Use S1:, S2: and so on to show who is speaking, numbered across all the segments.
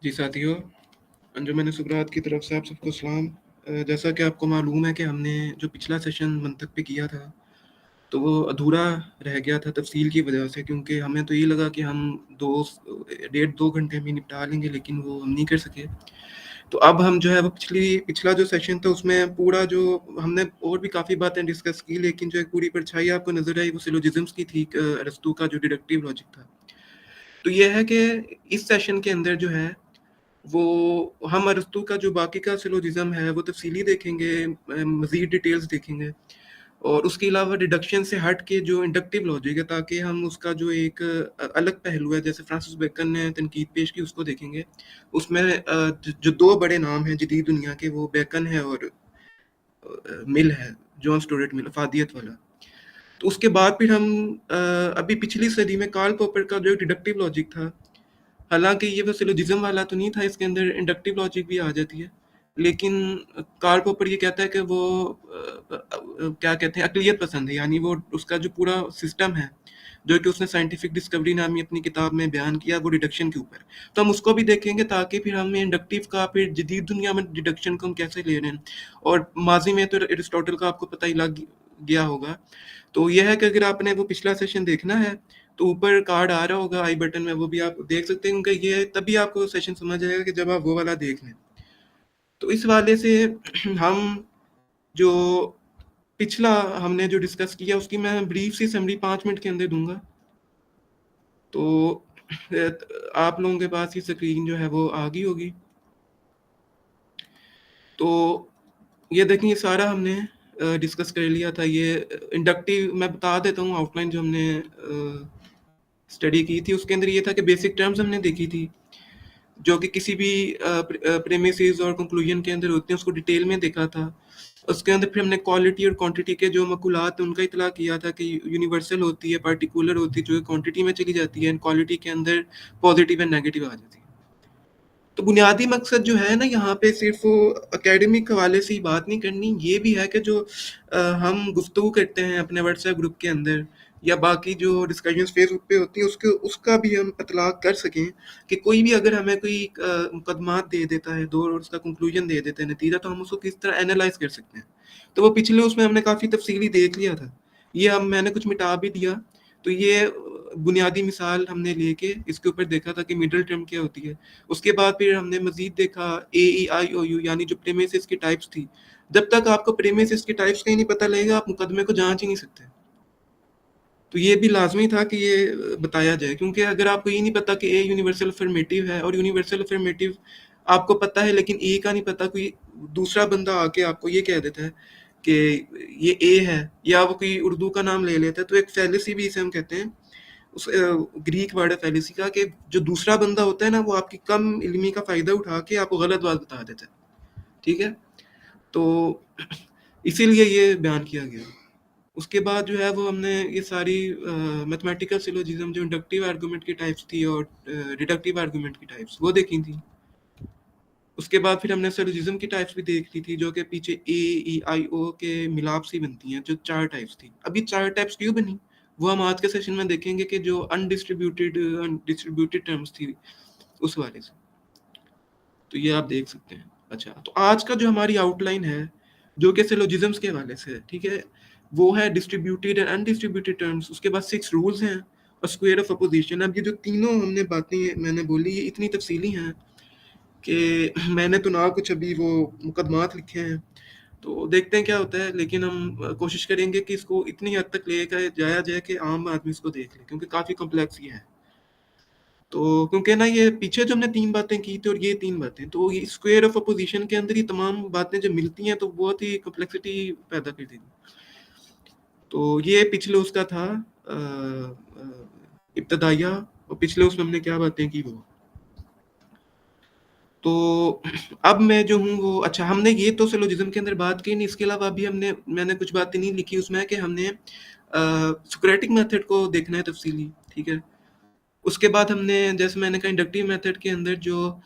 S1: जी साथियों, अंजुमन सुकरात की तरफ से आप सबको सलाम। जैसा कि आपको मालूम है कि हमने जो पिछला सेशन मंतक पे किया था, तो वो अधूरा रह गया था तफ़सील की वजह से, क्योंकि हमें तो ये लगा कि हम 2 घंटे में निपटा लेंगे, लेकिन वो हम नहीं कर सके। तो अब हम जो है वो पिछला जो सेशन था उसमें पूरा जो हमने और भी काफ़ी बातें डिस्कस की, लेकिन जो एक पूरी परछाई आपको नज़र आई वो सिलोजिज़म्स की थी, अरस्तू का जो डिडक्टिव लॉजिक था। तो ये है कि इस सेशन के अंदर जो है वो हम अरस्तू का जो बाकी का सिलोजिज़्म है वो तफ़सीली देखेंगे, मज़ीद डिटेल्स देखेंगे, और उसके अलावा डिडक्शन से हट के जो इंडक्टिव लॉजिक है, ताकि हम उसका जो एक अलग पहलू है, जैसे फ्रांसिस बेकन ने तनकीद पेश की, उसको देखेंगे। उसमें जो 2 बड़े नाम हैं जदीद दुनिया के, वो बेकन है और मिल है, जॉन स्टुअर्ट मिल, अफ़ादियत वाला। तो उसके बाद फिर हम अभी पिछली सदी में कार्ल पॉपर का जो डिडक्टिव लॉजिक था, हालांकि ये वो सिलोजिज्म वाला तो नहीं था, इसके अंदर इंडक्टिव लॉजिक भी आ जाती है, लेकिन कार्ल पॉपर ये कहता है कि वो क्या कहते हैं, अकलियत पसंद है, यानी वो उसका जो पूरा सिस्टम है जो कि उसने साइंटिफिक डिस्कवरी नामी अपनी किताब में बयान किया, वो डिडक्शन के ऊपर। तो हम उसको भी देखेंगे, ताकि फिर हमें इंडक्टिव का फिर जदीद दुनिया में डिडक्शन को हम कैसे ले रहे हैं, और माजी में तो एरिस्टोटल का आपको पता ही लग गया होगा। तो यह है कि अगर आपने वो पिछला सेशन देखना है, तो ऊपर कार्ड आ रहा होगा आई बटन में, वो भी आप देख सकते हैं, क्योंकि ये तभी आपको सेशन समझ आएगा कि जब आप वो वाला देख लें। तो इस वाले से हम जो पिछला हमने जो डिस्कस किया उसकी मैं ब्रीफ सी समरी 5 मिनट के अंदर दूंगा। तो आप लोगों के पास ये स्क्रीन जो है वो आ गई होगी। तो ये देखें, ये सारा हमने डिस्कस कर लिया था। ये इंडक्टिव मैं बता देता हूँ, आउटलाइन जो हमने स्टडी की थी उसके अंदर ये था कि बेसिक टर्म्स हमने देखी थी, जो कि किसी भी प्रेमिसेस और कंक्लूजन के अंदर होते हैं, उसको डिटेल में देखा था। उसके अंदर फिर हमने क्वालिटी और क्वांटिटी के जो मकुलात उनका इतला किया था कि यूनिवर्सल होती है, पार्टिकुलर होती है, जो क्वांटिटी में चली जाती है, एंड क्वालिटी के अंदर पॉजिटिव एंड नेगेटिव आ जाती है। तो बुनियादी मकसद जो है ना, यहाँ पे सिर्फ एकेडमिक हवाले से ही बात नहीं करनी, ये भी है कि जो हम गुफ्तगू करते हैं अपने व्हाट्सएप ग्रुप के अंदर या बाकी जो डिस्कशन फेसबुक पे होती है, उसका भी हम इतलाक कर सकें कि कोई भी अगर हमें कोई मुकदमात दे देता है दो और उसका कंक्लूजन दे देता है, नतीजा, तो हम उसको किस तरह एनालाइज कर सकते हैं। तो वो पिछले उसमें हमने काफ़ी तफसीली देख लिया था, ये हम मैंने कुछ मिटा भी दिया। तो ये बुनियादी मिसाल हमने लेके इसके ऊपर देखा था कि मिडल टर्म क्या होती है। उसके बाद फिर हमने मजीद देखा AEIOU, यानी जो प्रेमिसेस की टाइप्स थी। जब तक आपको प्रेमिसेस की टाइप्स का ही नहीं पता लगेगा, आप मुकदमे को जांच ही नहीं सकते। तो ये भी लाजमी था कि ये बताया जाए, क्योंकि अगर आपको ये नहीं पता कि ए यूनिवर्सल अफर्मेटिव है और यूनिवर्सल अफर्मेटिव आपको पता है लेकिन ए का नहीं पता, कोई दूसरा बंदा आके आपको ये कह देता है कि ये ए है, या वो कोई उर्दू का नाम ले लेता है, तो एक फैलिसी भी इसे हम कहते हैं। उस ग्रीक वर्ड है फैलिसी का, कि जो दूसरा बंदा होता है ना, वो आपकी कम इल्मी का फ़ायदा उठा के आपको गलत बात बता देता है। ठीक है, तो इसीलिए ये बयान किया गया। उसके बाद जो है वो हमने ये सारी मैथमेटिकल सिलोजिज्म, जो इंडक्टिव आर्गूमेंट की टाइप्स थी और डिडक्टिव आर्गूमेंट की टाइप्स, वो देखी थी। उसके बाद फिर हमने सिलोजिज्म की टाइप्स भी देख ली थी, जो कि पीछे AEIO के मिलाप से बनती हैं, जो 4 टाइप्स थी। अब ये 4 टाइप्स क्यों बनी, वो हम आज के सेशन में देखेंगे कि जो अनडिस्ट्रीब्यूटेड टर्म्स थी उस वाले से। तो ये आप देख सकते हैं। अच्छा, तो आज का जो हमारी आउटलाइन है, जो कि सिलोजिज्म्स के हवाले से है, ठीक है, वो है डिस्ट्रीब्यूटेड एंड अनडिस्ट्रीब्यूटेड टर्म्स। उसके बाद 6 रूल्स हैं और स्क्वायर ऑफ अपोजिशन। अब ये जो तीनों हमने बातें मैंने बोली, ये इतनी तफसीली हैं कि मैंने तो ना कुछ अभी वो मुकदमात लिखे हैं, तो देखते हैं क्या होता है। लेकिन हम कोशिश करेंगे कि इसको इतनी हद तक लेकर जाया जाए कि आम आदमी इसको देख ले, क्योंकि काफ़ी कॉम्प्लेक्स ये है। तो क्योंकि ना ये पीछे जो हमने 3 बातें की थी और ये 3 बातें, तो ये स्क्वायर ऑफ अपोजिशन के अंदर ये तमाम बातें जब मिलती हैं तो बहुत ही कॉम्प्लेक्सिटी पैदा कर देती। तो ये पिछले उसका था इब्तदाइया, और पिछले उसमें हमने क्या बातें की वो। तो अब मैं जो हूँ वो, अच्छा, हमने ये तो सिलोजिज्म के अंदर बात की नहीं, इसके अलावा अभी मैंने कुछ बातें नहीं लिखी उसमें, कि हमने सोक्रेटिक मेथड को देखना है तफसीली। ठीक है, उसके बाद हमने, जैसे मैंने कहा, इंडक्टिव मेथड के अंदर जो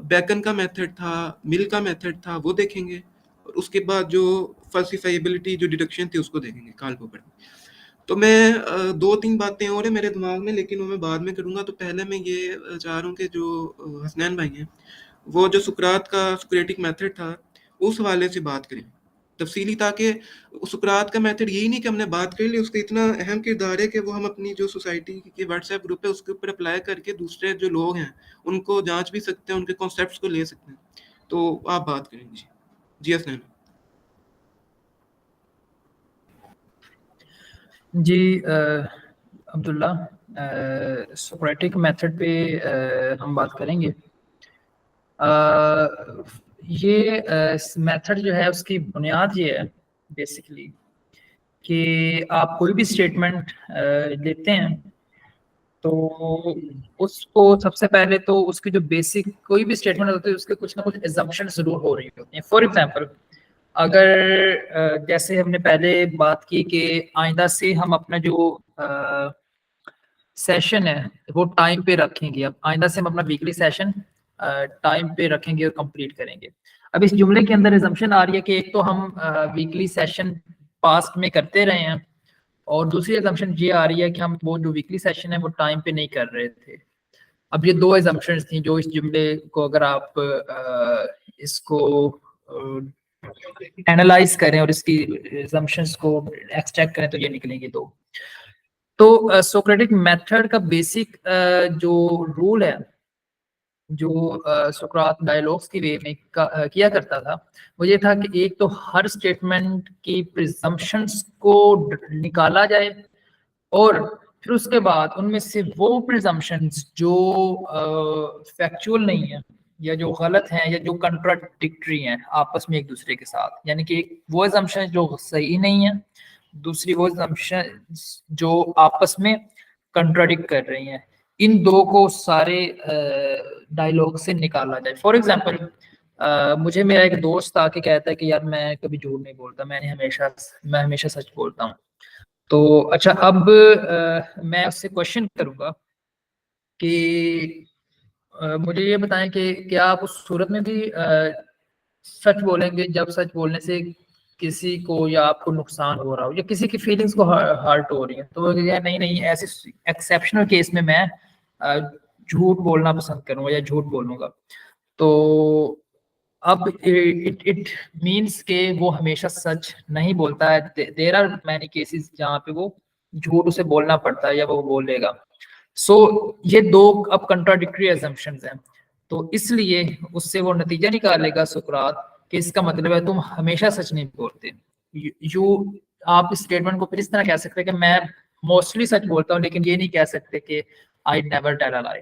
S1: बेकन का मेथड था, मिल का मेथड था, वो देखेंगे। और उसके बाद जो फल्सिफाइबिलिटी, जो डिडक्शन थी, उसको देखेंगे कार्ल पॉपर। तो मैं 2-3 बातें और हैं मेरे दिमाग में, लेकिन वो मैं बाद में करूँगा। तो पहले मैं ये चाह रहा हूँ कि जो हसनैन भाई हैं, वो जो सुकरात का सुक्रेटिक मेथड था, उस हवाले से बात करें तफसीली, ताकि सुकरात का मेथड यही नहीं कि हमने बात कर ली, उसका इतना अहम किरदार है कि वो हम अपनी जो सोसाइटी के व्हाट्सएप ग्रुप है उसके ऊपर अप्लाई करके दूसरे जो लोग हैं उनको जांच भी सकते हैं, उनके कॉन्सेप्ट्स को ले सकते हैं। तो आप बात करें जी। जी हसनैन।
S2: जी अब्दुल्ला, सोक्रेटिक मेथड पे हम बात करेंगे। ये मेथड जो है उसकी बुनियाद ये है बेसिकली कि आप कोई भी स्टेटमेंट लेते हैं तो उसको सबसे पहले तो उसकी जो बेसिक कोई भी स्टेटमेंट होती है उसके कुछ ना कुछ एजम्पशन जरूर हो रही होती हैं। फॉर एग्जांपल, अगर जैसे हमने पहले बात की कि आइंदा से हम अपना जो सेशन है वो टाइम पे रखेंगे। अब आइंदा से हम अपना वीकली सेशन टाइम पे रखेंगे और कंप्लीट करेंगे। अब इस जुमले के अंदर एजम्पशन आ रही है कि एक तो हम वीकली सेशन पास्ट में करते रहे हैं, और दूसरी एजम्पशन ये आ रही है कि हम वो जो वीकली सेशन है वो टाइम पे नहीं कर रहे थे। अब ये दो एजम्पशंस थी जो इस जुमले को अगर आप इसको एनालाइज करें और इसकी एजम्पशंस को एक्सट्रैक्ट करें तो ये निकलेंगे दो। तो सोक्रेटिक मेथड का बेसिक जो रूल है, जो सुकरात डायलॉग्स की वे में किया करता था, वो ये था कि एक तो हर स्टेटमेंट की प्रिजम्पशंस को निकाला जाए, और फिर उसके बाद उनमें से वो प्रिजम्पशंस जो फैक्चुअल नहीं है या जो गलत हैं या जो कंट्राडिक्टरी हैं आपस में एक दूसरे के साथ, यानी कि एक वो assumption जो सही नहीं है, दूसरी वो assumption जो आपस में कंट्राडिक्ट कर रही हैं, इन दो को सारे डायलॉग से निकाला जाए। फॉर एग्जांपल, मुझे मेरा एक दोस्त आके कहता है कि यार मैं कभी झूठ नहीं बोलता, मैं हमेशा सच बोलता हूँ। तो अच्छा, अब मैं उससे क्वेश्चन करूंगा कि मुझे ये बताएं कि क्या आप उस सूरत में भी सच बोलेंगे जब सच बोलने से किसी को या आपको नुकसान हो रहा हो या किसी की फीलिंग्स को हर्ट हो रही है? तो वो कहेगा नहीं नहीं, ऐसे एक्सेप्शनल केस में मैं झूठ बोलना पसंद करूंगा या झूठ बोलूंगा। तो अब इट इट मीन्स के वो हमेशा सच नहीं बोलता है। देयर आर मैनी केसेस जहाँ पे वो झूठ उसे बोलना पड़ता है या वो बोलेगा। सो ये दो अब कंट्राडिक्टरी एजम्पशंस हैं, तो इसलिए उससे वो नतीजा निकालेगा सुकरात कि इसका मतलब है तुम हमेशा सच नहीं बोलते। यू आप इस स्टेटमेंट को फिर इस तरह कह सकते हैं कि मैं मोस्टली सच बोलता हूँ, लेकिन ये नहीं कह सकते कि आई नेवर टेल अ लाई।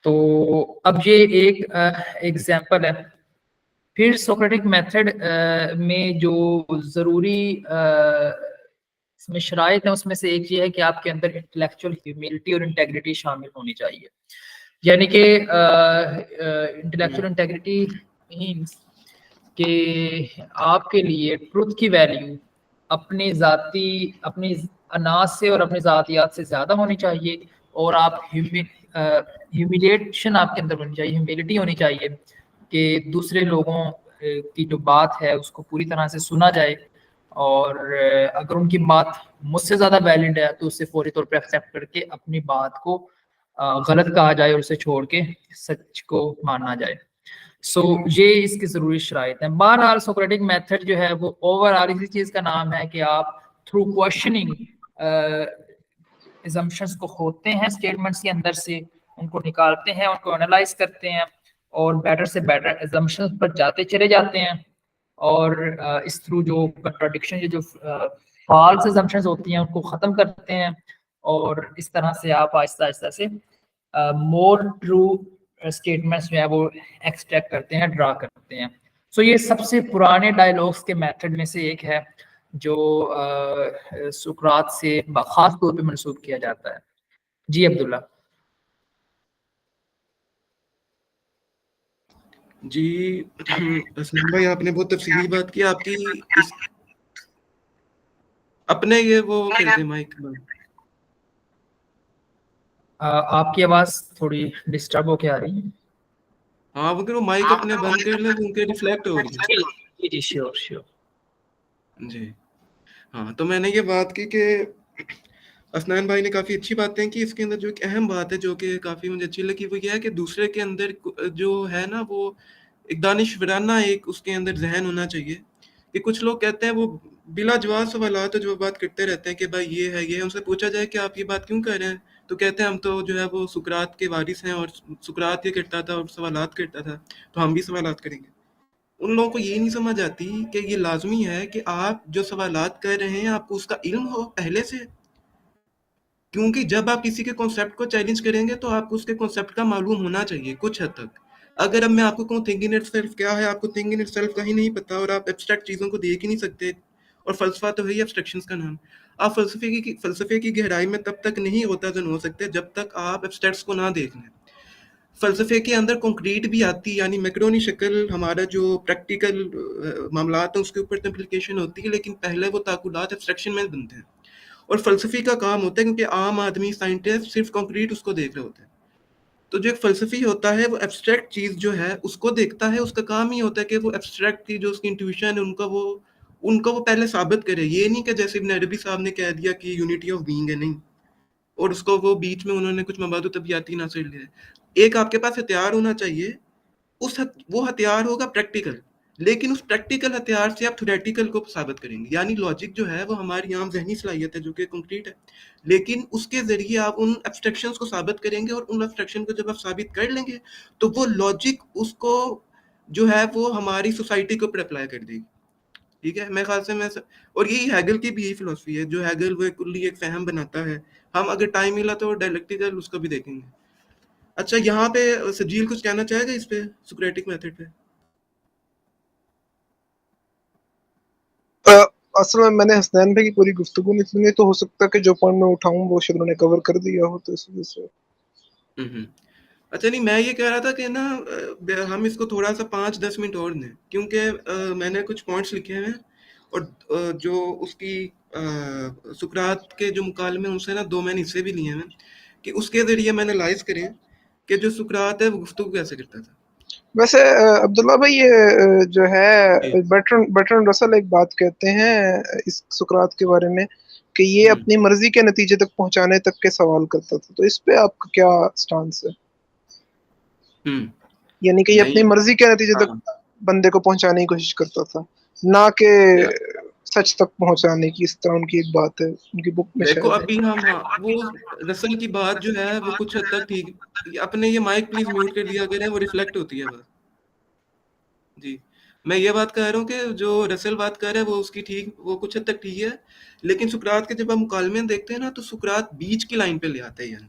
S2: तो अब ये एक एग्जांपल है। फिर सोक्रेटिक मेथड में जो जरूरी इसमें शराइत है उसमें से एक ये है कि आपके अंदर इंटेलेक्चुअल ह्यूमिलिटी और इंटेग्रिटी शामिल होनी चाहिए। यानी कि इंटेलेक्चुअल इंटेग्रिटी मीन्स कि आपके लिए ट्रुथ की वैल्यू अपनी अनाज से और अपनी ज़ातियात से ज़्यादा होनी चाहिए, और आप ह्यूमिलेशन आपके अंदर होनी चाहिए, ह्यूमिलिटी होनी चाहिए कि दूसरे लोगों की जो बात है उसको पूरी तरह से सुना जाए, और अगर उनकी बात मुझसे ज़्यादा वैलिड है तो उससे फौरी तौर पर एक्सेप्ट करके अपनी बात को गलत कहा जाए और उसे छोड़ के सच को माना जाए। सो ये इसकी जरूरी शराइत है। बहरहाल सोक्रेटिक मेथड जो है वो ओवरऑल इसी चीज का नाम है कि आप थ्रू क्वेश्चनिंग assumptions को खोदते हैं स्टेटमेंट्स के अंदर से, उनको निकालते हैं, उनको एनालाइज करते हैं, और बेटर से बेटर assumptions पर जाते चले जाते हैं, और इस थ्रू जो कंट्राडिक्शन जो फॉल्स assumptions होती हैं उनको ख़त्म करते हैं, और इस तरह से आप आहिस्ता आहिस्ता से मोर ट्रू स्टेटमेंट्स जो है वो एक्सट्रैक्ट करते हैं, ड्रा करते हैं। सो ये सबसे पुराने डायलॉग्स के मेथड में से एक है जो सुकरात से खास तौर पे मंसूब किया जाता है। जी अब्दुल्ला।
S1: जी हसनैन भाई, आपने बहुत तफसीली बात की। आपकी इस अपने ये वो कर दे माइक बंद।
S2: आपकी आवाज थोड़ी डिस्टर्ब होके आ रही है।
S1: हाँ, अगर वो माइक अपने बंद कर ले तो उनके रिफ्लेक्ट हो रही है।
S2: जी जी, श्योर श्योर।
S1: जी हाँ, तो मैंने ये बात की कि असनान भाई ने काफ़ी अच्छी बातें की। इसके अंदर जो एक अहम बात है जो कि काफ़ी मुझे अच्छी लगी, वो ये है कि दूसरे के अंदर जो है ना, वो एक दानिशवराना एक उसके अंदर ज़हन होना चाहिए। कि कुछ लोग कहते हैं, वो बिला जवाब सवालात जो बात करते रहते हैं कि भाई ये है, ये है। उनसे पूछा जाए कि आप ये बात क्यों कर रहे हैं, तो कहते हैं हम तो जो है वो सुकरात के वारिस हैं, और सुकरात ये करता था और सवालात करता था, तो हम भी सवालात करेंगे। उन लोगों को ये नहीं समझ आती कि ये लाजमी है कि आप जो सवालात कर रहे हैं आपको उसका इल्म हो पहले से। क्योंकि जब आप किसी के कॉन्सेप्ट को चैलेंज करेंगे तो आपको उसके कॉन्सेप्ट का मालूम होना चाहिए कुछ हद तक। अगर अब मैं आपको कहूँ थिंक इन इटसेल्फ क्या है, आपको थिंक इन इटसेल्फ का ही नहीं पता, और आप एब्स्ट्रैक्ट चीज़ों को देख ही नहीं सकते, और फ़लसफ़ा तो है ही एब्स्ट्रैक्शंस का नाम। आप फ़लसफ़े की गहराई में तब तक नहीं होता हो सकते जब तक आप एब्स्ट्रैक्ट्स को ना देख लें। फ़लसफ़े के अंदर कंक्रीट भी आती, यानी मैक्रोनी शक्ल, हमारा जो प्रैक्टिकल मामलात हैं उसके ऊपर तो एप्लीकेशन होती है, लेकिन पहले वो ताकुलात एब्स्ट्रैक्शन में बनते हैं। और फ़लसफ़ी का काम होता है, क्योंकि आम आदमी साइंटिस्ट सिर्फ़ कंक्रीट उसको देख रहे होते हैं। तो जो एक फ़लसफ़ी होता है वो एब्स्ट्रैक्ट चीज़ जो है उसको देखता है, उसका काम ही होता है कि वो एब्स्ट्रैक्ट की जो उसकी इंट्यूशन है उनको वो पहले साबित करे। ये नहीं कि जैसे इब्न अरबी साहब ने कह दिया कि यूनिटी ऑफ बीइंग है, नहीं। और उसको वो बीच में उन्होंने कुछ मबादु तबियाती नासिर लिया है। एक आपके पास हथियार होना चाहिए, वो हथियार होगा प्रैक्टिकल, लेकिन उस प्रैक्टिकल हथियार से आप थ्योरेटिकल को साबित करेंगे। यानी लॉजिक जो है वो हमारी आम जहनी सलाहियत है जो कि कंक्रीट है, लेकिन उसके जरिए आप उन एब्स्ट्रैक्शंस को साबित करेंगे, और उन एब्स्ट्रैक्शन को जब आप साबित कर लेंगे तो वो लॉजिक उसको जो है वो हमारी सोसाइटी के ऊपर अप्लाई कर देगी। ठीक है, मैं ख्याल से और यही हैगल की भी यही फिलोसफी है, जो हैगल वो कुल्ली एक फहम बनाता है। हम अगर टाइम मिला तो डायलेक्टिकल उसको भी देखेंगे। अच्छा, यहाँ पे सजील कुछ कहना चाहेगा इस पे, सुक्रेटिक मेथड पे?
S3: अ, असल में मैंने हसनैन भाई की पूरी गुफ्तगू नहीं सुनी, तो हो सकता है कि जो पॉइंट मैं उठाऊं वो शायद उन्होंने कवर कर दिया हो, तो इस वजह से।
S1: हम्म। अच्छा, नहीं, मैं ये कह रहा था कि ना हम इसको थोड़ा सा 5-10 मिनट और दें, क्योंकि मैंने कुछ पॉइंट्स लिखे हैं, और जो उसकी सुकरात के जो मुकालमे उनसे ना 2 मैंने हिस्से भी लिए हैं, कि उसके जरिए मैंने एनालाइज करें कि जो सुकरात है वो गुफ्तगू कैसे करता था।
S3: वैसे अब्दुल्ला भाई, ये जो
S1: जी।
S3: है बर्ट्रैंड रसल एक बात कहते हैं इस सुकरात के बारे में, कि ये
S1: हम्म।
S3: अपनी मर्जी के नतीजे तक पहुंचाने तक के सवाल करता था। तो इस पे आपका क्या स्टांस है?
S1: हम्म।
S3: यानी कि ये
S1: नहीं।
S3: अपनी मर्जी के नतीजे तक
S1: हाँ।
S3: बंदे को पहुंचाने की कोशिश करता था, ना कि
S1: या-
S3: सच तक पहुंचाने की। इस तरह उनकी एक बात है, उनकी बुक में
S1: देखो,
S3: शायद है।
S1: अभी हम, हाँ, वो रसल की बात जो है वो कुछ हद तक ठीक। अपने ये माइक प्लीज म्यूट कर दिया करें, वो रिफ्लेक्ट होती है बात। जी। मैं ये बात कह रहा हूँ कि जो रसेल बात कर रहा है वो उसकी ठीक, वो कुछ हद तक ठीक है, लेकिन सुकरात के जब हम मुकालमे देखते हैं ना, तो सुकरात बीच की लाइन पे ले आता है यार।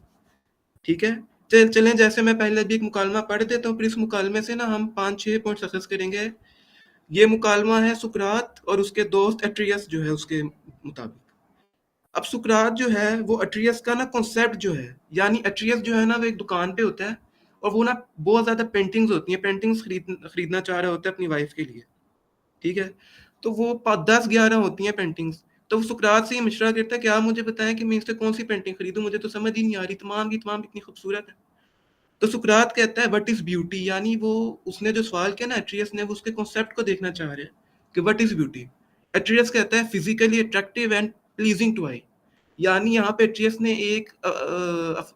S1: ठीक है, चलें, जैसे मैं पहले भी एक मुकालमा पढ़ देता हूँ, फिर इस मुकालमे से ना हम 5-6 पॉइंट सक्सेस करेंगे। ये मुकालमा है सुकरात और उसके दोस्त एट्रियस जो है उसके मुताबिक। अब सुकरात जो है वो एट्रियस का ना कॉन्सेप्ट जो है, यानी एट्रियस जो है ना वो एक दुकान पे होता है, और वो ना बहुत ज्यादा पेंटिंग्स होती हैं, पेंटिंग्स खरीदना चाह रहा होता है अपनी वाइफ के लिए। ठीक है, तो वो 10-11 होती हैं पेंटिंग्स। तो वो सुकरात से ये मशवरा करता है कि आप मुझे बताएं कि मैं इससे कौन सी पेंटिंग खरीदूं, मुझे तो समझ ही नहीं आ रही, तमाम की तमाम इतनी खूबसूरत है। तो सुकरात कहता है व्हाट इज ब्यूटी, यानी वो उसने जो सवाल किया ना एट्रियस ने, वो उसके कॉन्सेप्ट को देखना चाह रहे हैं कि व्हाट इज ब्यूटी। एट्रियस कहता है physically attractive and pleasing to eye. यानी यहाँ पे एट्रियस ने एक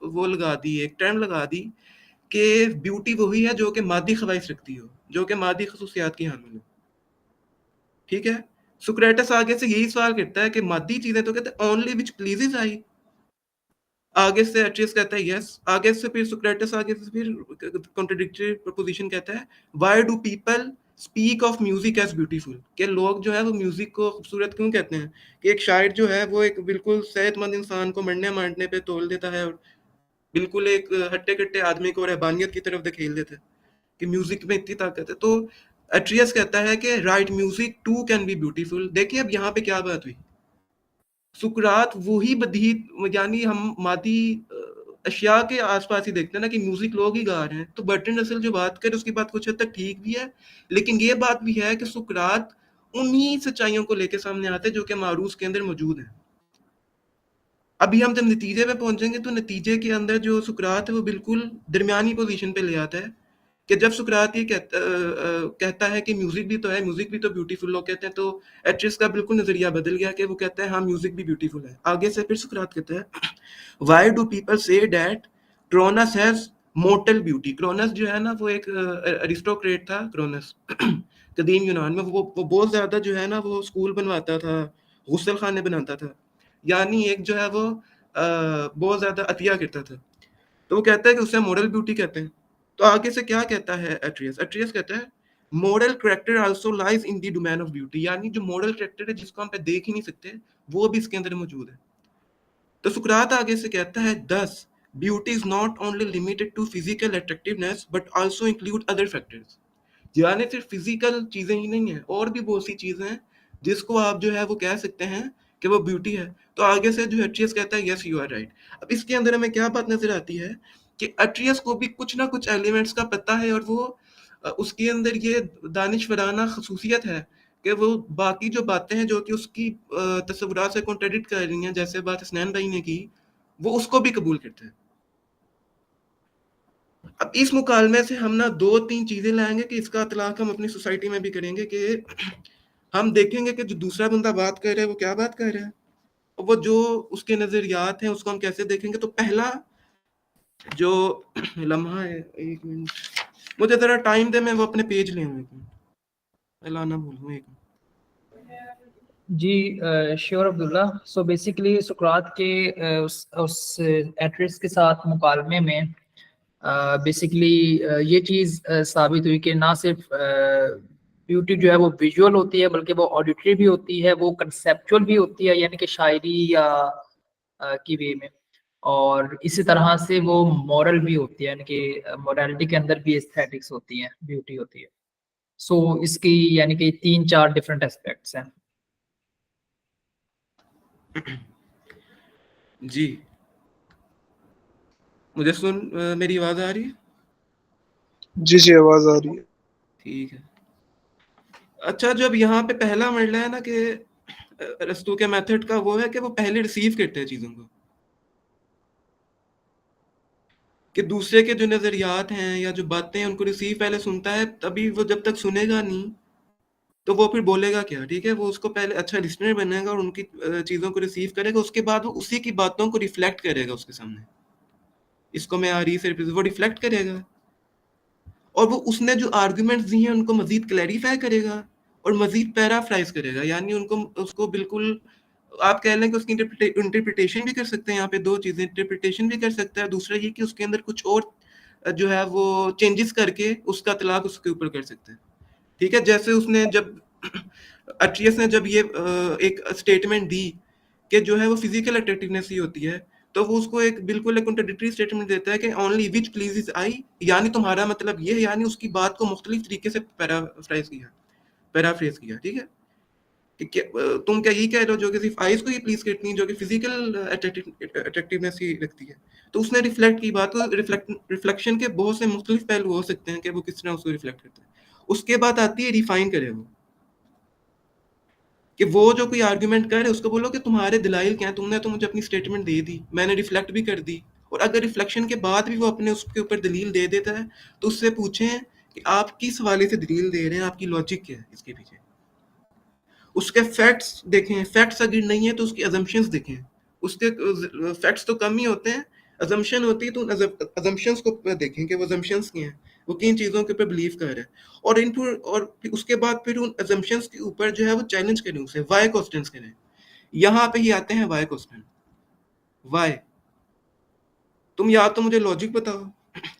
S1: वो लगा दी, एक टर्म लगा दी कि ब्यूटी वही है जो कि मादी ख्वाहिश रखती हो, जो कि मादी खसूसियात की हामिल हो। ठीक है, सुक्रेटस आगे से यही सवाल करता है कि मादी चीजें, तो कहते हैं ओनली विच प्लीजेज आई। आगे से एट्रियस कहता है यस। आगे से फिर सुक्रेटस आगे से फिर कॉन्ट्रडिक्टरी प्रपोजिशन कहता है why do people speak of music as beautiful, कि लोग जो है वो म्यूजिक को खूबसूरत क्यों कहते हैं। कि एक शायर जो है वो एक बिल्कुल सेहतमंद इंसान को मरने मारने पे तोल देता है, और बिल्कुल एक हट्टे कट्टे आदमी को रहबानियत की तरफ धकेल देता है कि म्यूजिक में इतनी ताकत है। तो एट्रियस कहता है कि right music too can be beautiful. देखिए अब यहाँ पे क्या बात हुई, सुकरात वही बधी, यानी हम मादी अशिया के आसपास ही देखते हैं ना कि म्यूजिक लोग ही गा रहे हैं। तो बर्ट्रैंड रसल जो बात करे उसकी बात कुछ हद तक ठीक भी है, लेकिन ये बात भी है कि सुकरात उन्हीं सच्चाइयों को लेके सामने आते हैं जो कि मारूस के अंदर मौजूद है। अभी हम जब नतीजे पे पहुंचेंगे तो नतीजे के अंदर जो सुकरात है वो बिल्कुल दरमियानी पोजीशन पे ले आता है कि जब सुकरात ये कहता है कि म्यूजिक भी तो है, म्यूजिक भी तो ब्यूटीफुल लोग कहते हैं, तो एट्रियस का बिल्कुल नजरिया बदल गया कि वो कहता है हाँ म्यूजिक भी ब्यूटीफुल है। आगे से फिर सुकरात कहता है why do people say that क्रोनस has mortar beauty. क्रोनस जो है ना वो एक अरिस्टोक्रेट था। क्रोनस कदीम यूनान में वो बहुत ज्यादा जो है ना वो स्कूल बनवाता था, गुसल खाने बनाता था, यानी एक जो है वो बहुत ज्यादा अतिया करता था। तो वो कहता है कि उसे मोरल ब्यूटी कहते हैं। तो आगे से क्या कहता है एट्रियस? एट्रियस कहता है moral character also lies in the domain of beauty, यानी जो मोरल कैरेक्टर है जिसको हम पे देख ही नहीं सकते वो भी इसके अंदर मौजूद है। तो सुकरात आगे से कहता है thus beauty is not only limited to physical attractiveness but also include other factors, यानी सिर्फ फिजिकल चीजें ही नहीं है, और भी बहुत सी चीजें हैं जिसको आप जो है वो कह सकते हैं कि वो ब्यूटी है। तो आगे से जो एट्रियस कहता है यस यू आर राइट। अब इसके अंदर हमें क्या बात नजर आती है कि एट्रियस को भी कुछ ना कुछ एलिमेंट्स का पता है, और वो उसके अंदर ये दानिशवराना खसूसियत है कि वो बाकी जो बातें हैं जो कि उसकी तस्वुरात से कॉन्ट्रडिक्ट कर रही हैं, जैसे बात हसनैन भाई ने की, वो उसको भी कबूल करते हैं। अब इस मुकालमे से हम ना 2-3 चीजें लाएंगे कि इसका इतलाक हम अपनी सोसाइटी में भी करेंगे कि हम देखेंगे कि जो दूसरा बंदा बात कर रहा है वो क्या बात कर रहा है, और वो जो उसके नजरियात हैं उसको हम कैसे देखेंगे। तो पहला जो लम्हा है, एक मिनट मुझे जरा टाइम दे, मैं वो अपने पेज ले आऊँ, एक मिनट लाना भूलूँ, एक मिनट।
S2: जी श्योर अब्दुल्ला। सो बेसिकली सुकरात के उस एट्रियस के साथ मुकालमे में बेसिकली ये चीज़ साबित हुई कि ना सिर्फ ब्यूटी जो है वो विजुअल होती है बल्कि वो ऑडिटरी भी होती है, वो कंसेप्चुअल भी होती है, यानी कि शायरी या की वे में, और इसी तरह से वो मॉरल भी होती है, यानी कि मॉरलिटी के अंदर भी एस्थेटिक्स होती है, ब्यूटी होती है। सो इसकी यानी कि 3-4 डिफरेंट एस्पेक्ट्स हैं।
S1: जी मुझे मेरी आवाज आ रही है?
S3: जी जी आवाज आ रही है।
S1: ठीक है। अच्छा, जब यहाँ पे पहला मरला है ना कि अरस्तू के मेथड का, वो है कि वो पहले रिसीव करते हैं चीजों को, कि दूसरे के जो नजरियात हैं या जो बातें हैं उनको रिसीव पहले सुनता है, तभी वो जब तक सुनेगा नहीं तो वो फिर बोलेगा क्या। ठीक है, वो उसको पहले अच्छा लिसनर बनेगा और उनकी चीजों को रिसीव करेगा, उसके बाद वो उसी की बातों को रिफ्लेक्ट करेगा उसके सामने। इसको मैं आ रही से वो रिफ्लेक्ट करेगा, और वो उसने जो आर्गुमेंट्स दिए हैं उनको मजीद क्लैरिफाई करेगा और मजीद पैराफ्राइज करेगा, यानी उनको उसको बिल्कुल आप कह लें कि उसकी इंटरप्रिटेशन भी कर सकते हैं। यहाँ पे दो चीजें, इंटरप्रिटेशन भी कर सकता है, दूसरा ये कि उसके अंदर कुछ और जो है वो चेंजेस करके उसका तलाक उसके ऊपर कर सकते हैं। ठीक है, जैसे उसने जब अट्रियस ने जब ये एक स्टेटमेंट दी कि जो है वो फिजिकल अट्रैक्टिवनेस ही होती है, तो वो उसको एक बिल्कुल एक कॉन्ट्रडिक्टरी स्टेटमेंट देता है कि ओनली विच प्लीजेस आई, यानी तुम्हारा मतलब ये है, यानी उसकी बात को मुख्तलिफ तरीके से पैराफ्रेज किया। ठीक है, कि तुम क्या ये कह रहे हो जो कि सिर्फ आईज को ही प्लीज करती है, जो कि फिजिकल अट्रैक्टिवनेस ही रखती है। तो उसने रिफ्लेक्ट की बात को, रिफ्लेक्शन के बहुत से मुख्तलिफ पहलू हो सकते हैं कि वो किस तरह उसको रिफ्लेक्ट करते हैं। उसके बाद आती है रिफाइन करे वो, कि वो जो कोई आर्गुमेंट कर रहे उसको बोलो कि तुम्हारे दलाइल क्या है, तुमने तो मुझे अपनी स्टेटमेंट दे दी, मैंने रिफ्लेक्ट भी कर दी, और अगर रिफ्लेक्शन के बाद भी वो अपने उसके ऊपर दलील दे देता है तो उससे पूछें कि आप किस हवाले से दलील दे रहे हैं, आपकी लॉजिक क्या है इसके पीछे। उसके फैक्ट्स देखें, फैक्ट्स अगर नहीं है तो उसकी अजम्पशंस देखें, उसके फैक्ट्स तो कम ही होते हैं, अजम्पशन होती है, तो अजम्पशंस को देखें कि वो अजम्पशंस क्या हैं, वो किन चीज़ों के ऊपर बिलीव कर रहे हैं, और इन और फिर उसके बाद फिर उन अजम्पशंस के ऊपर जो है वो चैलेंज करें, उसे वाई क्वेश्चंस करें। यहाँ पे ही आते हैं वाई क्वेश्चन। वाई, तुम या तो मुझे लॉजिक बताओ,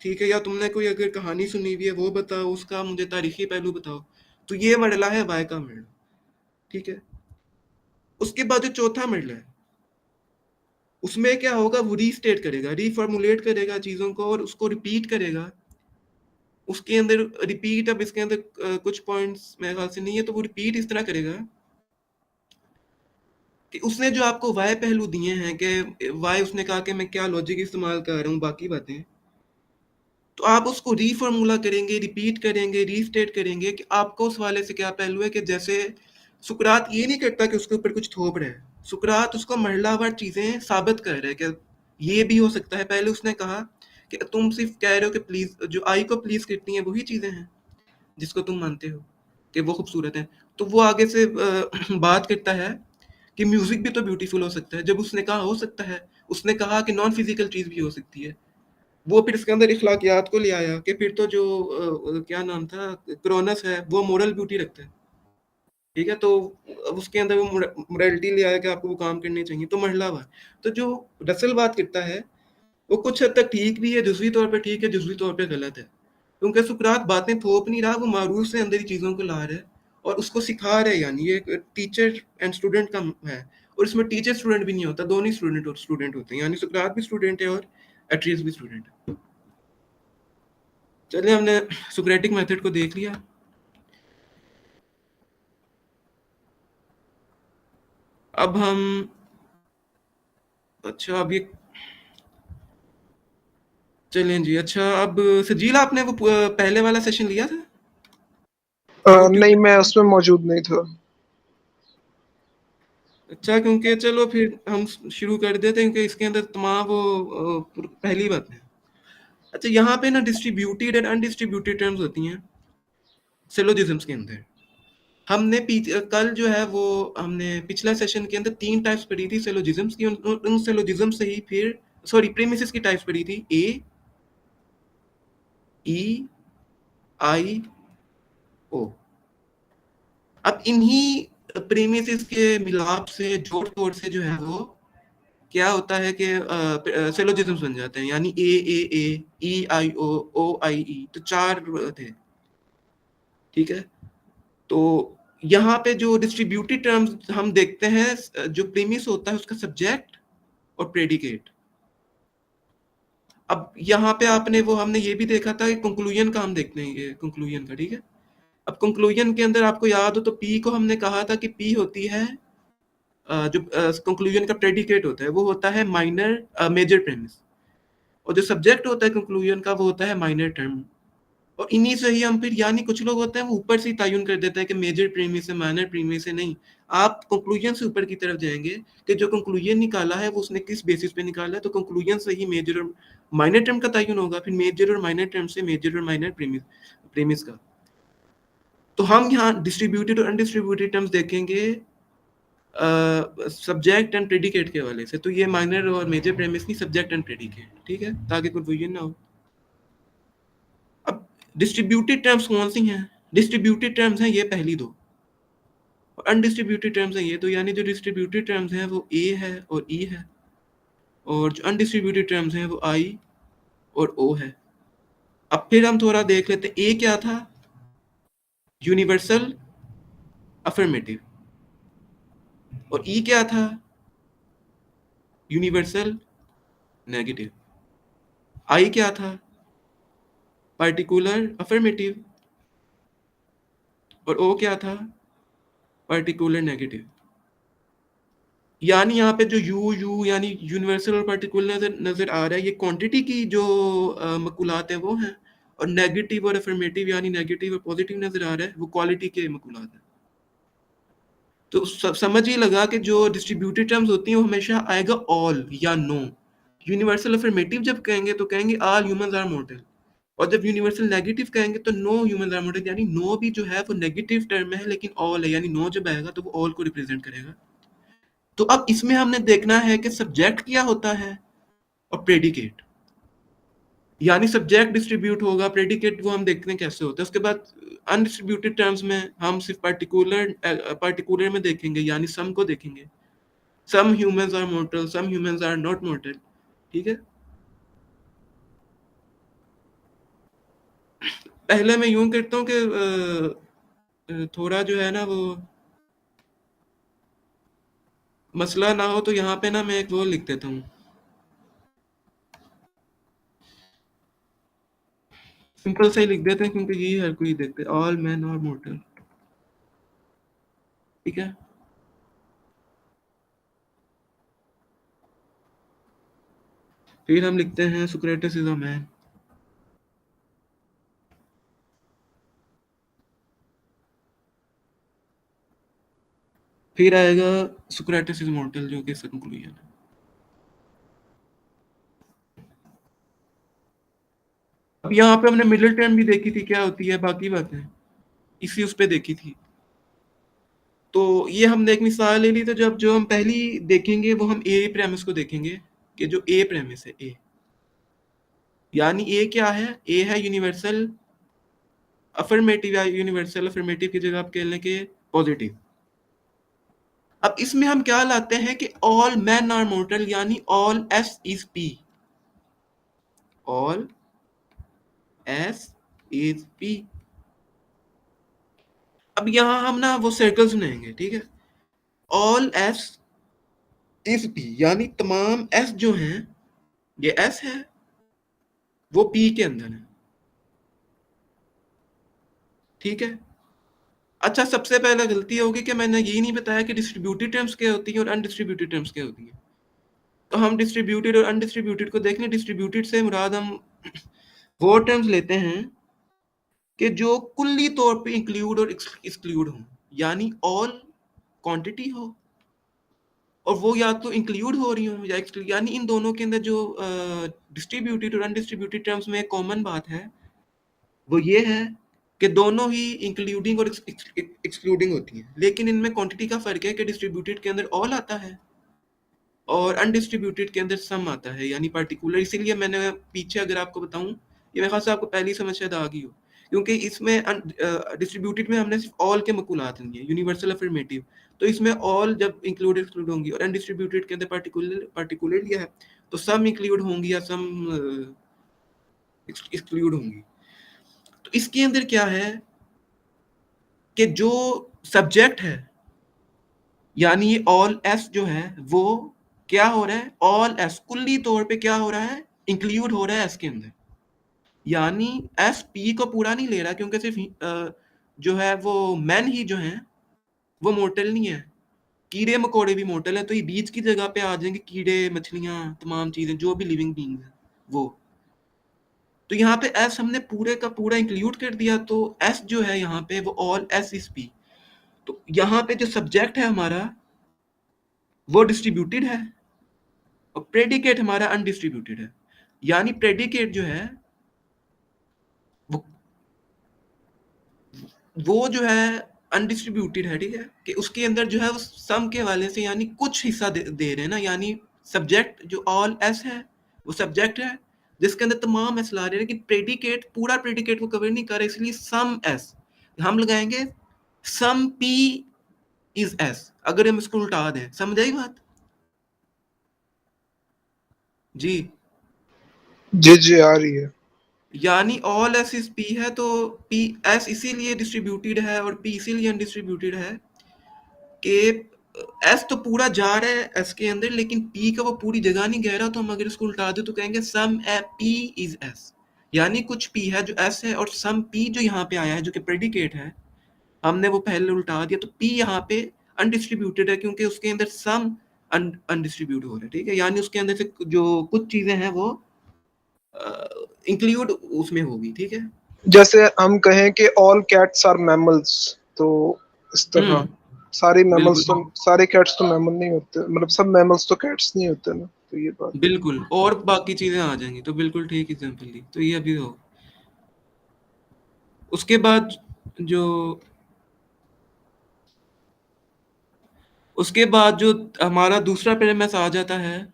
S1: ठीक है, या तुमने कोई अगर कहानी सुनी हुई है वो बताओ, उसका मुझे तारीखी पहलू बताओ। तो ये मरला है वाई का मरला। ठीक है, उसके बाद जो चौथा मरला है उसमें क्या होगा, वो रीस्टेट करेगा, रीफॉर्मुलेट करेगा चीजों को और उसको रिपीट करेगा। उसके अंदर रिपीट, अब इसके अंदर कुछ पॉइंट्स मेरे ख्याल से नहीं है, तो वो रिपीट इस तरह करेगा कि उसने जो आपको वाई पहलू दिए हैं कि वाई, उसने कहा कि मैं क्या लॉजिक इस्तेमाल कर रहा हूँ, बाकी बातें, तो आप उसको रीफॉर्मूला करेंगे, रिपीट करेंगे, रीस्टेट करेंगे कि आपको उस वाले से क्या पहलू है। कि जैसे सुकरात ये नहीं करता कि उसके ऊपर कुछ थोप रहा है, सुकरात उसको मरलावार चीजें साबित कर रहे हैं कि ये भी हो सकता है। पहले उसने कहा कि तुम सिर्फ कह रहे हो कि प्लीज, जो आई को प्लीज करती हैं वही चीजें हैं जिसको तुम मानते हो कि वो खूबसूरत है। तो वो आगे से बात करता है कि म्यूजिक भी तो ब्यूटीफुल हो सकता है। जब उसने कहा हो सकता है, उसने कहा कि नॉन फिजिकल चीज भी हो सकती है। वो फिर इसके अंदर इखलाकियात को ले आया कि फिर तो जो क्या नाम था, क्रोनस है, वो मोरल ब्यूटी रखता है, ठीक है। तो अब उसके अंदर वो मोरालिटी ले आया कि आपको वो काम करने चाहिए, तो मरहला हुआ। तो जो रसल बात करता है वो कुछ हद तक ठीक भी है, जुज़वी तौर पे ठीक है, जुज़वी तौर पे गलत है, क्योंकि सुकरात बातें थोप नहीं रहा, वो मारूफ से अंदर ही चीज़ों को ला रहा है और उसको सिखा रहा है। यानी ये टीचर एंड स्टूडेंट का है, और इसमें टीचर स्टूडेंट भी नहीं होता, दोनों ही स्टूडेंट होते हैं। यानी सुकरात भी स्टूडेंट है और एट्रियस भी स्टूडेंट है। चलिए, हमने सुक्रेटिक मेथड को देख लिया। अब हम, अच्छा अब ये चलें जी। अच्छा, अब सजील आपने वो पहले वाला सेशन लिया था YouTube
S3: नहीं,
S1: पे?
S3: मैं उसमें मौजूद नहीं था।
S1: अच्छा, क्योंकि चलो फिर हम शुरू कर देते हैं, क्योंकि इसके अंदर तमाम वो पहली बात है। अच्छा, यहाँ पे ना डिस्ट्रीब्यूटेड एंड अनडिस्ट्रीब्यूटेड टर्म्स होती हैं सिलोजिज्म्स के अंदर। हमने कल जो है वो हमने पिछला सेशन के अंदर 3 टाइप्स पढ़ी थी सिलोजिज्म्स की। उन सिलोजिज्म्स से ही फिर प्रीमिसेस की टाइप्स पढ़ी थी, ए, ई, आई, ओ। अब इन्हीं प्रीमिसेस के मिलाप से, जोड़ तोड़ से जो है वो क्या होता है कि सिलोजिज्म्स बन जाते हैं। यानी ए, ई आई ओ आई ई, तो 4 थे, ठीक है। तो यहाँ पे जो डिस्ट्रीब्यूटेड टर्म्स हम देखते हैं, जो प्रीमिस होता है उसका सब्जेक्ट और प्रेडिकेट। अब यहाँ पे आपने वो, हमने ये भी देखा था कि कंक्लूजन का हम देखते हैं, ये कंक्लूजन का, ठीक है। अब कंक्लूजन के अंदर आपको याद हो तो पी को हमने कहा था कि पी होती है जो कंक्लूजन का प्रेडिकेट होता है वो होता है माइनर मेजर प्रेमिस, और जो सब्जेक्ट होता है कंक्लूजन का वो होता है माइनर टर्म। और इन्हीं से ही हम फिर, यानी कुछ लोग होते हैं वो ऊपर से ही तयन कर देते हैं कि मेजर प्रीमिस है, माइनर प्रीमिस है। नहीं, आप कंक्लूजन से ऊपर की तरफ जाएंगे कि जो कंक्लूजन निकाला है वो उसने किस बेसिस पे निकाला है। तो कंक्लूजन से ही मेजर और माइनर टर्म का तयन होगा, फिर मेजर और माइनर टर्म से मेजर और माइनर प्रीमिस का। तो हम यहाँ डिस्ट्रीब्यूटेड और अनडिस्ट्रीब्यूटेड टर्म्स देखेंगे सब्जेक्ट एंड प्रेडिकेट के हवाले से। तो ये माइनर और मेजर प्रेमिस की सब्जेक्ट एंड प्रेडिकेट, ठीक है, ताकि कंफ्यूजन ना हो। अब डिस्ट्रीब्यूटेड टर्म्स कौन सी हैं? डिस्ट्रीब्यूटेड टर्म्स हैं ये पहली दो, और अनडिस्ट्रीब्यूटेड टर्म्स हैं ये तो। यानी जो डिस्ट्रीब्यूटेड टर्म्स हैं वो ए है और ई है, और जो अनडिस्ट्रीब्यूटेड टर्म्स हैं वो आई और ओ है। अब फिर हम थोड़ा देख लेते हैं, ए क्या था? Universal affirmative. और ई क्या था? Universal negative. आई क्या था? Particular affirmative. और ओ क्या था? Particular negative. यानी यहाँ पे जो यू यानी यूनिवर्सल और पार्टिकुलर नजर आ रहा है, ये क्वांटिटी की जो मकुलात हैं वो हैं, और नेगेटिव और अफर्मेटिव यानी नेगेटिव और पॉजिटिव नजर आ रहा है, वो क्वालिटी के मकुलात हैं। तो समझ ही लगा कि जो डिस्ट्रीब्यूटेड टर्म्स होती हैं वो हमेशा आएगा ऑल या नो। यूनिवर्सल अफर्मेटिव जब कहेंगे तो कहेंगे ऑल ह्यूमंस आर मॉर्टल, और जब यूनिवर्सल नेगेटिव कहेंगे तो नो ह्यूमंस आर मॉर्टल। यानी नो भी जो है वो नेगेटिव टर्म है, लेकिन ऑल है, यानी नो जब आएगा तो वो ऑल को रिप्रेजेंट करेगा। तो अब इसमें हमने देखना है कि सब्जेक्ट क्या होता है और प्रेडिकेट। यानी सब्जेक्ट डिस्ट्रीब्यूट होगा, प्रेडिकेट वो हम देखते हैं कैसे होता है। उसके बाद अनडिस्ट्रीब्यूटेड टर्म्स में हम सिर्फ पार्टिकुलर में देखेंगे, यानी सम को देखेंगे। Some humans are mortal, some humans are not mortal, ठीक है। पहले मैं यूं करता हूँ कि थोड़ा जो है ना वो मसला ना हो, तो यहाँ पे ना मैं एक वो लिख देता हूँ, सिंपल सा ही लिख देते हैं, क्योंकि ये हर कोई देखते हैं, ऑल मैन आर मॉर्टल, ठीक है। फिर हम लिखते हैं सोक्रेटिस इज अ मैन। फिर आएगा सोक्रेटिस इज मॉर्टल, जो कि इसका कंक्लूजन है। अब यहाँ पे हमने मिडिल टर्म भी देखी थी क्या होती है, बाकी बातें इसी उस पे देखी थी। तो ये हमने एक मिसाल ले ली, तो जब जो हम पहली देखेंगे वो हम ए प्रेमिस को देखेंगे कि जो ए प्रेमिस है, ए यानी ए क्या है, ए है यूनिवर्सल अफर्मेटिव, या यूनिवर्सल अफर्मेटिव की जगह आप कह लें कि पॉजिटिव। अब इसमें हम क्या लाते हैं कि ऑल मैन आर मोर्टल, यानी all S is P, all S is P. अब यहां हम ना वो सर्कल्स बनाएंगे, ठीक है। ऑल एस इज पी यानी तमाम एस जो हैं, ये एस है, वो पी के अंदर है, ठीक है। अच्छा, सबसे पहले गलती होगी कि मैंने ये नहीं बताया कि डिस्ट्रीब्यूटेड टर्म्स क्या होती हैं और अनडिस्ट्रीब्यूटेड टर्म्स क्या होती हैं। तो हम डिस्ट्रीब्यूटेड और अनडिस्ट्रीब्यूटेड को देख लें। डिस्ट्रीब्यूटेड से मुराद हम वो टर्म्स लेते हैं कि जो कुल्ली तौर पे इंक्लूड और एक्सक्लूड हो, यानी ऑल क्वांटिटी हो और वो या तो इंक्लूड हो रही हो या एक्सक्लूड, यानी इन दोनों के अंदर जो डिस्ट्रीब्यूटेड और अनडिस्ट्रीब्यूटेड टर्म्स में कॉमन बात है वो ये है कि दोनों ही इंक्लूडिंग और एक्सक्लूडिंग होती हैं, लेकिन इनमें क्वांटिटी का फर्क है कि डिस्ट्रीब्यूटेड के अंदर ऑल आता है और अनडिस्ट्रीब्यूटेड के अंदर सम आता है, यानी पार्टिकुलर। इसीलिए मैंने पीछे अगर आपको बताऊं, ये मेरे ख्याल से आपको पहली समझ शायद आ गई हो, क्योंकि इसमें डिस्ट्रीब्यूटेड में हमने सिर्फ ऑल के मकुलात लिए, यूनिवर्सल अफर्मेटिव, तो इसमें ऑल जब इंक्लूड एक्सक्लूड होंगी, और अनडिस्ट्रीब्यूटेड के अंदर पार्टिकुलर लिया है तो सम इंक्लूड होंगी या सम एक्सक्लूड होंगी। तो इसके अंदर क्या है कि जो सब्जेक्ट है, यानी ये ऑल एस जो है वो क्या हो रहा है, ऑल एस कुल्ली तौर पे क्या हो रहा है, इंक्लूड हो रहा है एस के अंदर, यानी एस पी को पूरा नहीं ले रहा, क्योंकि सिर्फ जो है वो मैन ही जो है वो मोर्टल नहीं है, कीड़े मकोड़े भी मोर्टल है, तो ये बीच की जगह पे आ जाएंगे कीड़े, मछलियां, तमाम चीजें जो भी लिविंग बीइंग है वो। तो यहाँ पे एस हमने पूरे का पूरा इंक्लूड कर दिया, तो एस जो है यहाँ पे वो ऑल एस इज पी। तो यहाँ पे जो सब्जेक्ट है हमारा वो डिस्ट्रीब्यूटेड है और प्रेडिकेट हमारा अनडिस्ट्रीब्यूटेड है, यानी प्रेडिकेट जो है वो वो जो है अनडिस्ट्रीब्यूटेड है, ठीक है, कि उसके अंदर जो है वो सम के वाले से यानी कुछ हिस्सा दे रहे हैं ना, यानी सब्जेक्ट जो ऑल एस है वो सब्जेक्ट है जिसके अंदर तमाम एस ला रहे हैं, लेकिन प्रेडिकेट पूरा प्रेडिकेट को कवर नहीं कर रहे, इसलिए सम एस हम लगाएंगे, सम पी इज एस। अगर हम इसको उल्टा दें, समझ आई बात? जी
S3: जी आ रही है।
S1: यानी ऑल एस इज पी है, तो पी एस इसीलिए डिस्ट्रीब्यूटेड है और पी इसीलिए अनडिस्ट्रीब्यूटेड है कि एस तो पूरा जा रहा है एस के अंदर, लेकिन पी का वो पूरी जगह नहीं गह रहा, तो हम अगर इसको उल्टा दे तो कहेंगे सम पी इज एस, यानी कुछ पी है जो एस है और सम पी जो यहाँ पे आया है जो कि प्रेडिकेट है, हमने वो पहले उल्टा दिया, तो पी यहाँ पे अनडिस्ट्रीब्यूटेड है क्योंकि उसके अंदर सम अनडिस्ट्रीब्यूट हो रहा है, ठीक है, यानी उसके अंदर से जो कुछ चीजें हैं वो इंक्लूड उसमें होगी, ठीक है।
S3: जैसे हम कहें कि ऑल कैट्स आर मैमल्स, तो इस तरह सारे मैमल्स तो सारे कैट्स तो मैमल नहीं होते, मतलब सब मैमल्स तो कैट्स नहीं होते ना, तो ये बात
S1: बिल्कुल, और बाकी चीजें आ जाएंगी, तो बिल्कुल ठीक एग्जांपल दी, तो ये अभी हो। उसके बाद जो हमारा दूसरा प्रेमिस आ जाता है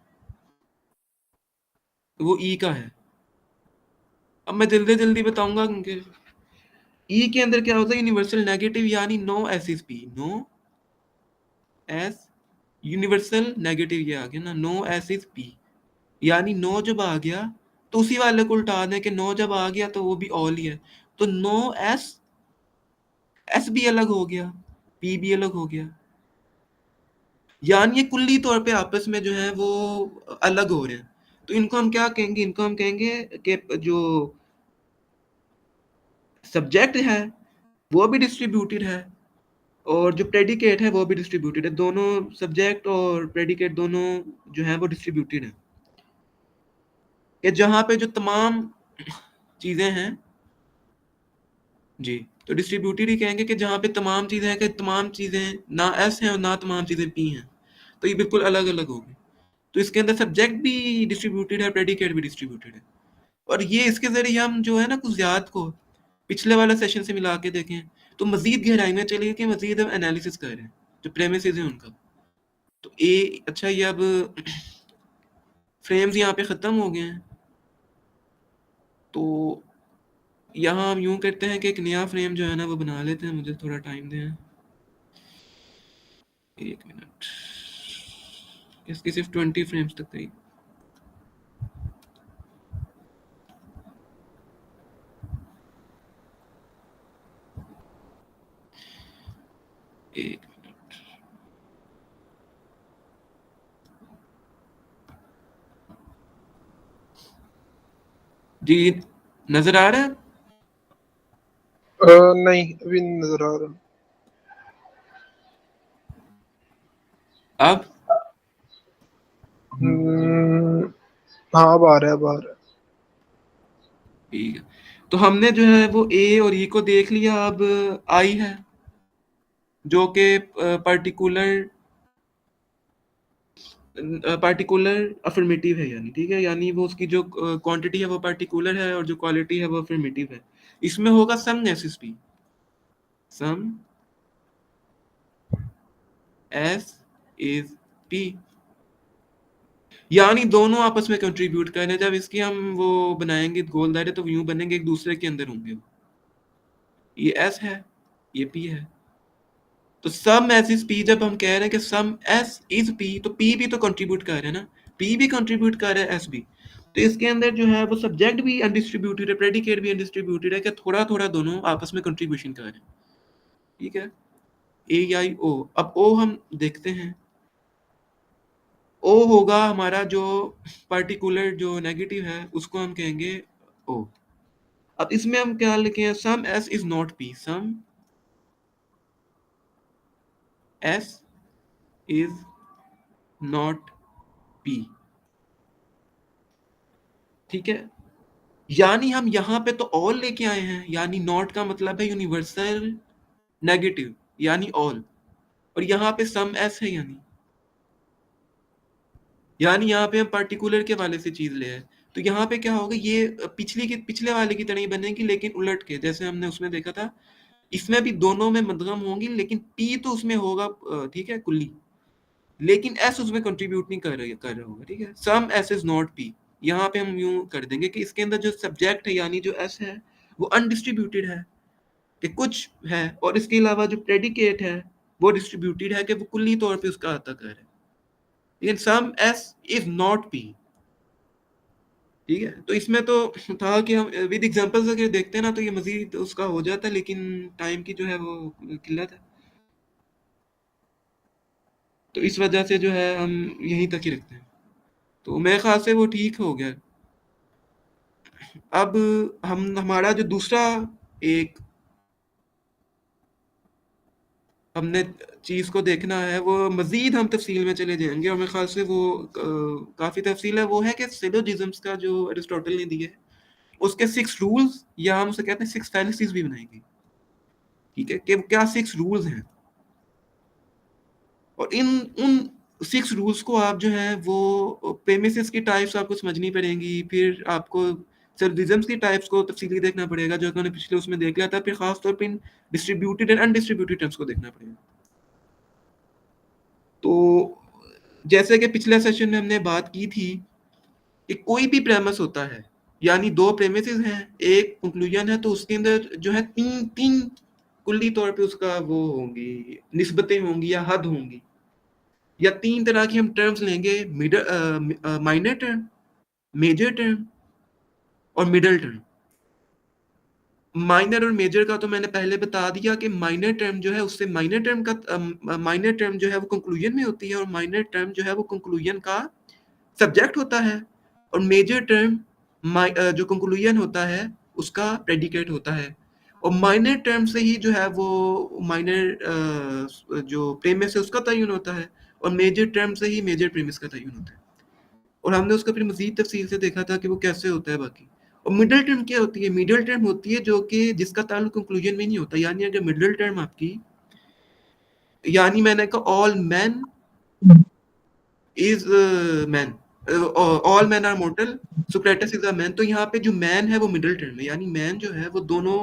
S1: वो ई का है। अब मैं जल्दी बताऊंगा, क्योंकि ई के अंदर क्या होता है, यूनिवर्सल नेगेटिव, यानी no S is P, no S universal negative, ये आ गया ना, नो एस इज पी, यानी नो जब आ गया तो उसी वाले को उल्टा दें कि नो जब आ गया तो वो भी ऑल ही है, तो नो एस, एस भी अलग हो गया, पी भी अलग हो गया, यानी ये कुल्ली तौर पे आपस में जो है वो अलग हो रहे हैं। तो इनको हम क्या कहेंगे, इनको हम कहेंगे कि जो सब्जेक्ट है वो भी डिस्ट्रीब्यूटेड है और जो प्रेडिकेट है वो भी डिस्ट्रीब्यूटेड है, दोनों सब्जेक्ट और प्रेडिकेट दोनों जो है वो डिस्ट्रीब्यूटेड है, कि जहां पे जो तमाम चीजें हैं जी, तो डिस्ट्रीब्यूटेड ही कहेंगे कि जहां पे तमाम चीजें हैं, कि तमाम चीजें ना एस हैं और ना तमाम चीजें पी हैं, तो ये बिल्कुल अलग अलग होगी। तो इसके अंदर सब्जेक्ट भी डिस्ट्रीब्यूटेड है, प्रेडिकेट भी डिस्ट्रीब्यूटेड है। और ये इसके ज़रिए हम जो है ना कुछ ज़्यादा को पिछले वाला सेशन से मिला के देखें तो मज़ीद गहराई में चले कि मज़ीद हम एनालिसिस कर रहे हैं जो प्रेमिसेस हैं उनका। तो अच्छा ये अब फ्रेम्स यहाँ पे ख़त्म हो गए हैं, तो यहाँ हम यूँ करते हैं कि एक नया फ्रेम जो है ना वो बना लेते हैं। मुझे थोड़ा टाइम दें, 1 मिनट। इसकी सिर्फ 20 फ्रेम्स तक गई। एक मिनट। जी नजर आ रहा है?
S3: नहीं अभी नहीं नजर आ रहा।
S1: अब
S3: हाँ अब आ रहा है, अब आ रहा है।
S1: ठीक है, तो हमने जो है वो ए और ई को देख लिया। अब आई है जो कि पार्टिकुलर अफर्मेटिव है, यानी ठीक है, यानी वो उसकी जो क्वांटिटी है वो पार्टिकुलर है और जो क्वालिटी है वो अफर्मेटिव है। इसमें होगा some S P, some S is P, यानी दोनों आपस में कंट्रीब्यूट कर रहे हैं। जब इसकी हम वो बनाएंगे गोल दायरे तो यूं बनेंगे, एक दूसरे के अंदर होंगे। ये एस है, ये पी है। तो सम एस इज पी, जब हम कह रहे हैं कि सम एस इज पी, तो पी भी तो कंट्रीब्यूट कर रहे हैं ना, पी भी कंट्रीब्यूट कर रहा है, एस भी। तो इसके अंदर जो है वो सब्जेक्ट भी अनडिस्ट्रीब्यूटेड है, प्रेडिकेट भी अनडिस्ट्रीब्यूटेड है, कि थोड़ा थोड़ा दोनों आपस में कंट्रीब्यूशन कर रहे हैं। ठीक है, ए आई ओ। अब ओ हम देखते हैं, ओ होगा हमारा जो पार्टिकुलर जो नेगेटिव है उसको हम कहेंगे ओ। अब इसमें हम क्या लिखें, some S is not P, some S is not P. ठीक है, यानी हम यहाँ पे तो ऑल लेके आए हैं, यानी नॉट का मतलब है यूनिवर्सल नेगेटिव, यानी ऑल। और यहाँ पे सम एस है, यानी यहाँ पे हम पार्टिकुलर के वाले से चीज ले आए। तो यहाँ पे क्या होगा, ये पिछले वाले की तरह ही बनेगी, लेकिन उलट के, जैसे हमने उसमें देखा था। इसमें भी दोनों में मदगम होंगी, लेकिन पी तो उसमें होगा ठीक है कुल्ली, लेकिन एस उसमें कंट्रीब्यूट नहीं कर रहा होगा। ठीक है, सम एस इज नॉट पी। यहाँ पे हम यूं कर देंगे कि इसके अंदर जो सब्जेक्ट है यानी जो एस है वो अनडिस्ट्रीब्यूटेड है, कि कुछ है, और इसके अलावा जो प्रेडिकेट है वो डिस्ट्रीब्यूटेड है, कि वो कुल्ली तौर पे उसका अता कर है। लेकिन सम एस इज नॉट पी। ठीक है, तो इसमें तो था कि हम विद एग्जांपल्स अगर देखते हैं ना तो ये मजीद उसका हो जाता है, लेकिन टाइम की जो है वो किल्लत है, तो इस वजह से जो है हम यहीं तक ही रखते हैं। तो मेरे ख्याल से वो ठीक हो गया। अब हमारा जो दूसरा एक हमने चीज़ को देखना है, वो मज़ीद हम तफसील में चले जाएंगे, और मेरे ख्याल से वो काफ़ी तफसील है। वो है कि सिलोजिज्म्स का जो अरिस्टोटल ने दिए उसके 6 रूल्स, या हम उसे कहते हैं 6 फैलिसीज भी बनाएंगे। ठीक है, कि क्या 6 रूल्स हैं, और इन उन 6 रूल्स को आप जो है वो प्रेमिसेस की टाइप्स आपको समझनी पड़ेंगी, फिर आपको सिलोजिज्म्स की टाइप्स को तफसीली देखना पड़ेगा जो हमने पिछले उसमें देख लिया था, फिर खास तौर पर इन डिस्ट्रीब्यूटेड एंड अनडिस्ट्रीब्यूटेड टर्म्स को देखना पड़ेगा। तो जैसे कि पिछले सेशन में हमने बात की थी कि कोई भी प्रेमिस होता है, यानी 2 प्रेमिसेस हैं, एक कंक्लूजन है, तो उसके अंदर जो है तीन तीन कुल्ली तौर पे उसका वो होंगी, निस्बतें होंगी या हद होंगी, या 3 तरह की हम टर्म्स लेंगे, माइनर टर्म, मेजर टर्म और मिडल टर्म। माइनर और मेजर का तो मैंने पहले बता दिया कि माइनर टर्म जो है उससे माइनर टर्म जो है वो कंक्लूजन में होती है, और माइनर टर्म जो है वो कंक्लूजन का सब्जेक्ट होता है, और मेजर टर्म जो कंक्लूजन होता है उसका प्रेडिकेट होता है। और माइनर टर्म से ही जो है वो माइनर जो प्रेमिस है उसका तयन होता है, और मेजर टर्म से ही मेजर प्रेमिस का तयन होता है। और हमने उसका फिर मजीद तफसील से देखा था कि वो कैसे होता है बाकी। और मिडल टर्म क्या होती है, मिडल टर्म होती है जो कि जिसका ताल्लुक कंक्लूजन में नहीं होता, यानी अगर मिडल टर्म आपकी, यानी मैंने कहा all man is man, all man are mortal, Socrates is a man. तो यहाँ पे जो मैन है वो मिडिल टर्म है, यानी मैन जो है वो दोनों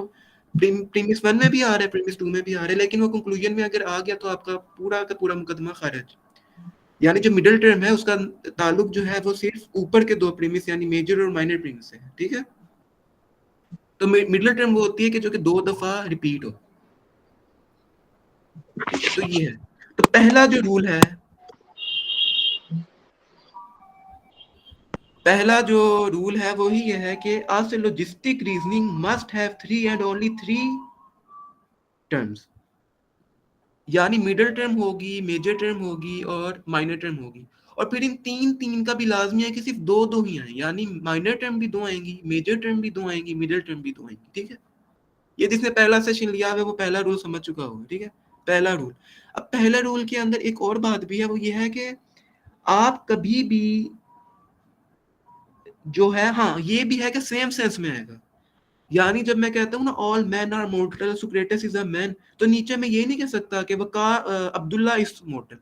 S1: प्रीमिस 1 में भी आ रहा है, प्रीमिस 2 में भी आ रहा है, लेकिन वो कंक्लूजन में अगर आ गया तो आपका पूरा का पूरा मुकदमा खारिज। यानी जो मिडिल टर्म है उसका ताल्लुक जो है वो सिर्फ ऊपर के दो प्रीमिस यानी मेजर और माइनर प्रीमिस से है, ठीक है। तो मिडिल टर्म वो होती है कि जो कि 2 दफा रिपीट हो, ठीक है। तो ये है, तो पहला जो रूल है, पहला जो रूल है वो ही ये है कि a syllogistic reasoning must have 3 and only 3 terms, यानी मिडिल टर्म होगी, मेजर टर्म होगी और माइनर टर्म होगी। और फिर इन तीन का भी लाजमी है कि सिर्फ दो ही आए, यानी माइनर टर्म भी 2 आएंगी, मेजर टर्म भी 2 आएंगी, मिडिल टर्म भी 2 आएंगी, ठीक है। ये जिसने पहला सेशन लिया है वो पहला रूल समझ चुका होगा, ठीक है, पहला रूल। अब पहला रूल के अंदर एक और बात भी है, वो ये है कि आप कभी भी जो है, हाँ ये भी है कि सेम सेंस में आएगा। यानी जब मैं कहता हूँ ना all man are mortal, Socrates is a man, तो नीचे मैं ये नहीं कह सकता कि अब्दुल्ला इज मोर्टल,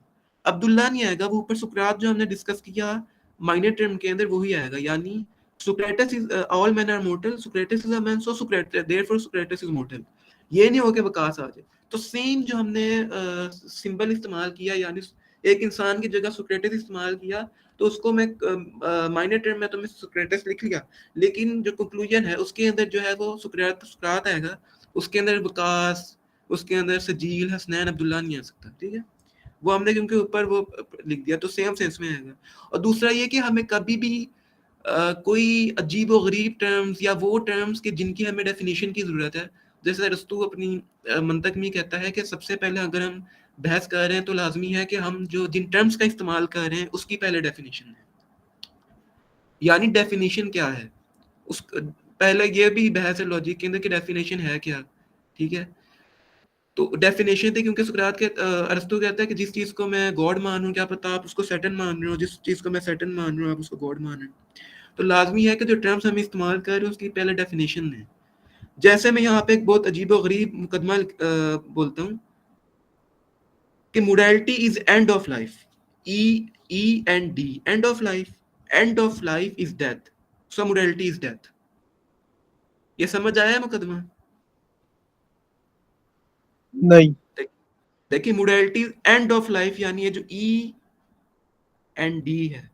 S1: अब्दुल्ला नहीं आएगा, वो ऊपर सुकरात जो हमने डिस्कस किया माइनर टर्म के अंदर वही आएगा। यानी Socrates is all man are mortal, Socrates is a man, so Socrates therefore Socrates is mortal. ये नहीं हो के वकास आ जाए। तो सेम जो हमने सिंबल इस्तेमाल किया, यानी एक इंसान की जगह सोक्रेटिस इस्तेमाल किया, तो उसको मैं माइनर टर्म में तो मैं सोक्रेटिस लिख लिया, लेकिन जो कंक्लूजन है उसके अंदर जो है वो सुकरात आएगा, उसके अंदर वकास, उसके अंदर सजील, हसनैन, अब्दुल्ला नहीं आ सकता, ठीक है। वो हमने क्योंकि ऊपर वो लिख दिया तो सेम सेंस में आएगा। और दूसरा ये कि हमें कभी भी कोई अजीब व गरीब टर्म्स या वो टर्म्स के जिनकी हमें डेफिनेशन की ज़रूरत है, जैसे अरस्तू अपनी मंतक में कहता है कि सबसे पहले अगर हम बहस कर रहे हैं तो लाजमी है कि हम जो जिन टर्म्स का इस्तेमाल कर रहे हैं उसकी पहले डेफिनेशन है, यानी डेफिनेशन क्या है उस पहले ये भी बहस है लॉजिक के अंदर कि डेफिनेशन है क्या, ठीक है। तो डेफिनेशन थी क्योंकि सुकरात के अरस्तू कहता है कि जिस चीज को मैं गॉड मान रहा हूँ, क्या पता आप उसको सैटर्न मान रहे हो, जिस चीज को मैं सैटर्न मान रहा हूँ आप उसको गॉड मान रहे हो। तो लाजमी है कि जो टर्म्स हम इस्तेमाल कर रहे हैं उसकी पहले डेफिनेशन है। जैसे मैं यहाँ पे एक बहुत अजीब व गरीब मुकदमा बोलता हूँ कि modality is and of life, E and D, and of life, and of life is death, so modality is death. ये समझ आया मुकदमा?
S3: नहीं।
S1: देखिए मोडालिटी एंड ऑफ लाइफ, यानी ये जो ई एंड डी है,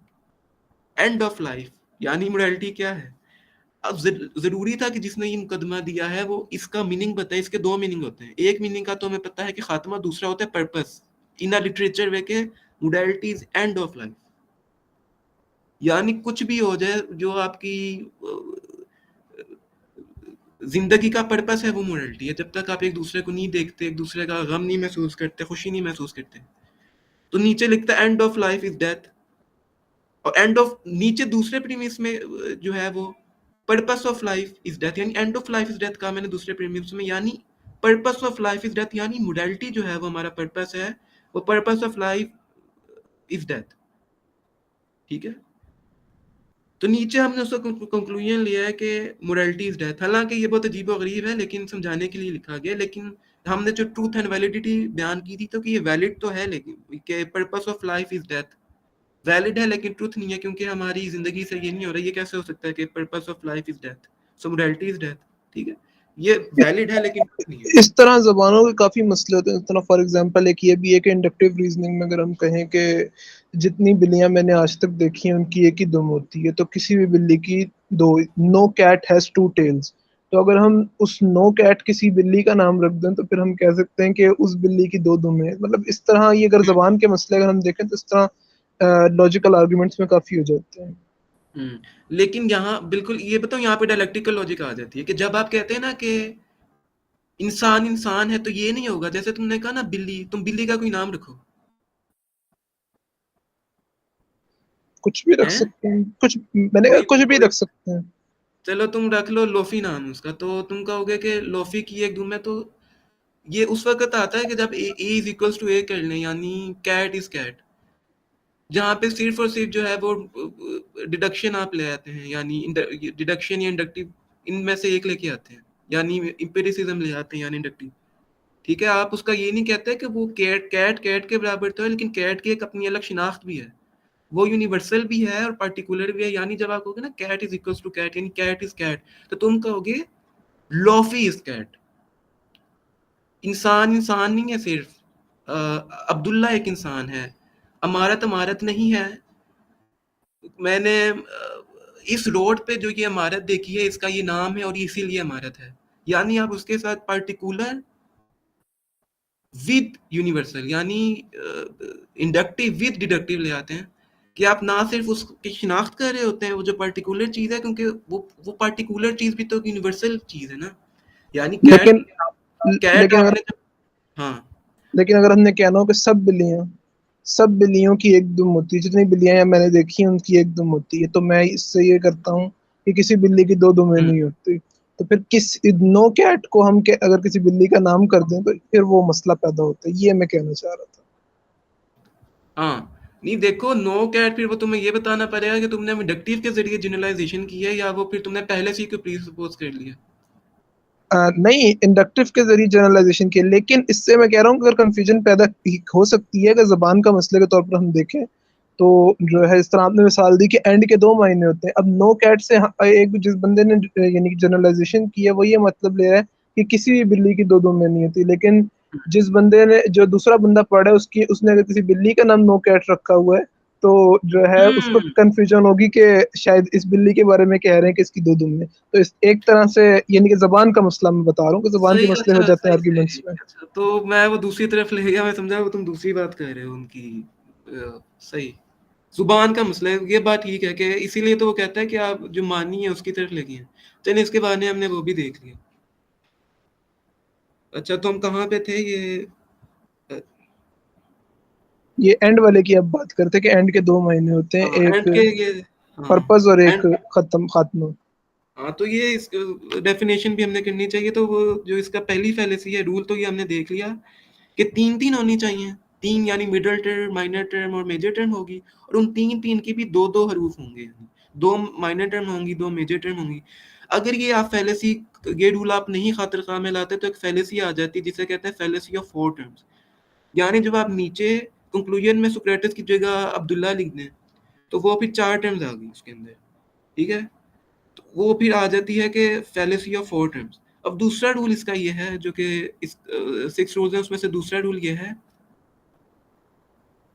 S1: एंड ऑफ लाइफ, यानी मोडालिटी क्या है। अब जरूरी था कि जिसने ये मुकदमा दिया है वो इसका मीनिंग बताए। इसके 2 मीनिंग होते हैं, एक मीनिंग का तो हमें पता है कि खात्मा, दूसरा होता है पर्पस। इन अ लिटरेचर वे के modality is and of life, यानी कुछ भी हो जाए जो आपकी जिंदगी का पर्पस है वो मोरालिटी है। जब तक आप एक दूसरे को नहीं देखते, एक दूसरे का गम नहीं महसूस करते, खुशी नहीं महसूस करते। तो नीचे लिखता है end of life is death, और एंड ऑफ नीचे दूसरे प्रीमिस में जो है वो purpose of life is death, यानी end of life is death का मैंने दूसरे प्रीमिस में, यानी purpose of life is death, यानी मोडालिटी जो है वो हमारा पर्पस है, वो purpose of life is death, ठीक है। तो नीचे हमने उसका कंक्लूजन लिया है कि मोरालिटी इज डेथ। हालांकि ये बहुत अजीब और गरीब है लेकिन समझाने के लिए लिखा गया, लेकिन हमने जो ट्रूथ एंड वैलिडिटी बयान की थी तो कि ये वैलिड तो है, लेकिन कि purpose of life is death valid है लेकिन ट्रूथ नहीं है, क्योंकि हमारी जिंदगी से ये नहीं हो रहा। ये कैसे हो सकता है कि purpose of life is death, so morality is death, ठीक है। ये वैलिड है लेकिन ट्रूथ नहीं है।
S3: इस तरह जबानों के काफी मसले होते हैं। इस तरह फॉर एग्जांपल एक ये भी है कि इंडक्टिव रीजनिंग में अगर हम कहें कि जितनी बिल्लियां मैंने आज तक देखी हैं उनकी एक ही दुम होती है, तो किसी भी बिल्ली की दो, no cat has two tails. तो अगर हम उस नो कैट किसी बिल्ली का नाम रख दें तो फिर हम कह सकते हैं कि उस बिल्ली की दो दुम है। मतलब इस तरह ये अगर जबान के मसले अगर हम देखें तो इस तरह लॉजिकल आर्गुमेंट्स में काफी हो जाते हैं।
S1: लेकिन यहाँ बिल्कुल ये बताओ, यहाँ पे डायलेक्टिकल लॉजिक आ जाती है कि जब आप कहते हैं ना कि इंसान इंसान है, तो ये नहीं होगा जैसे तुमने कहा ना बिल्ली, तुम बिल्ली का कोई नाम रखो,
S3: कुछ भी रख
S1: हैं
S3: सकते हैं, कुछ मैंने कहा
S1: कोई
S3: कुछ भी
S1: कोई
S3: रख सकते हैं।
S1: चलो तुम रख लो लोफी नाम उसका, तो तुम कहोगे कि लोफी की एक दुम है। तो ये उस वक्त आता है कि जब ए इज इक्वल्स टू ए कर लें, यानी कैट इज कैट, जहाँ पे सिर्फ और सिर्फ जो है वो डिडक्शन आप ले आते हैं, यानी डिडक्शन या इंडक्टिव इनमें से एक लेके आते हैं, यानी इंपेरिसिज्म ले आते हैं यानी इंडक्टिव, ठीक है। आप उसका ये नहीं कहते कि वो कैट कैट कैट के बराबर तो है, लेकिन कैट की एक अपनी अलग शिनाख्त भी है। वो यूनिवर्सल भी है और पार्टिकुलर भी है। यानी जब आप कहोगे ना cat is equals to cat, यानी कैट इज कैट, तो तुम कहोगे लोफी इज कैट। इंसान इंसान नहीं है सिर्फ, अब्दुल्ला एक इंसान है, अमारत अमारत नहीं है। मैंने इस रोड पे जो ये इमारत देखी है इसका ये नाम है और ये इसीलिए इमारत है। यानी आप उसके साथ पार्टिकुलर विद यूनिवर्सल यानी इंडक्टिव विद डिडक्टिव ले आते हैं कि आप ना सिर्फ उसकी शिनाख्त कर रहे होते हैं वो जो पर्टिकुलर चीज है, क्योंकि वो पर्टिकुलर चीज भी तो यूनिवर्सल चीज है ना। यानी कैट
S3: लेकिन
S1: कैट
S3: लेकिन अगर
S1: आपने हाँ
S3: लेकिन अगर हमने कहना हो कि सब बिल्लियों की एक दुम होती है, जितनी बिल्लियां या मैंने देखी हैं उनकी एक दुम होती है, तो मैं इससे ये करता हूँ कि किसी बिल्ली की दो दुमें नहीं होती। तो फिर नो कैट को हम अगर किसी बिल्ली का नाम कर दें तो फिर वो मसला पैदा होता है, ये मैं कहना चाह रहा था।
S1: हाँ नहीं देखो, नो कैट फिर वो तुम्हें ये बताना पड़ेगा कि तुमने इंडक्टिव के जरिए जनरलाइजेशन की है या वो फिर तुमने पहले से ही कोई प्रीसपोज कर लिया।
S3: नहीं, इंडक्टिव के जरिए जनरलाइजेशन की, लेकिन इससे मैं कह रहा हूँ अगर कंफ्यूजन पैदा हो सकती है, अगर जबान का मसले के तौर पर हम देखें तो जो है इस तरह आपने मिसाल दी कि एंड के दो मायने होते हैं। अब नो कैट से एक जिस बंदे ने यानी कि जनरलाइजेशन की है वो ये मतलब ले रहा है कि किसी भी बिल्ली की दो दुम नहीं होती, लेकिन जिस बंदे ने जो दूसरा बंदा पढ़ा है उसने अगर किसी बिल्ली का नाम नो कैट रखा हुआ है तो जो है उसको कंफ्यूजन होगी कि शायद इस बिल्ली के बारे में कह रहे हैं कि इसकी दो दुम है। तो इस एक तरह से यानी कि जबान का मसला मैं बता रहा हूँ कि जबान के
S1: सही,
S3: मसले हो
S1: अच्छा
S3: जाते हैं
S1: सही
S3: आर्ग्यूमेंट्स
S1: सही,
S3: में।
S1: अच्छा तो मैं वो दूसरी तरफ ले गया, मैं समझा वो तुम दूसरी बात कर रहे हो उनकी। सही, जुबान का मसला है, ये बात ठीक है कि इसीलिए तो वो कहता है कि आप जो मानी है उसकी तरफ लगे हैं। चलिए इसके बाद हमने वो भी देख लिया। अच्छा तो हम कहाँ पे थे ये अ,
S3: ये एंड वाले की अब बात करते हैं कि एंड के दो मायने होते हैं,
S1: हाँ
S3: एक
S1: एंड के ये, हाँ
S3: पर्पस और एक
S1: एंड,
S3: खात्मा।
S1: हाँ तो ये इस डेफिनेशन भी हमने करनी चाहिए। तो वो जो इसका पहली फैलेसी है रूल, तो ये हमने देख लिया कि तीन तीन होनी चाहिए। तीन यानी मिडिल टर्म, माइनर टर्म और मेजर टर्म होगी, और उन तीन तीन की भी दो दो हरूफ होंगे, यानी दो माइनर टर्म होंगी, दो मेजर टर्म होंगी। अगर ये आप फैलेसी, ये रूल आप नहीं खातिर खा में लाते तो एक फैलेसी आ जाती है जिसे कहते हैं फैलेसी ऑफ फोर टर्म्स। यानी जब आप नीचे कंक्लूजन में सुक्रेटिस की जगह अब्दुल्ला लिख दें तो वो फिर चार टर्म्स आ गई उसके अंदर, ठीक है। तो वो फिर आ जाती है कि फैलेसी ऑफ फोर टर्म्स। अब दूसरा रूल इसका ये है जो कि इस 6 रूल्स हैं उसमें से दूसरा रूल ये है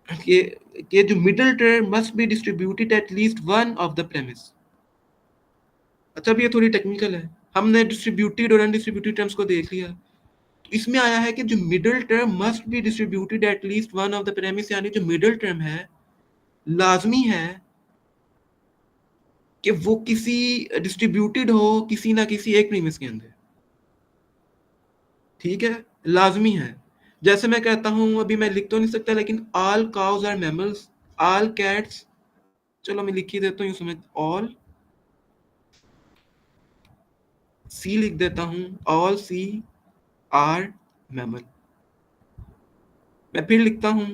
S1: कि जो middle term must be distributed at least one of the premise. अच्छा अब ये थोड़ी टेक्निकल है, हमने डिस्ट्रीब्यूटेड और अनडिस्ट्रीब्यूटेड टर्म्स को देख लिया। तो इसमें आया है कि जो middle term must be distributed at least one of the premise, यानी जो मिडिल टर्म है लाजमी है कि वो किसी डिस्ट्रीब्यूटेड हो किसी ना किसी एक प्रीमिस के अंदर, ठीक है, लाजमी है। जैसे मैं कहता हूं, अभी मैं लिख तो नहीं सकता लेकिन all cows are mammals, all cats, चलो मैं लिख ही देता हूँ यूं समझ, ऑल सी लिख देता हूँ, ऑल सी आर मैमल। मैं फिर लिखता हूँ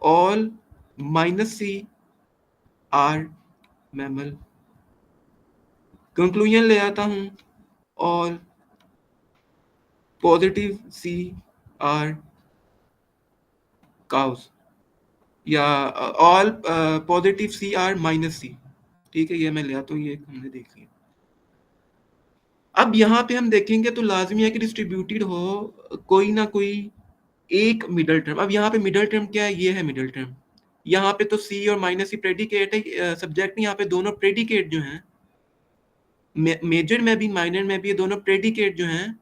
S1: all minus C are mammal. Conclusion ले आता हूँ all positive C are cows, या all positive C are minus C, ठीक है, ये मैं ले आता हूँ, ये हमने देख लिया। अब यहाँ पे हम देखेंगे तो लाजमी है कि डिस्ट्रीब्यूटेड हो कोई ना कोई एक मिडल टर्म। अब यहाँ पे मिडल टर्म क्या है, ये है मिडल टर्म। यहाँ पे तो सी और माइनस सी प्रेडिकेट है, सब्जेक्ट नहीं, यहाँ पे दोनों प्रेडिकेट जो हैं, मेजर में भी माइनर में भी ये दोनों प्रेडिकेट जो हैं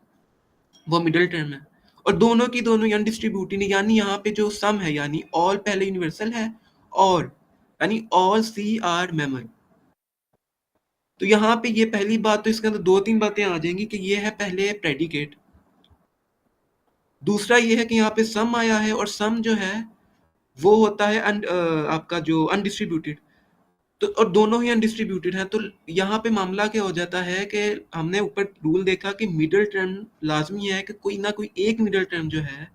S1: वो मिडल टर्म है, और दोनों की दोनों अनडिस्ट्रीब्यूटेड, यानी यहाँ पे जो सम है यानी ऑल पहले यूनिवर्सल है, और यानी ऑल सी आर मेमर। तो यहाँ पे ये पहली बात, तो इसके अंदर दो तीन बातें आ जाएंगी कि ये है पहले प्रेडिकेट, दूसरा ये है कि यहाँ पे सम आया है और सम जो है वो होता है आपका जो अनडिस्ट्रीब्यूटेड, तो और दोनों ही अनडिस्ट्रीब्यूटेड हैं। तो यहाँ पे मामला क्या हो जाता है कि हमने ऊपर रूल देखा कि मिडिल टर्म लाजमी है कि कोई ना कोई एक मिडिल टर्म जो है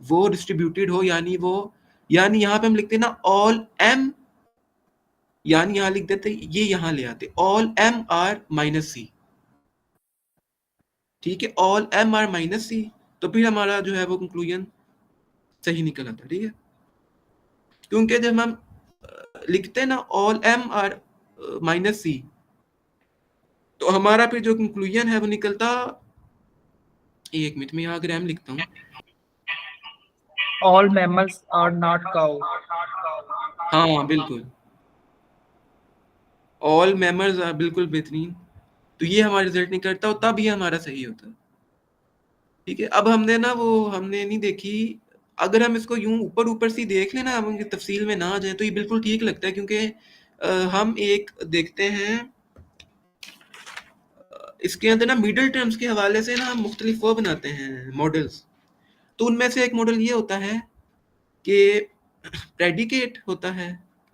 S1: वो डिस्ट्रीब्यूटेड हो, यानी वो, यानी यहाँ पे हम लिखते हैं ना ऑल एम, यानी यहाँ लिख देते, ये यहाँ ले आते all M R minus C, ठीक है, ऑल एम आर माइनस सी। तो फिर हमारा जो है वो कंक्लूजन सही निकल आता है, ठीक है। क्योंकि जब हम लिखते हैं ना ऑल एम आर माइनस सी, तो हमारा फिर जो कंक्लूजन है वो निकलता, एक मिनट में यहाँ ग्राम लिखता हूँ।
S2: all mammals are not cow।
S1: हाँ बिल्कुल, ऑल मैमर्स आर, बिल्कुल बेहतरीन। तो ये हमारा रिजल्ट निकलता और तब ये हमारा सही होता। ठीक है, अब हमने ना वो हमने नहीं देखी, अगर हम इसको यूं ऊपर ऊपर से देख लेना, हम उनकी तफसील में ना जाए तो ये बिल्कुल ठीक लगता है, क्योंकि हम एक देखते हैं इसके अंदर ना मिडिल टर्म्स के हवाले से ना हम मुख्तलिफ वो बनाते हैं मॉडल्स। तो उनमें से एक मॉडल ये होता है कि प्रेडिकेट होता है,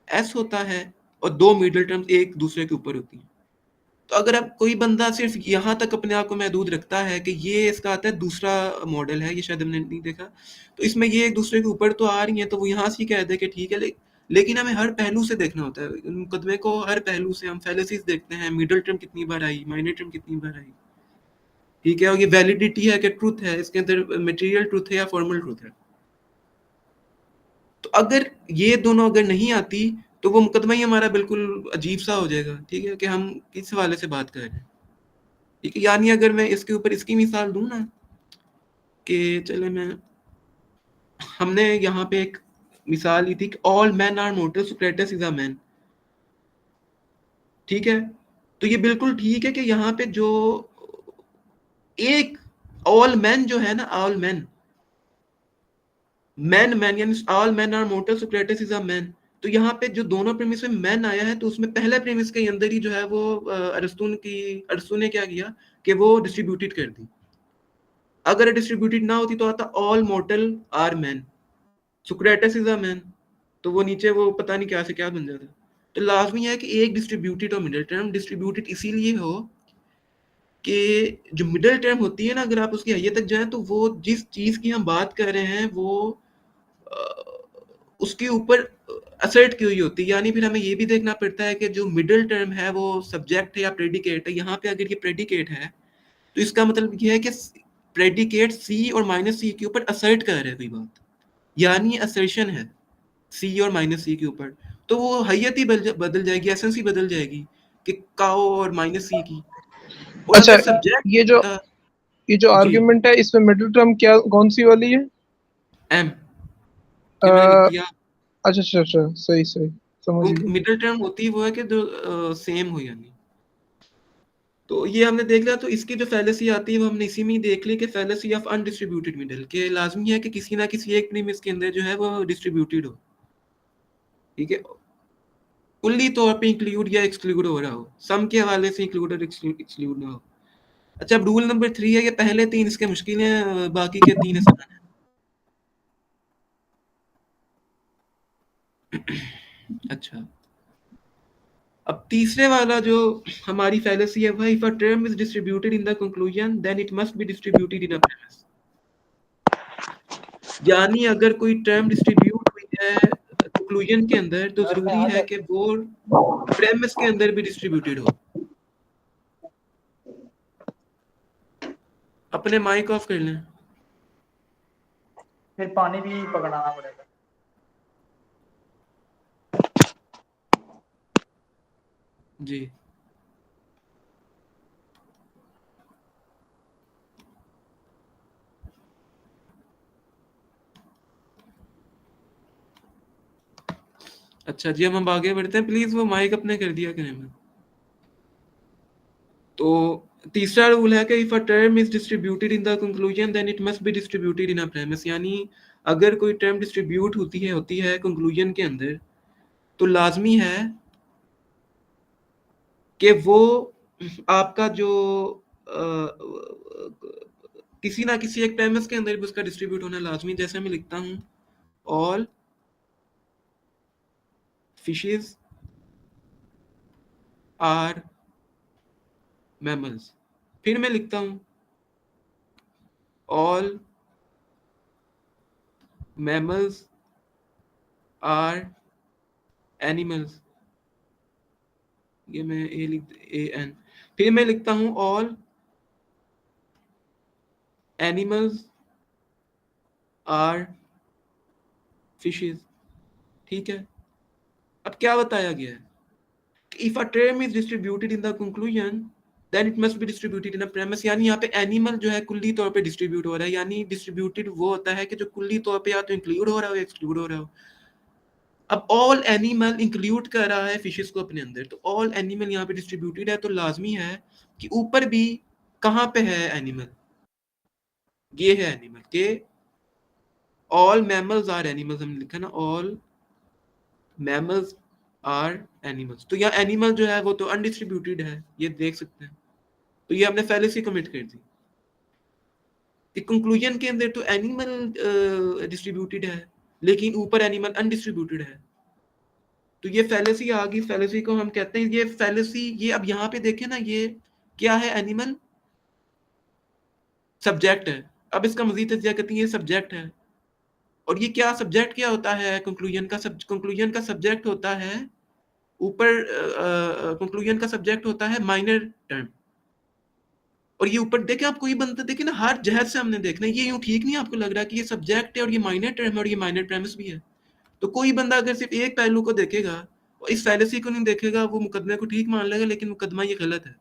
S1: एस होता है, और दो मिडिल टर्म्स एक दूसरे के ऊपर होती हैं। तो अगर अब कोई बंदा सिर्फ यहाँ तक अपने आप को महदूद रखता है कि ये इसका आता है दूसरा मॉडल है, ये शायद हमने नहीं देखा, तो इसमें ये एक दूसरे के ऊपर तो आ रही हैं, तो वो यहाँ से ही कह दे कि ठीक है, लेकिन हमें हर पहलू से देखना होता है मुकदमे को, हर पहलू से हम फैलेसीज देखते हैं, मिडिल टर्म कितनी बार आई, माइनर टर्म कितनी बार आई। ठीक है, और ये वैलिडिटी है कि ट्रूथ है, इसके अंदर मटेरियल ट्रूथ है या फॉर्मल ट्रूथ है। तो अगर ये दोनों अगर नहीं आती तो वो मुकदमा ही हमारा बिल्कुल अजीब सा हो जाएगा। ठीक है, कि हम किस हवाले से बात कर रहे हैं। ठीक है, यानी अगर मैं इसके ऊपर इसकी मिसाल दूं ना, कि चले मैं, हमने यहाँ पे एक मिसाल ली थी कि all man are mortal, Socrates is a man. ठीक है, तो ये बिल्कुल ठीक है कि यहाँ पे जो एक ऑल मैन जो है ना, ऑल मैन, मैन मैन यानी all man are mortal, Socrates is a man. तो यहाँ पे जो दोनों प्रेमिस में मैन आया है, तो उसमें पहले प्रेमिस के अंदर ही जो है वो अरस्तू ने क्या किया कि वो डिस्ट्रीब्यूटेड कर दी। अगर डिस्ट्रीब्यूटेड ना होती तो आता all mortal are man, Socrates is a man, तो वो नीचे वो पता नहीं क्या से क्या बन जाता। तो लाजमी है कि एक डिस्ट्रीब्यूटेड और मिडिल टर्म, डिस्ट्रीब्यूटेड इसीलिए हो कि जो मिडिल टर्म होती है ना, अगर आप उसकी हैयत तक जाए तो वो जिस चीज की हम बात कर रहे हैं वो उसके ऊपर असर्ट की हुई होती है। यानी फिर हमें ये भी देखना पड़ता है कि जो मिडिल टर्म है वो सब्जेक्ट है या प्रेडिकेट है। यहाँ पे अगर ये प्रेडिकेट है तो इसका मतलब ये है कि प्रेडिकेट सी और माइनस सी के ऊपर असर्ट कर रहा है कोई बात, यानी असर्शन है सी और माइनस सी के ऊपर, तो वो हैयत ही बदल जाएगी, एसेंस ही बदल जाएगी कि काओ और माइनस सी की। और
S3: अच्छा,
S1: अगर सब्जेक्ट
S3: ये जो
S1: होता,
S3: ये जो
S1: जी
S3: आर्ग्यूमेंट है इसमें मिडिल टर्म क्या कौन सी वाली है?
S1: एम,
S3: अ,
S1: ये मैंने लिख दिया।
S3: अच्छा अच्छा अच्छा, सही सही, समझ गया।
S1: मिडिल टर्म होती वो है कि जो सेम हो, यानी तो ये हमने देख लिया। तो इसकी जो फैलेसी आती है वो हमने इसी में ही देख ली कि फैलेसी ऑफ अनडिस्ट्रीब्यूटेड मिडल, के लाजमी है कि किसी ना किसी एक प्रीमिस के अंदर जो है वो डिस्ट्रीब्यूटेड हो। ठीक है, कुल्ली तौर पे इंक्लूड या एक्सक्लूड हो रहा हो, सम के हवाले से इंक्लूड और एक्सक्लूड ना हो। अच्छा, अब रूल नंबर 3 है, ये पहले 3 इसके मुश्किल हैं, बाकी के 3 आसान हैं। अच्छा, अब तीसरे वाला जो हमारी फैलेसी है वह, if a term is distributed in the conclusion then it must be distributed in a premise. यानी अगर कोई टर्म डिस्ट्रीब्यूट हुई है कंक्लूजन के अंदर तो जरूरी है कि वो प्रेमिस के अंदर भी डिस्ट्रीब्यूटेड हो। अपने माइक ऑफ कर लें।
S2: फिर पानी भी पकड़ाना पड़ेगा।
S1: जी, अच्छा जी, हम आगे बढ़ते हैं, प्लीज वो माइक अपने कर दिया करें मैं। तो तीसरा रूल है कि if a term is distributed in the conclusion then it must be distributed in a premise. यानी अगर कोई टर्म डिस्ट्रीब्यूट होती है कंक्लूजन के अंदर, तो लाजमी है कि वो आपका जो किसी ना किसी एक प्रेमिस के अंदर भी उसका डिस्ट्रीब्यूट होना लाजमी। जैसे मैं लिखता हूँ ऑल फिशेस आर मैमल्स, फिर मैं लिखता हूँ ऑल मैमल्स आर एनिमल्स, ये मैं ए लिख ए एन, फिर मैं लिखता हूँ ऑल एनिमल्स आर फिशेस। ठीक है, अब क्या बताया गया है कि if a term is distributed in the conclusion then it must be distributed in a premise, यानी यहाँ पे एनिमल जो है कुल्ली तौर पे डिस्ट्रीब्यूट हो रहा है, यानी डिस्ट्रीब्यूटेड वो होता है कि जो कुल्ली तौर पे या तो इंक्लूड हो रहा हो या एक्सक्लूड हो रहा हो। अब ऑल एनिमल इंक्लूड कर रहा है फिशेस को अपने अंदर, तो ऑल एनिमल यहाँ पे डिस्ट्रीब्यूटेड है, तो लाजमी है कि ऊपर भी कहाँ पे है एनिमल, ये है एनिमल के ऑल मैमल्स आर एनिमल्स, हमने लिखा ना ऑल मैमल्स आर एनिमल्स, तो यहाँ एनिमल जो है वो तो अनडिस्ट्रीब्यूटेड है, ये देख सकते हैं, तो ये हमने फैलेसी कमिट कर दी कि कंक्लूजन के अंदर तो एनिमल डिस्ट्रीब्यूटेड है लेकिन ऊपर एनिमल अनडिस्ट्रीब्यूटेड है, तो ये फैलेसी आ गई। फैलेसी को हम कहते हैं, ये फैलेसी, ये अब यहाँ पे देखें ना, ये क्या है, एनिमल सब्जेक्ट है। अब इसका मजीद तजिया करती है, ये सब्जेक्ट है, और ये क्या सब्जेक्ट क्या होता है, कंक्लूजन का सब्जेक्ट होता है ऊपर, कंक्लूजन का सब्जेक्ट होता है माइनर टर्म, और ये ऊपर देखें, आप कोई बनता देखे ना, हर जहत से हमने देखना, ये यूं ठीक नहीं आपको लग रहा कि ये सब्जेक्ट है और ये माइनर टर्म है और ये माइनर प्रेमिस भी है, तो कोई बंदा अगर सिर्फ एक पहलू को देखेगा और इस फैलेसी को नहीं देखेगा, वो मुकदमे को ठीक मान लेगा, लेकिन मुकदमा ये गलत है।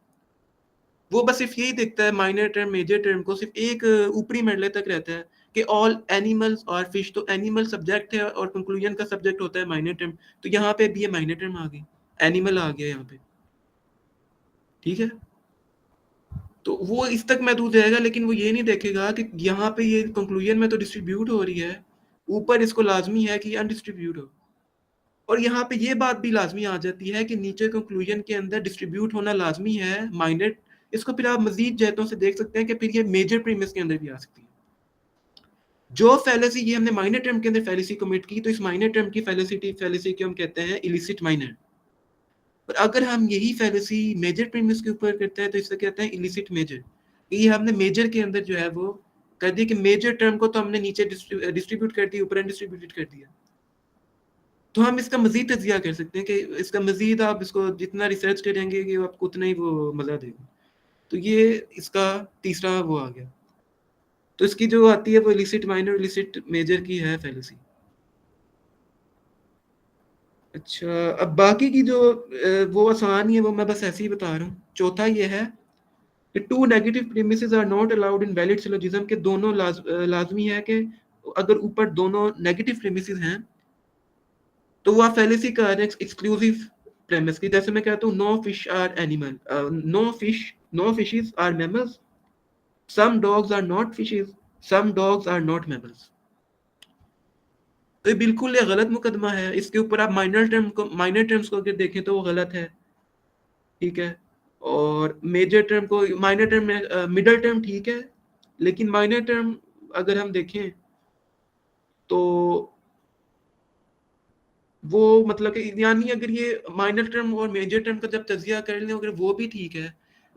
S1: वो बस सिर्फ यही देखता है माइनर टर्म मेजर टर्म को, सिर्फ एक ऊपरी मरले तक रहता है कि ऑल एनिमल्स और फिश, तो एनिमल सब्जेक्ट है और कंक्लूजन का सब्जेक्ट होता है माइनर टर्म, तो यहाँ पे भी ये माइनर टर्म आ गई, एनिमल आ गया यहाँ पे, ठीक है। तो वो इस तक महदूद रहेगा, लेकिन वो ये नहीं देखेगा कि यहाँ पे ये कंक्लूजन में तो डिस्ट्रीब्यूट हो रही है, ऊपर इसको लाजमी है कि अनडिस्ट्रीब्यूट हो, और यहाँ पे ये बात भी लाजमी आ जाती है कि नीचे कंक्लूजन के अंदर डिस्ट्रीब्यूट होना लाजमी है माइनर, इसको फिर आप मजीद जहतों से देख सकते हैं कि फिर ये मेजर प्रीमिस के अंदर भी आ सकती है। जो फैलेसी ये हमने माइनर टर्म के अंदर फैलेसी कमिट की, तो इस माइनर टर्म की फैलेसी को हम कहते हैं इलिसिट माइनर, और अगर हम यही फैलेसी मेजर प्रीमिस के ऊपर करते हैं तो इसे कहते हैं इलिसिट मेजर। ये हमने मेजर के अंदर जो है वो कर दिया कि मेजर टर्म को तो हमने नीचे डिस्ट्रीब्यूट कर दिया, ऊपर अनडिस्ट्रीब्यूटेड कर दिया, तो हम इसका मजीद तजिया कर सकते हैं कि इसका मजीद आप इसको जितना रिसर्च करेंगे कि आपको उतना ही वो मजा देगा। तो ये इसका तीसरा वो आ गया, तो इसकी जो आती है वो इलिसिट माइनर इलिसिट मेजर की है फैलेसी। अच्छा, अब बाकी की जो वो आसान ही है, वो मैं बस ऐसे ही बता रहा हूँ। चौथा ये है कि two negative premises are not allowed in valid syllogism, के दोनों लाजमी है कि अगर ऊपर दोनों नेगेटिव प्रीमिसेस हैं तो वह फैलेसी का एक्सक्लूसिव प्रेमिस की, जैसे मैं कहता हूँ no fish are animal, no fishes are mammals, some dogs are not fishes, some dogs are not mammals, तो ये बिल्कुल ये गलत मुकदमा है। इसके ऊपर आप माइनर टर्म्स को अगर देखें तो वो गलत है, ठीक है, और मेजर टर्म को, माइनर टर्म में मिडल टर्म ठीक है, लेकिन माइनर टर्म अगर हम देखें तो वो मतलब कि, यानी अगर ये माइनर टर्म और मेजर टर्म का जब तजिया कर लें अगर वो भी ठीक है,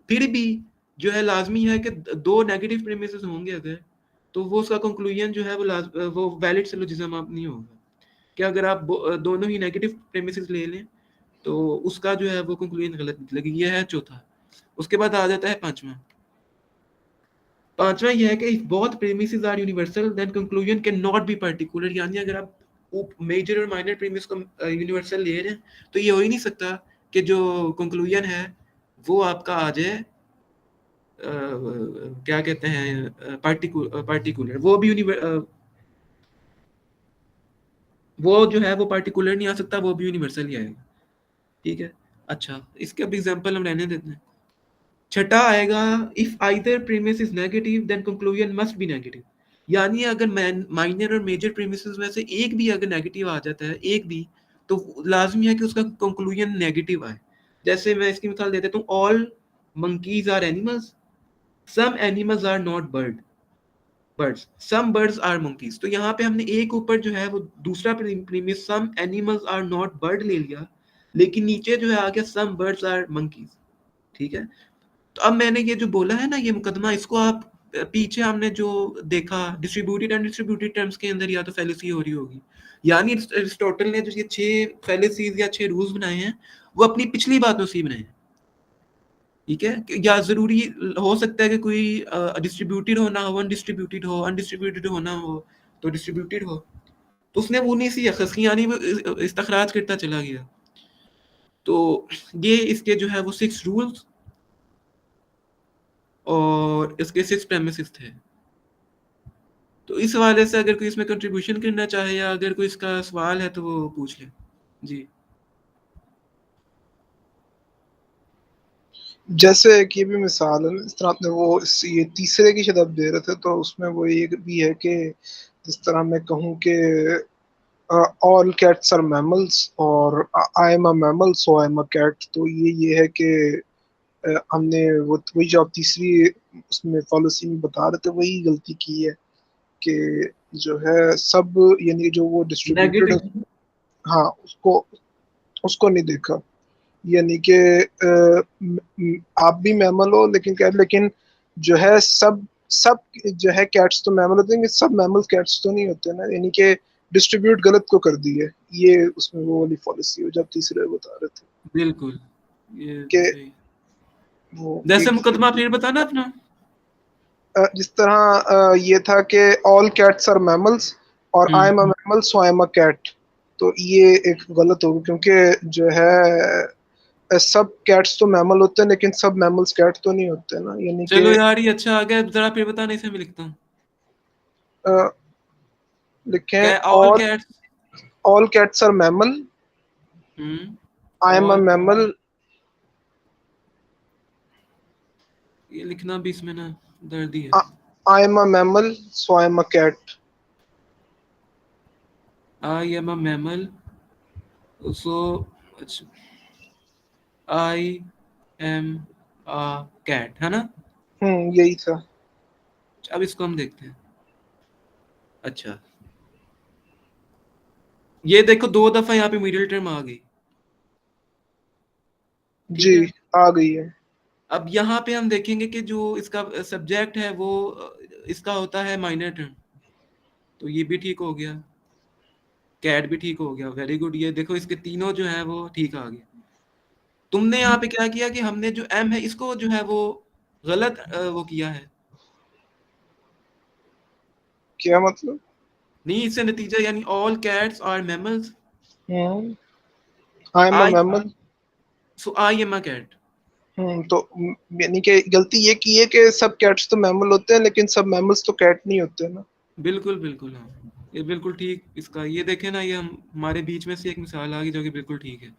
S1: फिर भी जो है लाजमी है कि दो नेगेटिव प्रीमिसेस होंगे अगर, तो वो उसका कंक्लूजन जो है वो वैलिड सिलोजिज्म आप नहीं होगा, कि अगर आप दोनों ही नेगेटिव प्रीमिसेस ले लें तो उसका जो है वो कंक्लूजन गलत निकलेगी। ये है चौथा। उसके बाद आ जाता है पांचवा ये है कि if both premises are universal then conclusion can not be particular, यानी अगर आप मेजर और माइनर प्रीमिस को यूनिवर्सल ले रहे हैं तो ये हो ही नहीं सकता कि जो कंक्लूजन है वो आपका आ जाए क्या कहते हैं पार्टिकुलर, वो भी वो जो है वो पार्टिकुलर नहीं आ सकता, वो भी यूनिवर्सल ही आएगा, ठीक है। अच्छा, इसके अब एग्जांपल हम रहने देते हैं। छठा आएगा if either premise is negative then conclusion must be negative, यानी अगर माइनर और मेजर प्रीमिसेस में से एक भी अगर नेगेटिव आ जाता है, एक भी, तो लाजमी है कि उसका कंक्लूजन नेगेटिव आए। जैसे मैं इसकी मिसाल दे देता हूँ, all monkeys are animals, some animals are not birds, some birds are monkeys, तो यहाँ पे हमने एक ऊपर जो है वो दूसरा premise some animals are not bird ले लिया, लेकिन नीचे जो है आ गया सम बर्ड्स आर मंकीज, ठीक है। तो अब मैंने ये जो बोला है ना ये मुकदमा, इसको आप पीछे हमने जो देखा डिस्ट्रीब्यूटेड एंड डिस्ट्रीब्यूटेड टर्म्स के अंदर या तो फैलेसी हो रही होगी, यानी अरिस्टोटल ने जो ये 6 फैलेसीज या 6 रूल्स बनाए हैं वो अपनी पिछली बातों से ही बनाए हैं, ठीक है। या जरूरी हो सकता है कि कोई डिस्ट्रीब्यूटेड होना हो, अनडिस्ट्रीब्यूटेड होना हो तो डिस्ट्रीब्यूटेड हो, तो उसने वो नहीं सी यानी वो इस्तखराज करता चला गया तो ये इसके जो है वो 6 रूल्स और इसके 6 प्रेमिसेस थे। तो इस हवाले से अगर कोई इसमें कंट्रीब्यूशन करना चाहे या अगर कोई इसका सवाल है तो वो पूछ ले। जी।
S3: जैसे कि ये भी मिसाल है, इस तरह आपने वो ये तीसरे की शब्द दे रहे थे, तो उसमें वो ये भी है कि जिस तरह मैं कहूँ कि ऑल कैट्स आर मैमल्स और I am a mammal so I am a cat, तो ये है कि हमने वो वही जो आप तीसरी उसमें पॉलिसी में बता रहे थे वही गलती की है कि जो है सब, यानी जो वो डिस्ट्रीब्यूटेड,
S1: नेगेटिव।
S3: हाँ उसको उसको नहीं देखा, यानी कि आप भी मैमल हो लेकिन क्या, लेकिन जो है सब सब जो है कैट्स तो मैमल होते हैं, सब मैमल कैट्स तो नहीं होते ना, यानी कि डिस्ट्रीब्यूट गलत को कर दी है, ये उसमें वो वाली पॉलिसी हो जब तीसरे बता रहे थे
S1: बिल्कुल, ये
S3: कि
S1: सही।
S3: वो
S1: जैसे
S3: एक
S1: मुकदमा फिर बताना अपना।
S3: जिस तरह ये था कि ऑल कैट्स आर मैमल्स और I am a
S1: hmm.
S3: Mammal so I am a cat, तो ये एक गलत होगा क्योंकि जो है सब कैट्स तो मैमल होते हैं लेकिन सब मैमल्स कैट तो नहीं होते ना, यानी कि
S1: चलो यार ये अच्छा आ गया, जरा फिर बताना, इसे मैं लिखता हूँ।
S3: अ, लिखें
S1: all cats.
S3: All cats are mammal, I am a
S1: all,
S3: mammal,
S1: ये लिखना भी इसमें ना दर्द ही है।
S3: I am a mammal so I am a cat,
S1: I am a mammal so, अच्छा, आई एम अ कैट, है ना?
S3: यही था।
S1: अब इसको हम देखते हैं। अच्छा, ये देखो 2 दफा यहाँ पे मिडिल टर्म आ गई।
S3: जी
S1: ठीक है।
S3: आ गई है।
S1: अब यहाँ पे हम देखेंगे कि जो इसका सब्जेक्ट है वो इसका होता है माइनर टर्म, तो ये भी ठीक हो गया, कैट भी ठीक हो गया, वेरी गुड। ये देखो इसके तीनों जो है वो ठीक आ गए। तुमने यहाँ पे क्या किया कि हमने जो एम है इसको जो है वो गलत वो किया है।
S3: क्या मतलब?
S1: नहीं, इससे नतीजा यानी all cats are mammals,
S3: I am a
S1: I,
S3: mammal,
S1: so I am a cat.
S3: तो यानी कि गलती ये की है कि सब कैट्स तो मैमल होते हैं लेकिन सब मैमल्स तो कैट नहीं होते ना।
S1: बिल्कुल बिल्कुल, हाँ ये बिल्कुल ठीक। इसका ये देखे ना, ये हम हमारे बीच में से एक मिसाल आ गई जो कि बिल्कुल ठीक है।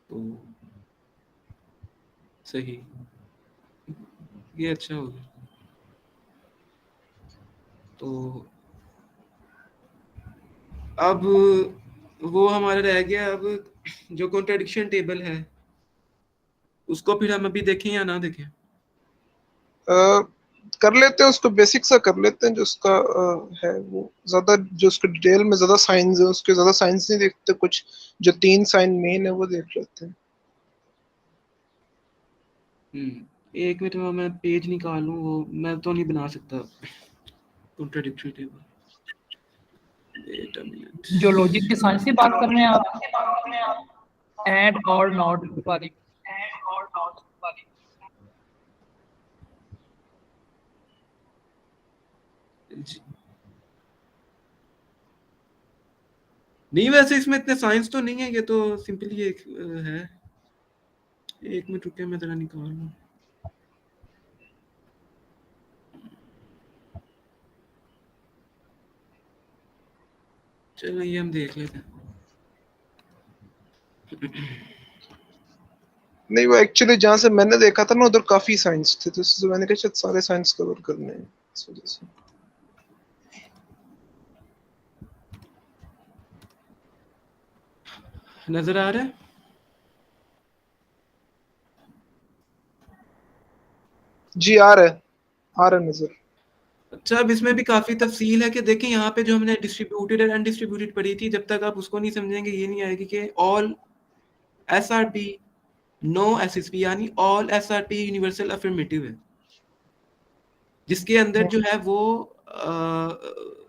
S1: तो सही, ये अच्छा हो गया। तो अब वो हमारा रह गया, अब जो कॉन्ट्रडिक्शन टेबल है उसको फिर हम अभी देखें या ना देखें?
S3: अ, कर लेते हैं उसको, बेसिक सा कर लेते हैं जो उसका है वो, ज्यादा जो उसके डिटेल में ज्यादा साइंस है उसके ज्यादा साइंस नहीं देखते, कुछ जो 3 साइन मेन है वो देख लेते हैं।
S1: एक मिनट में मैं पेज निकालूं, वो मैं तो नहीं बना सकता contradictory table. Wait a minute.
S2: जो लॉजिक की साइंस की बात कर रहे हैं आप, एंड और नॉट वाली।
S1: नहीं, वैसे इसमें इतने साइंस तो नहीं है, ये तो सिंपली एक है। एक मिनट रुके, मैं जरा निकाल लूं। चलो ये हम देख लेते हैं।
S3: नहीं, वो एक्चुअली जहाँ से मैंने देखा था ना उधर काफी साइंस थे, तो इससे मैंने कहा शायद सारे साइंस कवर करने हैं इस वजह से।
S1: नजर आ रहा है?
S3: जी आ रहा है, आ रहा है नजर।
S1: अच्छा, अब इसमें भी काफी तफसील है कि देखें यहाँ पे जो हमने डिस्ट्रीब्यूटेड और अनडिस्ट्रीब्यूटेड पढ़ी थी, जब तक आप उसको नहीं समझेंगे ये नहीं आएगी कि ऑल एसआरपी नो एसएसपी यानी ऑल एसआरपी यूनिवर्सल अफर्मेटिव है, जिसके अंदर जो है वो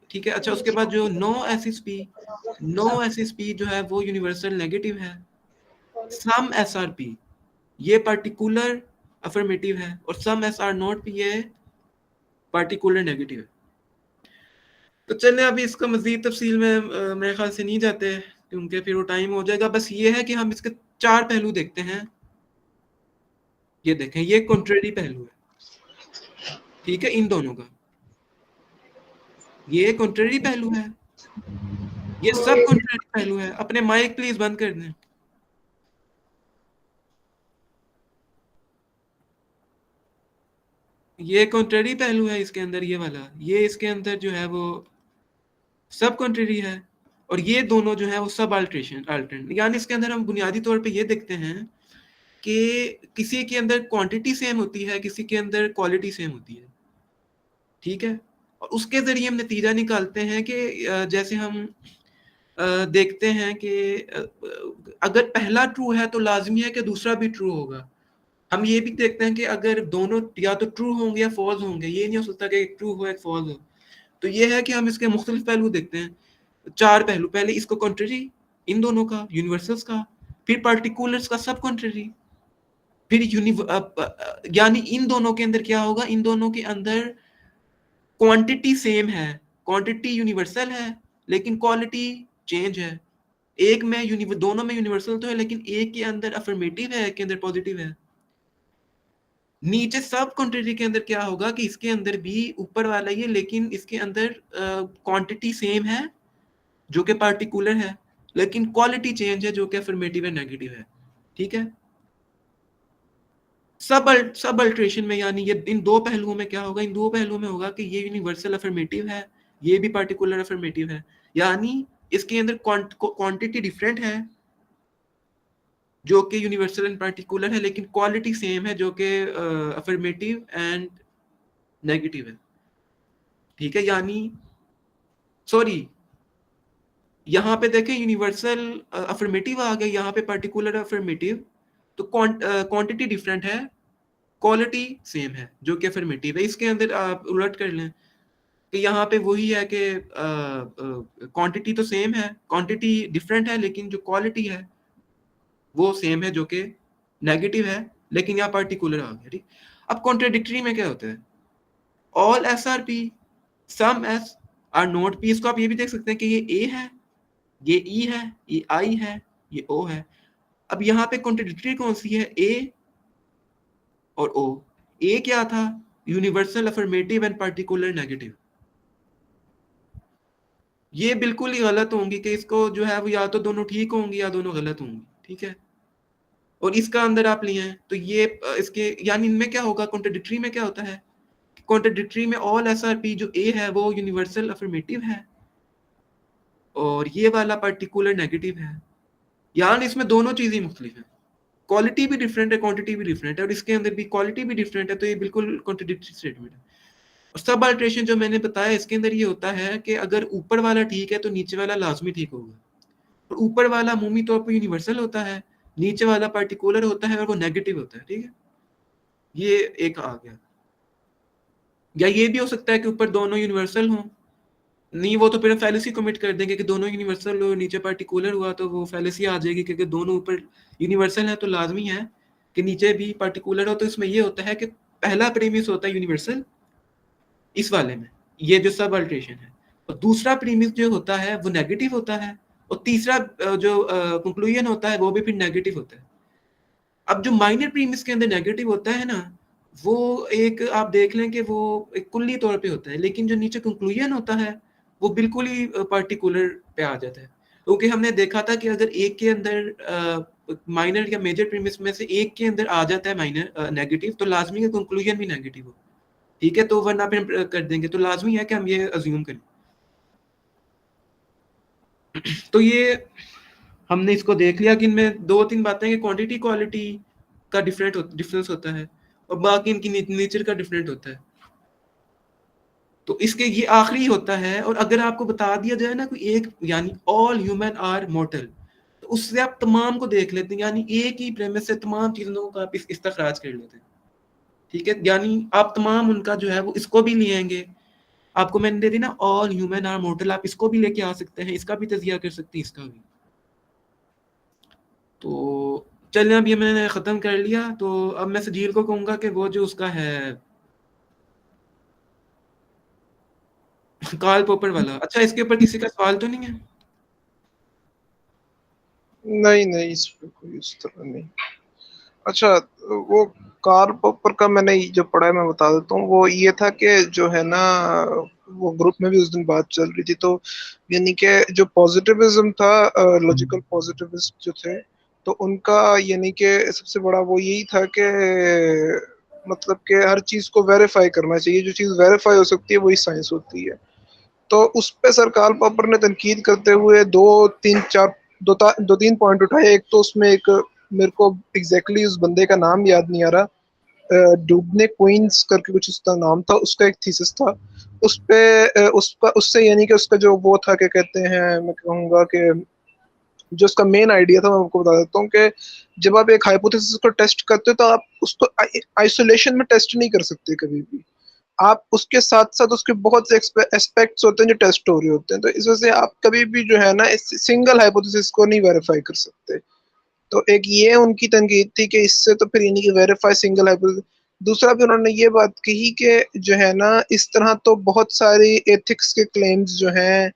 S1: ठीक है। अच्छा, उसके बाद जो नो एसएसपी जो है वो यूनिवर्सल नेगेटिव है। सम एसआरपी ये पार्टिकुलर अफर्मेटिव है और सम एसआर नॉट भी ये पार्टिकुलर नेगेटिव है। तो चलें अभी इसका मजीद तफसील में मेरे ख्याल से नहीं जाते, क्योंकि फिर वो टाइम हो जाएगा। बस ये है कि हम इसके 4 पहलू देखते हैं। ये देखें, ये कॉन्ट्रेरी पहलू है, ठीक है, इन दोनों का। ये कॉन्ट्रेरी पहलू है, ये सब कॉन्ट्रेरी पहलू है। अपने माइक प्लीज बंद कर दें। ये कॉन्ट्रेरी पहलू है इसके अंदर, ये वाला, ये इसके अंदर जो है वो सब कॉन्ट्रेरी है। और ये दोनों जो है वो सब अल्टरनेट, यानी इसके अंदर हम बुनियादी तौर पे ये देखते हैं कि किसी के अंदर क्वांटिटी सेम होती है, किसी के अंदर क्वालिटी सेम होती है, ठीक है। और उसके जरिए हम नतीजा निकालते हैं कि जैसे हम देखते हैं कि अगर पहला ट्रू है तो लाजमी है कि दूसरा भी ट्रू होगा। हम ये भी देखते हैं कि अगर दोनों या तो ट्रू होंगे या फॉल्स होंगे, ये नहीं हो सकता कि एक ट्रू हो एक फॉल्स हो। तो ये है कि हम इसके मुख्तलिफ पहलू देखते हैं, 4 पहलू। पहले इसको कॉन्ट्ररी, इन दोनों का, यूनिवर्सल्स का, फिर पार्टिकुलर्स का सब कॉन्ट्ररी, फिर यानी इन दोनों के अंदर क्या होगा, इन दोनों के अंदर क्वांटिटी सेम है, क्वांटिटी यूनिवर्सल है लेकिन क्वालिटी चेंज है। एक में दोनों में यूनिवर्सल तो है, लेकिन एक के अंदर अफर्मेटिव है, एक के अंदर पॉजिटिव है। नीचे सब कॉन्ट्रेरी के अंदर क्या होगा कि इसके अंदर भी ऊपर वाला ही है, लेकिन इसके अंदर क्वांटिटी सेम है जो कि पार्टिकुलर है, लेकिन क्वालिटी चेंज है जो कि अफर्मेटिव है, नेगेटिव है, ठीक है। सब अल्ट्रेशन में, यानी ये इन 2 पहलुओं में क्या होगा, इन 2 पहलुओं में होगा कि ये यूनिवर्सल अफर्मेटिव है, ये भी पार्टिकुलर अफर्मेटिव है, यानी इसके अंदर क्वांटिटी डिफरेंट है जो कि यूनिवर्सल एंड पार्टिकुलर है, लेकिन क्वालिटी सेम है जो कि अफर्मेटिव एंड नेगेटिव है, ठीक है। यानी सॉरी, यहाँ पे देखें यूनिवर्सल अफर्मेटिव आ गया, यहाँ पे पार्टिकुलर अफर्मेटिव, तो क्वांटिटी डिफरेंट है, क्वालिटी सेम है जो कि अफर्मेटिव है। इसके अंदर आप उलट कर लें कि यहाँ पे वही है कि क्वांटिटी तो सेम है, क्वांटिटी डिफरेंट है, लेकिन जो क्वालिटी है वो सेम है जो कि नेगेटिव है, लेकिन यहाँ पार्टिकुलर आ गया, ठीक। अब कॉन्ट्राडिक्टरी में क्या होता है, all S are P, some S are not P. इसको आप ये भी देख सकते हैं कि ये ए है, ये ई है, ये आई है, ये ओ है। अब यहाँ पे कॉन्ट्राडिक्टरी कौन सी है, ए और ओ। ए क्या था, universal affirmative and particular negative. ये बिल्कुल ही गलत होंगी कि इसको जो है वो या तो दोनों ठीक होंगी या दोनों गलत होंगी, ठीक है। और इसका अंदर आप लिए हैं तो ये इसके, यानी इनमें क्या होगा, कॉन्ट्राडिक्टरी में क्या होता है, कॉन्ट्राडिक्टरी में ऑल एस आर पी जो ए है वो यूनिवर्सल अफर्मेटिव है और ये वाला पार्टिकुलर नेगेटिव है, यानी इसमें दोनों चीजें मुख्तलिफ है, क्वालिटी भी डिफरेंट है, क्वांटिटी भी डिफरेंट है, और इसके अंदर भी क्वालिटी भी डिफरेंट है, तो ये बिल्कुल कॉन्ट्राडिक्टरी स्टेटमेंट है। और सब अल्ट्रेशन जो मैंने बताया इसके अंदर ये होता है कि अगर ऊपर वाला ठीक है तो नीचे वाला लाजमी ठीक होगा, और ऊपर वाला अमूमी तौर पर यूनिवर्सल होता है, नीचे वाला पार्टिकुलर होता है और वो नेगेटिव होता है, ठीक है। ये एक आ गया। या ये भी हो सकता है कि ऊपर दोनों यूनिवर्सल हों, नहीं वो तो फिर फैलेसी कमिट कर देंगे कि दोनों यूनिवर्सल हो, नीचे पार्टिकुलर हुआ तो वो फैलेसी आ जाएगी कि दोनों ऊपर यूनिवर्सल है तो लाजमी है कि नीचे भी पार्टिकुलर हो। तो इसमें ये होता है कि पहला प्रीमिस होता है यूनिवर्सल इस वाले में, ये जो सब अल्ट्रेशन है, और दूसरा प्रीमिस जो होता है वो नेगेटिव होता है, और तीसरा जो कंक्लूजन होता है वो भी फिर नेगेटिव होता है। अब जो माइनर प्रीमिस के अंदर नेगेटिव होता है ना, वो एक आप देख लें कि वो एक कुल्ली तौर पे होता है, लेकिन जो नीचे कंक्लूजन होता है वो बिल्कुल ही पार्टिकुलर पे आ जाता है, क्योंकि हमने देखा था कि अगर एक के अंदर माइनर या मेजर प्रीमिस में से एक के अंदर आ जाता है माइनर नेगेटिव, तो लाजमी है कंक्लूजन भी नेगेटिव हो, ठीक है। तो वरना फिर हम कर देंगे, तो लाजमी है कि हम ये अज्यूम करें। तो ये हमने इसको देख लिया कि इनमें 2-3 बातें कि क्वांटिटी क्वालिटी का डिफरेंस होता है और बाकी इनकी नेचर का डिफरेंट होता है। तो इसके ये आखिरी होता है, और अगर आपको बता दिया जाए ना कोई एक, यानी ऑल ह्यूमन आर मॉर्टल, तो उससे आप तमाम को देख लेते हैं, यानी एक ही प्रेमिस से तमाम चीजों का आप इस्तखराज कर लेते हैं, ठीक है। यानी आप तमाम उनका जो है वो इसको भी लेंगे, आपको मैंने दे दी ना ऑल ह्यूमन आर मॉर्टल, आप इसको भी लेके आ सकते हैं, इसका भी तजिया कर सकते हैं, इसका भी। तो चलिए अब ये मैंने ख़त्म कर लिया, तो अब मैं सजील को कहूँगा कि वो जो उसका है कार्ल पॉपर वाला, अच्छा इसके ऊपर किसी का सवाल तो नहीं है?
S3: नहीं नहीं, इसमें कोई इस तरह नहीं। अच्छा, वो कार्ल पॉपर का मैंने जो पढ़ा है मैं बता देता हूँ। वो ये था कि जो है ना, वो ग्रुप में भी उस दिन बात चल रही थी, तो यानी कि जो पॉजिटिविज्म था, लॉजिकल पॉजिटिविस्ट जो थे, तो उनका यानी कि सबसे बड़ा वो यही था कि मतलब कि हर चीज को वेरीफाई करना चाहिए, जो चीज वेरीफाई हो सकती है वही साइंस होती है। तो उस पे सर कार्ल पॉपर ने तनकीद करते हुए दो तीन पॉइंट उठाए। एक तो उसमें एक, मेरे को एग्जैक्टली उस बंदे का नाम याद नहीं आ रहा, डूबने क्वींस करके कुछ उसका नाम था, उसका एक थीसिस था उस पे। उसका उससे यानी कि उसका जो वो था, क्या कहते हैं, मैं कहूँगा कि जो उसका मेन आइडिया था, मैं आपको बता देता हूँ कि जब आप एक हाइपोथेसिस को टेस्ट करते हो तो आप उसको आइसोलेशन में टेस्ट नहीं कर सकते कभी भी। आप उसके साथ साथ उसके बहुत से एस्पेक्ट्स होते हैं जो टेस्ट हो रहे होते हैं, तो इस वजह से आप कभी भी जो है ना इस सिंगल हाइपोथेसिस को नहीं वेरीफाई कर सकते। तो एक ये उनकी तनकीद थी कि इससे तो फिर यानी कि वेरीफाई सिंगल हाइपोथेसिस। दूसरा भी उन्होंने ये बात कही कि जो है ना, इस तरह तो बहुत सारी एथिक्स के क्लेम्स जो हैं,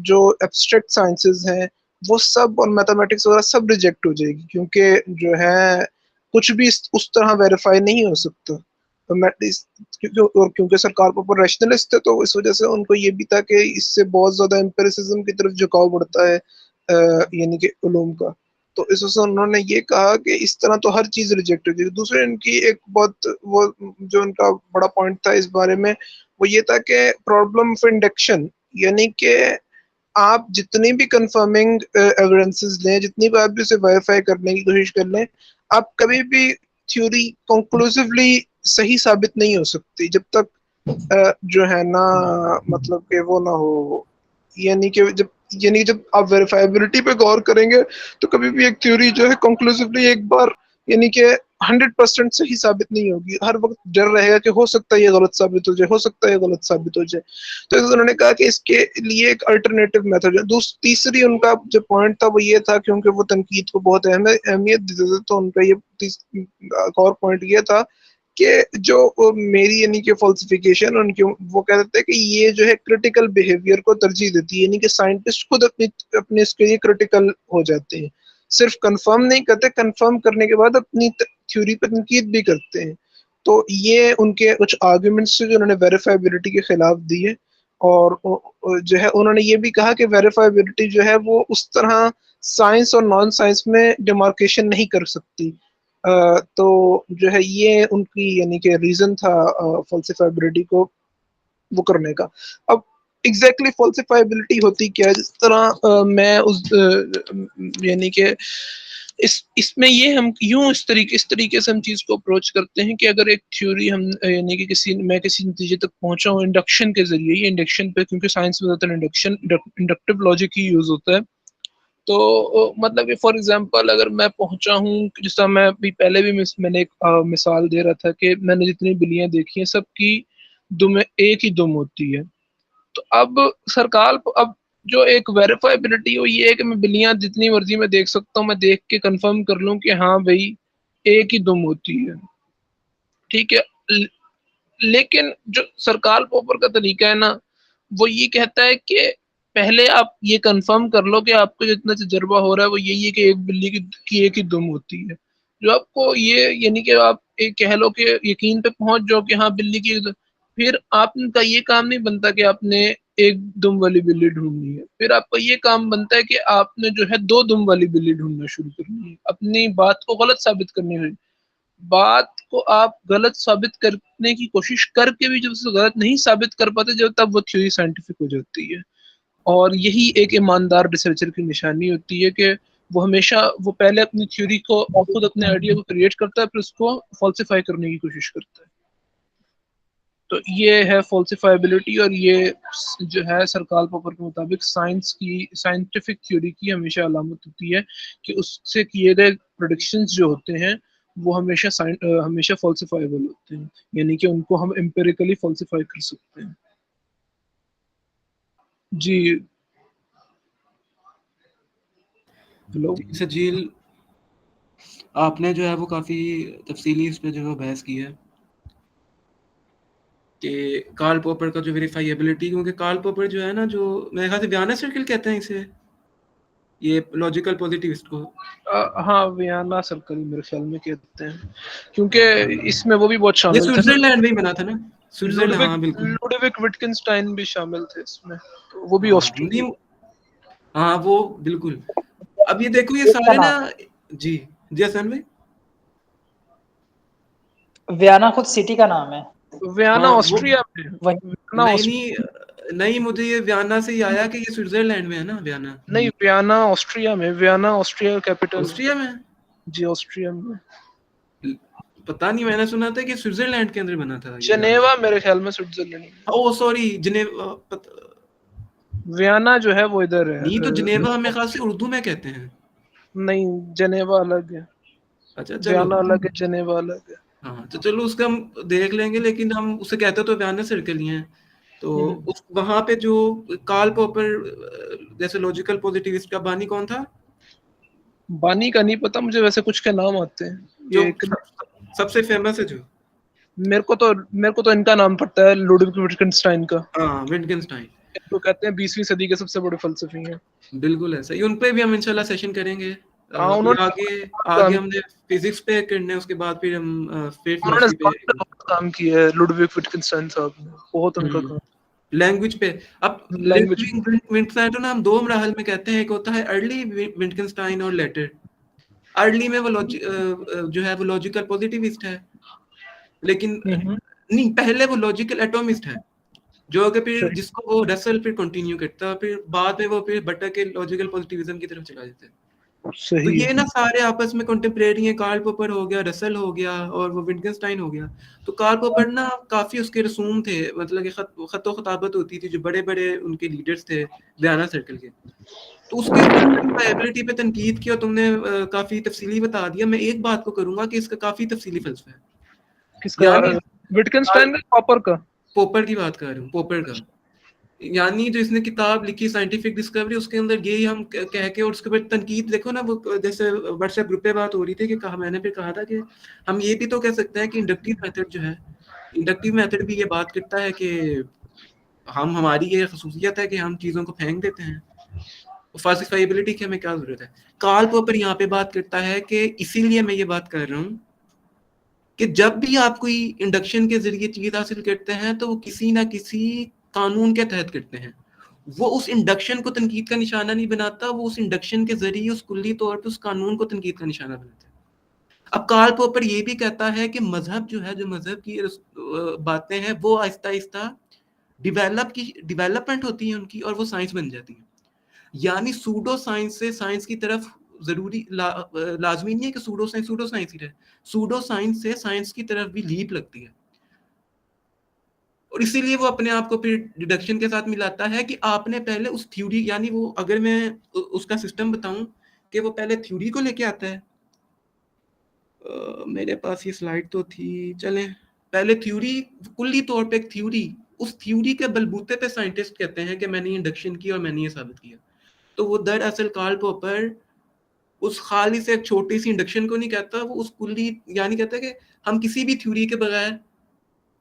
S3: जो एब्स्ट्रैक्ट साइंसेस हैं, वो सब और मैथमेटिक्स वगैरह सब रिजेक्ट हो जाएगी, क्योंकि जो है कुछ भी उस तरह वेरीफाई नहीं हो सकता। तो क्योंकि सरकार पर रैशनलिस्ट थे, तो इस वजह से उनको ये भी था कि इससे बहुत ज्यादा एम्पिरिसिज्म की तरफ झुकाव बढ़ता है, यानी कि उलूम का। तो इस वजह से उन्होंने ये कहा कि इस तरह तो हर चीज रिजेक्ट हो जाएगी। दूसरे इनकी एक बहुत वो जो उनका बड़ा पॉइंट था इस बारे में, वो ये था कि प्रॉब्लम ऑफ इंडक्शन, यानी कि आप जितनी भी कंफर्मिंग एविडेंसेस लें, जितनी भी आप भी उसे वेरीफाई करने की कोशिश कर लें, आप कभी भी थ्योरी कंक्लूसिवली सही साबित नहीं हो सकती जब तक जो है ना, मतलब कि वो ना हो, यानी कि जब आप वेरीफाइबिलिटी पे गौर करेंगे तो कभी भी एक थ्योरी जो है कंक्लूसिवली एक बार यानी कि 100% सही साबित नहीं होगी। हर वक्त डर रहेगा कि हो सकता है ये गलत साबित हो जाए, हो सकता है ये गलत साबित हो जाए। तो उन्होंने कहा कि इसके लिए एक अल्टरनेटिव मेथड है। तीसरी उनका जो पॉइंट था वो ये था, क्योंकि वो तनकीद को बहुत अहमियत देते थे, तो उनका ये एक और पॉइंट ये था कि जो मेरी यानी कि फॉल्सिफिकेशन उनकी, वो कहते थे कि ये जो है क्रिटिकल बिहेवियर को तरजीह देती है, यानी कि साइंटिस्ट खुद अपनी अपने इसके लिए क्रिटिकल हो जाते हैं, सिर्फ कंफर्म नहीं करते, कंफर्म करने के बाद अपनी थ्योरी पर तनकीद भी करते हैं। तो ये उनके कुछ आर्ग्यूमेंट्स जो उन्होंने वेरीफाइबिलिटी के खिलाफ दिए। और जो है उन्होंने ये भी कहा कि वेरीफाइबिलिटी जो है वो उस तरह साइंस और नॉन साइंस में डिमार्केशन नहीं कर सकती। तो जो है ये उनकी यानी कि रीजन था फॉल्सिफाइबिलिटी को वो करने का। अब एग्जैक्टली फॉल्सिफाइबिलिटी होती क्या है, जिस तरह मैं उस यानी कि इसमें ये हम यूं इस तरीके से हम चीज को अप्रोच करते हैं कि अगर एक थ्योरी हम यानी कि मैं किसी नतीजे तक पहुंचा हूँ इंडक्शन के जरिए, ये इंडक्शन पे क्योंकि साइंस में ज्यादातर इंडक्टिव लॉजिक ही यूज होता है। तो मतलब फॉर एग्जांपल अगर मैं पहुंचा हूँ, जिस तरह मैं अभी पहले भी मैंने एक मिसाल दे रहा था कि मैंने जितनी बिल्लियां देखी हैं सबकी दुम एक ही दुम होती है। तो अब जो एक वेरीफाइबिलिटी हो ये है कि मैं बिल्लियां जितनी मर्जी मैं देख सकता हूँ, मैं देख के कंफर्म कर लूं कि हाँ भाई एक ही दुम होती है, ठीक है। लेकिन जो सरकार पॉपर का तरीका है ना, वो ये कहता है कि पहले आप ये कंफर्म कर लो कि आपको जितना तजर्बा हो रहा है वो यही है कि एक बिल्ली की एक ही दुम होती है। जो आपको ये यानी कि आप एक कह लो कि यकीन पे पहुंच जाओ कि हाँ बिल्ली की फिर आपका ये काम नहीं बनता कि आपने एक दुम वाली बिल्ली ढूंढनी है, फिर आपका ये काम बनता है कि आपने जो है दो दुम वाली बिल्ली ढूंढना शुरू करनी है, अपनी बात को गलत साबित करनी है। बात को आप गलत साबित करने की कोशिश करके भी जब उसे गलत नहीं साबित कर पाते, जब तब वो थ्योरी साइंटिफिक हो जाती है। और यही एक ईमानदार रिसर्चर की निशानी होती है कि वो हमेशा वो पहले अपनी थ्योरी को खुद अपने आइडिया को क्रिएट करता है, फिर उसको फॉल्सिफाई करने की कोशिश करता है। तो ये है फॉल्सिफाइबिलिटी, और ये जो है सरकार पॉपर के मुताबिक साइंटिफिक थ्योरी की हमेशा अलामत होती है कि उससे किए गए प्रोडिक्शंस जो होते हैं वो हमेशा फॉल्सिफाइबल होते हैं, यानी कि उनको हम एम्पिरिकली फॉल्सिफाई कर सकते हैं। जी हेलो।
S1: जी, सजील, आपने जो है वो काफ़ी तफसीली इस पे जो है बहस की है कि कार्ल पॉपर का जो वेरीफाइएबिलिटी, क्योंकि कार्ल पॉपर जो है ना, जो मेरे ख्याल से वियाना सर्किल कहते हैं इसे, ये लॉजिकल पॉजिटिविस्ट को।
S3: हाँ वियना सर्कल मेरे ख्याल में कहते हैं, क्योंकि
S1: हाँ,
S3: इसमें वो भी बहुत
S1: ये
S3: शामिल थे ना,
S1: स्विट्जरलैंड में ही बना था ना, स्विट्जरलैंड,
S3: लुडविग
S1: हाँ बिल्कुल।
S3: लुडविग विटकिंस्टाइन भी शामिल थे इसमें, तो वो भी
S1: हाँ
S3: ऑस्ट्रिया।
S1: नहीं, हाँ वो बिल्कुल। अब ये देखो ये
S2: इसका
S1: सारे ना,
S2: नाम
S1: जी जी हसन भाई।
S2: वियना खुद सिटी का नाम है।
S3: वियना
S1: हाँ वो,
S3: ऑस्ट्रिया में,
S2: वही
S3: वियना
S1: नहीं नहीं नहीं, मुझे ये वियना से ही आया कि ये स्विट्जरलैंड में है ना, वियना
S3: नहीं वियना ऑस्ट्रिया में, वियना ऑस्ट्रिया कैपिटल है।
S1: ऑस्ट्रिया में।
S3: जी ऑस्ट्रिया में।
S1: पता नहीं, मैंने सुना था कि स्विट्जरलैंड के अंदर बना था ये वियना।
S3: जनेवा मेरे ख्याल में स्विट्जरलैंड में।
S1: ओ सॉरी, जिनेवा
S3: वियना जो है वो इधर है
S1: नहीं, तो जिनेवा हमें खास से उर्दू में कहते हैं।
S3: नहीं जनेवा अलग है,
S1: अच्छा चलो,
S3: वियना अलग है, जनेवा अलग है।
S1: हाँ तो चलो उसका हम देख लेंगे, लेकिन हम उसे कहते तो वियना सर्कल ही हैं। तो उस वहां पे जो कार्ल पॉपर जैसे लॉजिकल पॉजिटिविस्ट का बानी कौन था?
S3: बानी का नहीं पता मुझे, वैसे कुछ के नाम आते हैं
S1: जो
S3: ये एक,
S1: सबसे फेमस है जो,
S3: मेरे को तो इनका नाम पड़ता है, लुडविग विटकिंस्टाइन का।
S1: हाँ विटगेनस्टाइन।
S3: इनको कहते हैं 20वीं सदी के सबसे बड़े फलसफी हैं।
S1: बिल्कुल ऐसा ही, उन पे भी हम इंशाल्लाह सेशन करेंगे।
S3: हाँ
S1: ये
S3: उन्होंने
S1: आगे
S3: काम
S1: आगे हमने फिजिक्स पे करने, उसके बाद फिर हम फिर
S3: उन्होंने
S1: फिलोसफी पे,
S3: बहुत काम किया है लुडविग विटकिंस्टाइन साहब ने, बहुत उनका काम।
S1: लैंग्वेज पे। अब
S3: लैंग्वेज
S1: विटगेनस्टाइन ना हम दो मराहल में कहते हैं, एक होता है अर्ली विटगेनस्टाइन और लेटर। अर्ली में वो जो है वो लॉजिकल पॉजिटिविस्ट है, लेकिन नहीं, पहले वो लॉजिकल एटॉमिस्ट है, जो अगर फिर
S3: सही
S1: जिसको वो रसल फिर कंटिन्यू करता है, फिर बाद में वो फिर भटक के लॉजिकल पॉजिटिविज्म की तरफ चला जाता है। तो
S3: सही
S1: ये
S3: है।
S1: ना सारे आपस में कंटेम्परेरी हैं, कार्ल पॉपर हो गया, रसल हो गया, और वो विटगेनस्टाइन हो गया। तो कार्ल पॉपर ना काफी उसके रसूम थे, मतलब कि खतो खताबत होती थी, जो बड़े बड़े उनके लीडर्स थे वियना सर्कल के। तो उसके ऊपर वेरिफाइबिलिटी पे तनकीद की, और तुमने काफी तफसीली बता दिया। मैं एक बात को करूंगा कि इसका काफी तफसीली फलसफा है,
S3: किसका?
S1: यानी
S3: विटकिंस्टाइन का, कॉपर का?
S1: पॉपर की बात कर रहा हूँ, पॉपर का। यानी जो इसने किताब लिखी साइंटिफिक डिस्कवरी, उसके अंदर यही हम कह के, और उसके बाद तनकीद देखो ना, वो जैसे व्हाट्सएप ग्रुप पे बात हो रही थी कि कहा, मैंने फिर कहा था कि हम ये भी तो कह सकते हैं कि इंडक्टिव मेथड जो है, इंडक्टिव मेथड भी ये बात करता है कि हमारी ये खसूसियत है कि हम चीज़ों को फेंक देते हैं, फाल्सिफाइबिलिटी की हमें क्या जरूरत है। कार्ल पॉपर यहाँ पे बात करता है कि इसीलिए मैं ये बात कर रहा हूँ कि जब भी आप कोई इंडक्शन के जरिए चीज हासिल करते हैं, तो वो किसी ना किसी कानून के तहत करते हैं। वो उस इंडक्शन को तनकीद का निशाना नहीं बनाता, वो उस इंडक्शन के जरिए उस कुल्ली तौर पे उस कानून को तनकीद का निशाना बनाता है। अब कार्ल पॉपर ये भी कहता है कि मजहब जो है, जो मजहब की बातें हैं, वो आहिस्ता आहिस्ता डेवलपमेंट होती है उनकी, और वो साइंस बन जाती है। यानी सूडो साइंस से साइंस की तरफ जरूरी लाजमी नहीं है कि सूडो साइंस ही रहे, सूडो साइंस से साइंस की तरफ भी लीप लगती है। और इसीलिए वो अपने आप को फिर डिडक्शन के साथ मिलाता है कि आपने पहले उस थ्योरी, यानी वो, अगर मैं उसका सिस्टम बताऊं, कि वो पहले थ्योरी को लेके आता है। मेरे पास ये स्लाइड तो थी, चलें, पहले थ्योरी, कुल्ली तौर पे एक थ्योरी, उस थ्योरी के बलबूते पे साइंटिस्ट कहते हैं कि मैंने इंडक्शन की और मैंने ये साबित किया। तो वो दरअसल कार्ल पॉपर उस खाली से एक छोटी सी इंडक्शन को नहीं कहता, वो उस कुल्ली, यानी कहता है कि हम किसी भी थ्योरी के बगैर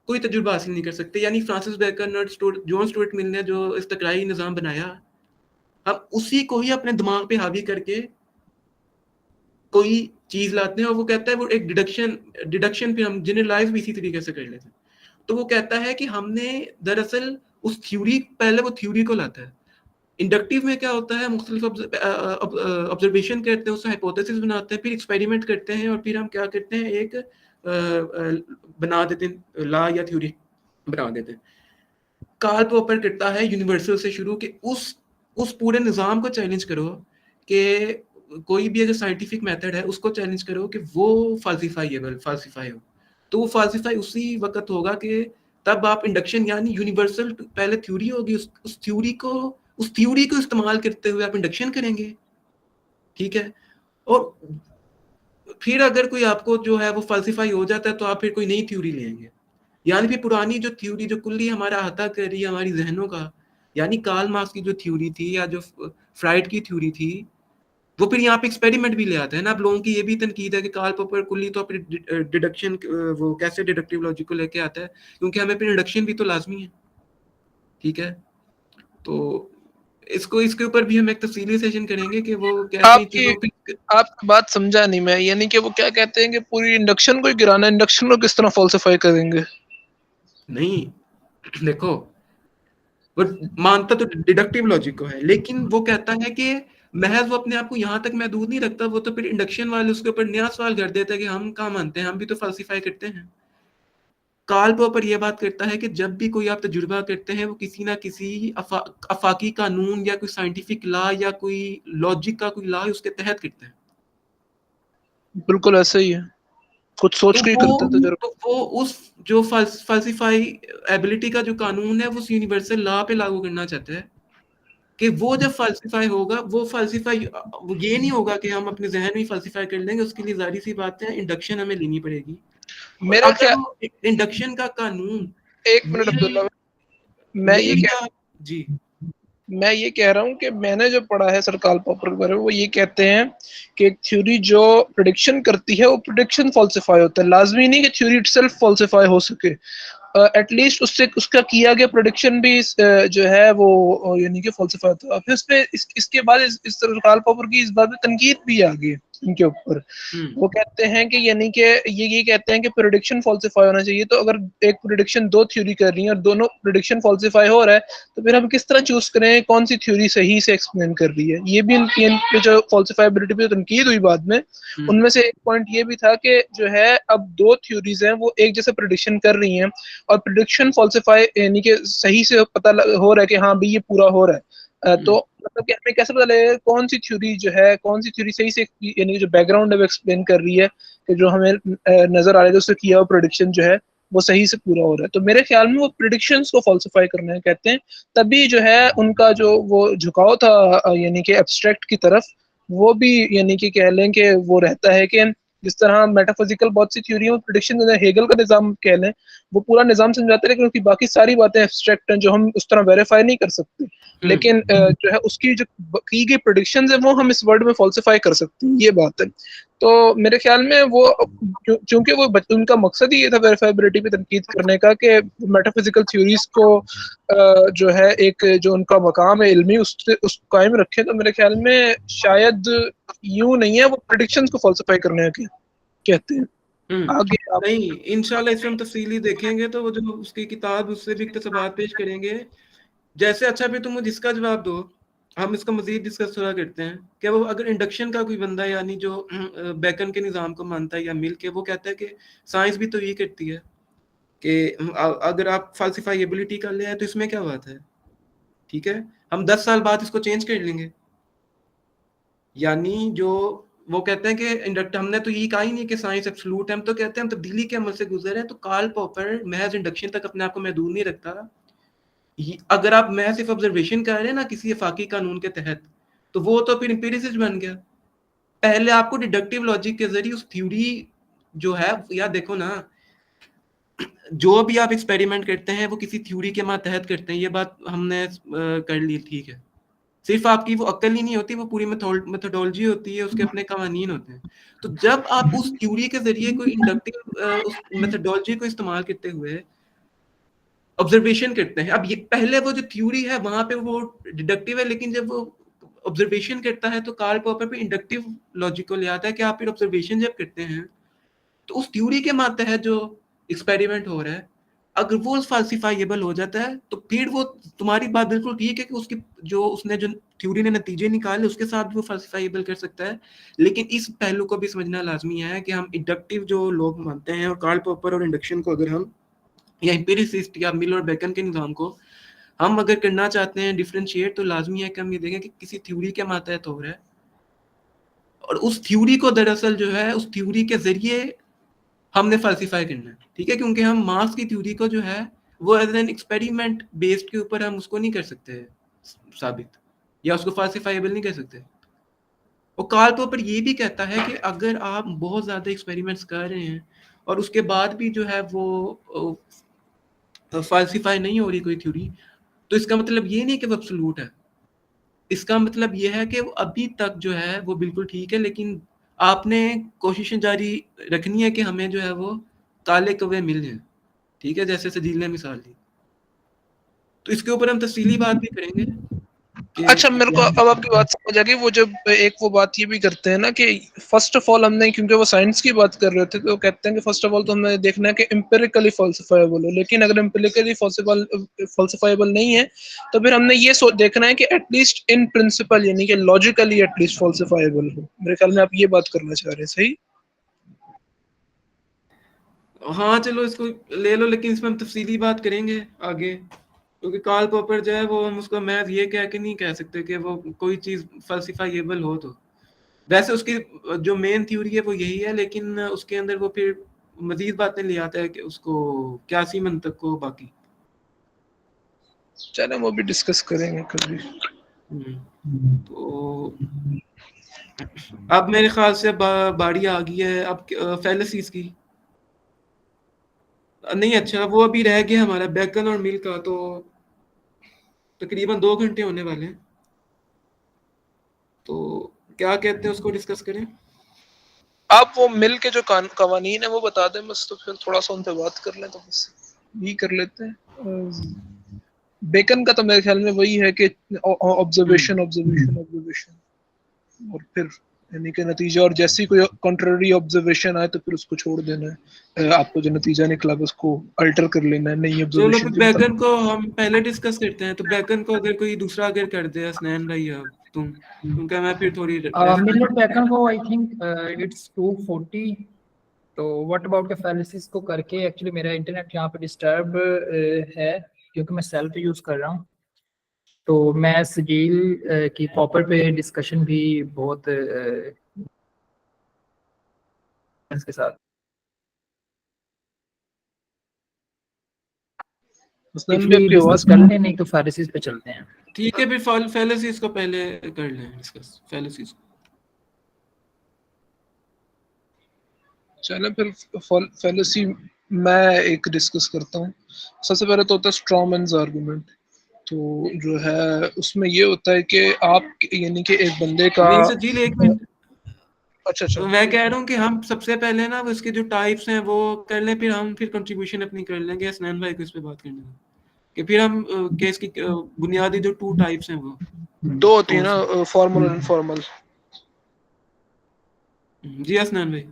S1: कोई तजुर्बा हासिल नहीं कर सकते। यानी फ्रांसिस बेकन और जॉन स्टुअर्ट मिल ने जो इस्तक़राई निज़ाम बनाया, हम उसी को ही अपने दिमाग पे हावी करके कोई चीज लाते हैं, और वो कहता है वो एक डिडक्शन फिर हम जनरलाइज भी इसी तरीके से कर लेते हैं। तो वो कहता है कि हमने दरअसल उस थ्योरी, पहले वो थ्योरी को लाता है। इंडक्टिव में क्या होता है, मुख्तलिफ ऑब्जर्वेशन करते हैं, उससे हाइपोथेसिस बनाते हैं, फिर एक्सपेरिमेंट करते हैं, और फिर हम क्या करते हैं, एक बना देते हैं, लॉ या थ्योरी बना देते हैं। कार्ल पॉपर करता है यूनिवर्सल से शुरू, कि उस पूरे निज़ाम को चैलेंज करो, कि कोई भी अगर साइंटिफिक मेथड है उसको चैलेंज करो कि वो फाल्सिफाई हो। तो वो फाल्सिफाई उसी वक्त होगा कि तब आप इंडक्शन, यानी यूनिवर्सल पहले थ्योरी होगी, उस थ्योरी को इस्तेमाल करते हुए आप इंडक्शन करेंगे, ठीक है। और फिर अगर कोई आपको जो है वो फाल्सिफाई हो जाता है, तो आप फिर कोई नई थ्योरी लेंगे। यानी फिर पुरानी जो थ्योरी, जो कुल्ली हमारा अहाता कर रही है हमारी जहनों का, यानी कार्ल मार्क्स की जो थ्योरी थी, या जो फ्राइड की थ्योरी थी, वो फिर यहाँ पे एक्सपेरिमेंट भी ले आते हैं ना। अब लोगों की ये भी तनकीद है कि कार्ल पॉपर कुल्ली तो फिर डिडक्शन, वो कैसे डिडक्टिव लॉजिक को लेके आता है, क्योंकि हमें फिर इंडक्शन भी तो लाजमी है, ठीक है। तो इसको इसके ऊपर भी हम एक तफसीली सेशन करेंगे कि वो कैसी चीजों पे
S3: आपकी बात समझा नहीं मैं, यानी कि वो क्या कहते हैं कि पूरी इंडक्शन को ही गिराना, इंडक्शन को किस तरह फॉल्सिफाई करेंगे?
S1: नहीं, देखो वो मानता तो डिडक्टिव लॉजिक को है, लेकिन वो कहता है कि महज वो अपने आप को यहाँ तक महदूद नहीं रखता, वो तो फिर इंडक्शन वाले उसके ऊपर नया सवाल कर देता है कि हम कहाँ मानते हैं, हम भी तो फल्सिफाई करते हैं। कार्ल पॉपर यह बात करता है कि जब भी कोई आप तजुर्बा करते हैं वो किसी ना किसी अफाकी कानून या कोई साइंटिफिक लॉ या कोई लॉजिक का कोई लॉ उसके तहत करते हैं।
S3: बिल्कुल ऐसा ही है, कुछ सोच के ही करते थे जरा।
S1: तो वो उस जो फल्सिफाई एबिलिटी का जो कानून है वो यूनिवर्सल लॉ पे लागू करना चाहता है कि वो जब फल्सिफाई होगा, वो फल्सिफाई ये नहीं होगा कि हम अपने जहन में फल्सिफाई कर लेंगे, उसके लिए जाहिर सी बात है इंडक्शन हमें लेनी पड़ेगी। और
S3: मेरा
S1: अगर
S3: क्या,
S1: वो इंडक्शन का कानून
S3: एक मिनट अब्दुल्ला, मैं ये
S1: मिल
S3: कह
S1: या जी
S3: मैं ये कह रहा हूँ कि मैंने जो पढ़ा है सर कार्ल पॉपर के बारे में, वो ये कहते हैं कि एक थ्योरी जो प्रिडिक्शन करती है वो प्रिडिक्शन फॉल्सिफाई होता है। लाजमी नहीं कि थ्योरी इटसेल्फ फॉल्सिफाई हो सके, एटलीस्ट उससे उसका किया गया प्रोडिक्शन भी जो है वो यानी कि फॉल्सिफाई होता है। फिर उस पे इसके बाद इस कार्ल पॉपर की इस बात पे तनकीद भी आ गई इनके ऊपर। वो कहते हैं कि यानी कि ये कहते हैं कि प्रोडिक्शन फॉल्सिफाई होना चाहिए। तो अगर एक प्रोडिक्शन दो थ्योरी कर रही है और दोनों प्रोडिक्शन फॉल्सिफाई हो रहा है, तो फिर हम किस तरह चूज करें कौन सी थ्योरी सही से एक्सप्लेन कर रही है? ये भी इन पे जो फॉल्सिफाइबिलिटी पे तनकीद हुई बाद में, उनमें से एक पॉइंट ये भी था कि जो है अब दो थ्योरीज हैं वो एक जैसे प्रोडिक्शन कर रही हैं और प्रिडिक्शन फॉल्सिफाई यानी कि सही से पता हो रहा है कि हाँ भाई ये पूरा हो रहा है। तो मतलब कि हमें कैसे पता लगेगा कौन सी थ्योरी जो है, कौन सी थ्योरी सही से यानी कि जो बैकग्राउंड है वो एक्सप्लेन कर रही है कि जो हमें नजर आ रहा है उससे किया हुआ प्रिडिक्शन जो है वो सही से पूरा हो रहा है? तो मेरे ख्याल में वो प्रिडिक्शंस को फॉल्सिफाई करने कहते हैं। तभी जो है उनका जो वो झुकाव था यानी कि एब्स्ट्रैक्ट की तरफ, वो भी यानी कि कह लें कि वो रहता है कि जिस तरह मेटाफिजिकल बहुत सी थ्योरी प्रिडिक्शन हेगल का निजाम कह लें, वो पूरा निजाम समझाते हैं, लेकिन उसकी बाकी सारी बातें एब्स्ट्रैक्ट हैं जो हम उस तरह वेरीफाई नहीं कर सकते। लेकिन जो है उसकी जो की गई प्रिडिक्शन है वो हम इस वर्ल्ड में फॉल्सिफाई कर सकते हैं, ये बात है। तो मेरे ख्याल में वो चूंकि वो उनका मकसद ही ये था वेरीफाइबिलिटी पे तनकीद करने का कि मेटाफिजिकल थ्योरीज को जो है एक जो उनका मकाम है इल्मी उस कायम रखें। तो मेरे ख्याल में शायद यूं नहीं है, वो प्रिडिक्शंस को फॉल्सिफाई करने के कहते हैं। आगे आप
S1: नहीं, इंशाल्लाह इसमें हम तफसीली देखेंगे तो वो जो उसकी किताब उससे भी इक़्तिबास पेश करेंगे। जैसे अच्छा भी तुम मुझे इसका जवाब दो, हम इसका मजीद डिस्कस थोड़ा करते हैं। क्या वो अगर इंडक्शन का कोई बंदा यानी जो बेकन के निज़ाम को मानता है या मिल के, वो कहता है कि साइंस भी तो ये करती है कि अगर आप फल्सिफाइबिलिटी कर ले तो इसमें क्या बात है, ठीक है, हम 10 साल बाद इसको चेंज कर लेंगे। यानी जो वो कहते हैं कि इंडक्ट हमने तो ये कहा ही नहीं कि साइंस एब्सोल्यूट है, हम तो कहते हैं हम तब्दीली के अमल से गुजर हैं। तो कार्ल पॉपर महज इंडक्शन तक अपने आप को महदूद नहीं रखता। अगर आप महज सिर्फ ऑब्जर्वेशन कर रहे हैं ना किसी अफाकी कानून के तहत, तो वो तो फिर एम्पिरिसिस्ट बन गया। पहले आपको डिडक्टिव लॉजिक के जरिए उस थ्योरी जो है, या देखो ना, जो भी आप एक्सपेरिमेंट करते हैं वो किसी थ्योरी के तहत करते हैं, ये बात हमने कर ली, ठीक है। सिर्फ आपकी वो अक्ल ही नहीं होती, वो पूरी मेथोडोलॉजी होती है, उसके अपने कवानीन होते हैं। तो जब आप उस थ्योरी के जरिए कोई इंडक्टिव उस मेथोडोलॉजी को इस्तेमाल करते हुए ऑब्जर्वेशन करते हैं, अब ये पहले वो जो थ्योरी है वहां पे वो डिडक्टिव है, लेकिन जब वो ऑब्जर्वेशन करता है तो कार्ल पॉपर पे इंडक्टिव लॉजिक को ले आता है कि आप फिर ऑब्जर्वेशन जब करते हैं तो उस थ्योरी के तहत जो एक्सपेरिमेंट हो रहा है, अगर वो फाल्सिफाइबल हो जाता है तो फिर वो तुम्हारी बात बिल्कुल ठीक है कि उसकी जो उसने जो थ्योरी ने नतीजे निकाले उसके साथ भी वो फाल्सिफाइबल कर सकता है। लेकिन इस पहलू को भी समझना लाजमी है कि हम इंडक्टिव जो लोग मानते हैं और कार्ल पॉपर और इंडक्शन को अगर हम या एम्पिरिसिस्ट या मिल और बेकन के निज़ाम को हम अगर करना चाहते हैं डिफरेंशिएट, तो लाजमी है कि हम ये देखें कि किसी थ्योरी के मातहत हो रहा है और उस थ्योरी को दरअसल जो है उस थ्योरी के जरिए हमने फाल्सिफाई करना है, ठीक है, क्योंकि हम मार्क्स की थ्योरी को जो है वो एज एन एक्सपेरिमेंट बेस्ड के ऊपर हम उसको नहीं कर सकते साबित, या उसको फाल्सिफाइबल नहीं कर सकते। और कार्ल पॉपर ये भी कहता है कि अगर आप बहुत ज़्यादा एक्सपेरिमेंट्स कर रहे हैं और उसके बाद भी जो है वो फाल्सिफाई नहीं हो रही कोई थ्योरी, तो इसका मतलब ये नहीं कि वो एब्सोल्यूट है। इसका मतलब ये है कि वो अभी तक जो है वो बिल्कुल ठीक है, लेकिन आपने कोशिशें जारी रखनी है कि हमें जो है वो काले कौवे मिल जाएं, ठीक है, जैसे सजील ने मिसाल दी। तो इसके ऊपर हम तफसीली बात भी करेंगे
S3: अच्छा, मेरे को अब आपकी बात समझ आ गई। वो जब एक वो बात ये भी करते हैं ना कि फर्स्ट ऑफ ऑल हमने, क्योंकि वो साइंस की बात कर रहे थे, तो कहते हैं कि फर्स्ट ऑफ ऑल तो हमें देखना है कि एम्पिरिकली फॉल्सिफाइबल हो। लेकिन अगर एम्पिरिकली फॉल्सिफाइबल नहीं है तो फिर हमने ये देखना है कि एटलीस्ट इन प्रिंसिपल, यानी कि लॉजिकली एटलीस्ट फॉल्सिफाइबल हो। मेरे ख्याल में आप ये बात करना चाह रहे हैं, सही?
S1: हाँ चलो इसको ले लो, लेकिन इसमें हम तफसीली बात करेंगे आगे, क्योंकि कार्ल पॉपर जो है वो हम उसको महज ये कह के नहीं कह सकते कि वो कोई चीज़ फल्सिफाइएबल हो। तो वैसे उसकी जो मेन थ्योरी है वो यही है, लेकिन उसके अंदर वो फिर मजीद बातें ले आता है कि उसको क्यासी मंतक को बाकी।
S3: चलो वो भी डिस्कस करेंगे कभी।
S1: तो अब मेरे ख्याल से बारी आ गई है अब फैलेसीज की। नहीं अच्छा, वो अभी रह गया हमारा बेकन और मिल का, तो तकरीबन 2 घंटे होने वाले हैं। तो क्या कहते हैं, उसको डिस्कस करें?
S3: आप वो मिल के जो कवानीन है वो बता दें बस, तो फिर थोड़ा सा उन पे बात कर लें, तो बस यही कर लेते हैं। बेकन का तो मेरे ख्याल में वही है कि ऑब्जर्वेशन ऑब्जर्वेशन ऑब्जर्वेशन, और फिर यानी कि नतीजा, और जैसी कोई कॉन्ट्ररी ऑब्जर्वेशन आए तो फिर उसको छोड़ देना है। आपको जो नतीजा निकला उसको अल्टर कर लेना है, नई
S1: चलो फिर
S3: ऑब्जर्वेशन के
S1: बैकन
S3: मुताबिक।
S1: को हम पहले डिस्कस करते हैं। तो बैकन को अगर कोई दूसरा अगर कर दे, हसनैन भाई या तुम, क्योंकि मैं फिर थोड़ी रेस्ट।
S2: मिलर पैटर्न को आई थिंक इट्स 240। तो व्हाट अबाउट के फैलिसिस को करके, एक्चुअली मेरा इंटरनेट यहाँ पे डिस्टर्ब है क्योंकि मैं सेल पे यूज कर रहा हूँ। तो मैं सजील की पॉपर पे डिस्कशन भी बहुत इसके साथ,
S3: हसनैन भी
S2: एक्चुअली
S3: आपकी
S2: डिस्कस
S3: आवाज
S2: कर लें, नहीं तो फैलिसिस पे चलते हैं।
S1: ठीक है, फिर फैलेसीज को पहले कर लें डिस्कस, फैलेसीज को।
S3: चले फिर फैलेसी मैं एक डिस्कस करता हूँ। सबसे पहले तो होता है स्ट्रॉमैन्स आर्गुमेंट। तो जो है उसमें ये होता है कि आप, यानी कि एक बंदे का,
S1: नहीं सजील, एक मिनट।
S3: अच्छा अच्छा,
S1: मैं कह रहा हूँ कि हम सबसे पहले ना उसके जो टाइप्स हैं वो कर लें, फिर हम फिर कंट्रीब्यूशन अपनी कर लेंगे हसनैन भाई को इस पे बात करने में, कि फिर हम केस की बुनियादी जो 2 टाइप्स हैं वो
S3: दो होती है
S1: कौन सी।
S3: ना, फॉर्मल और इनफॉर्मल।
S1: जी हसनैन भाई।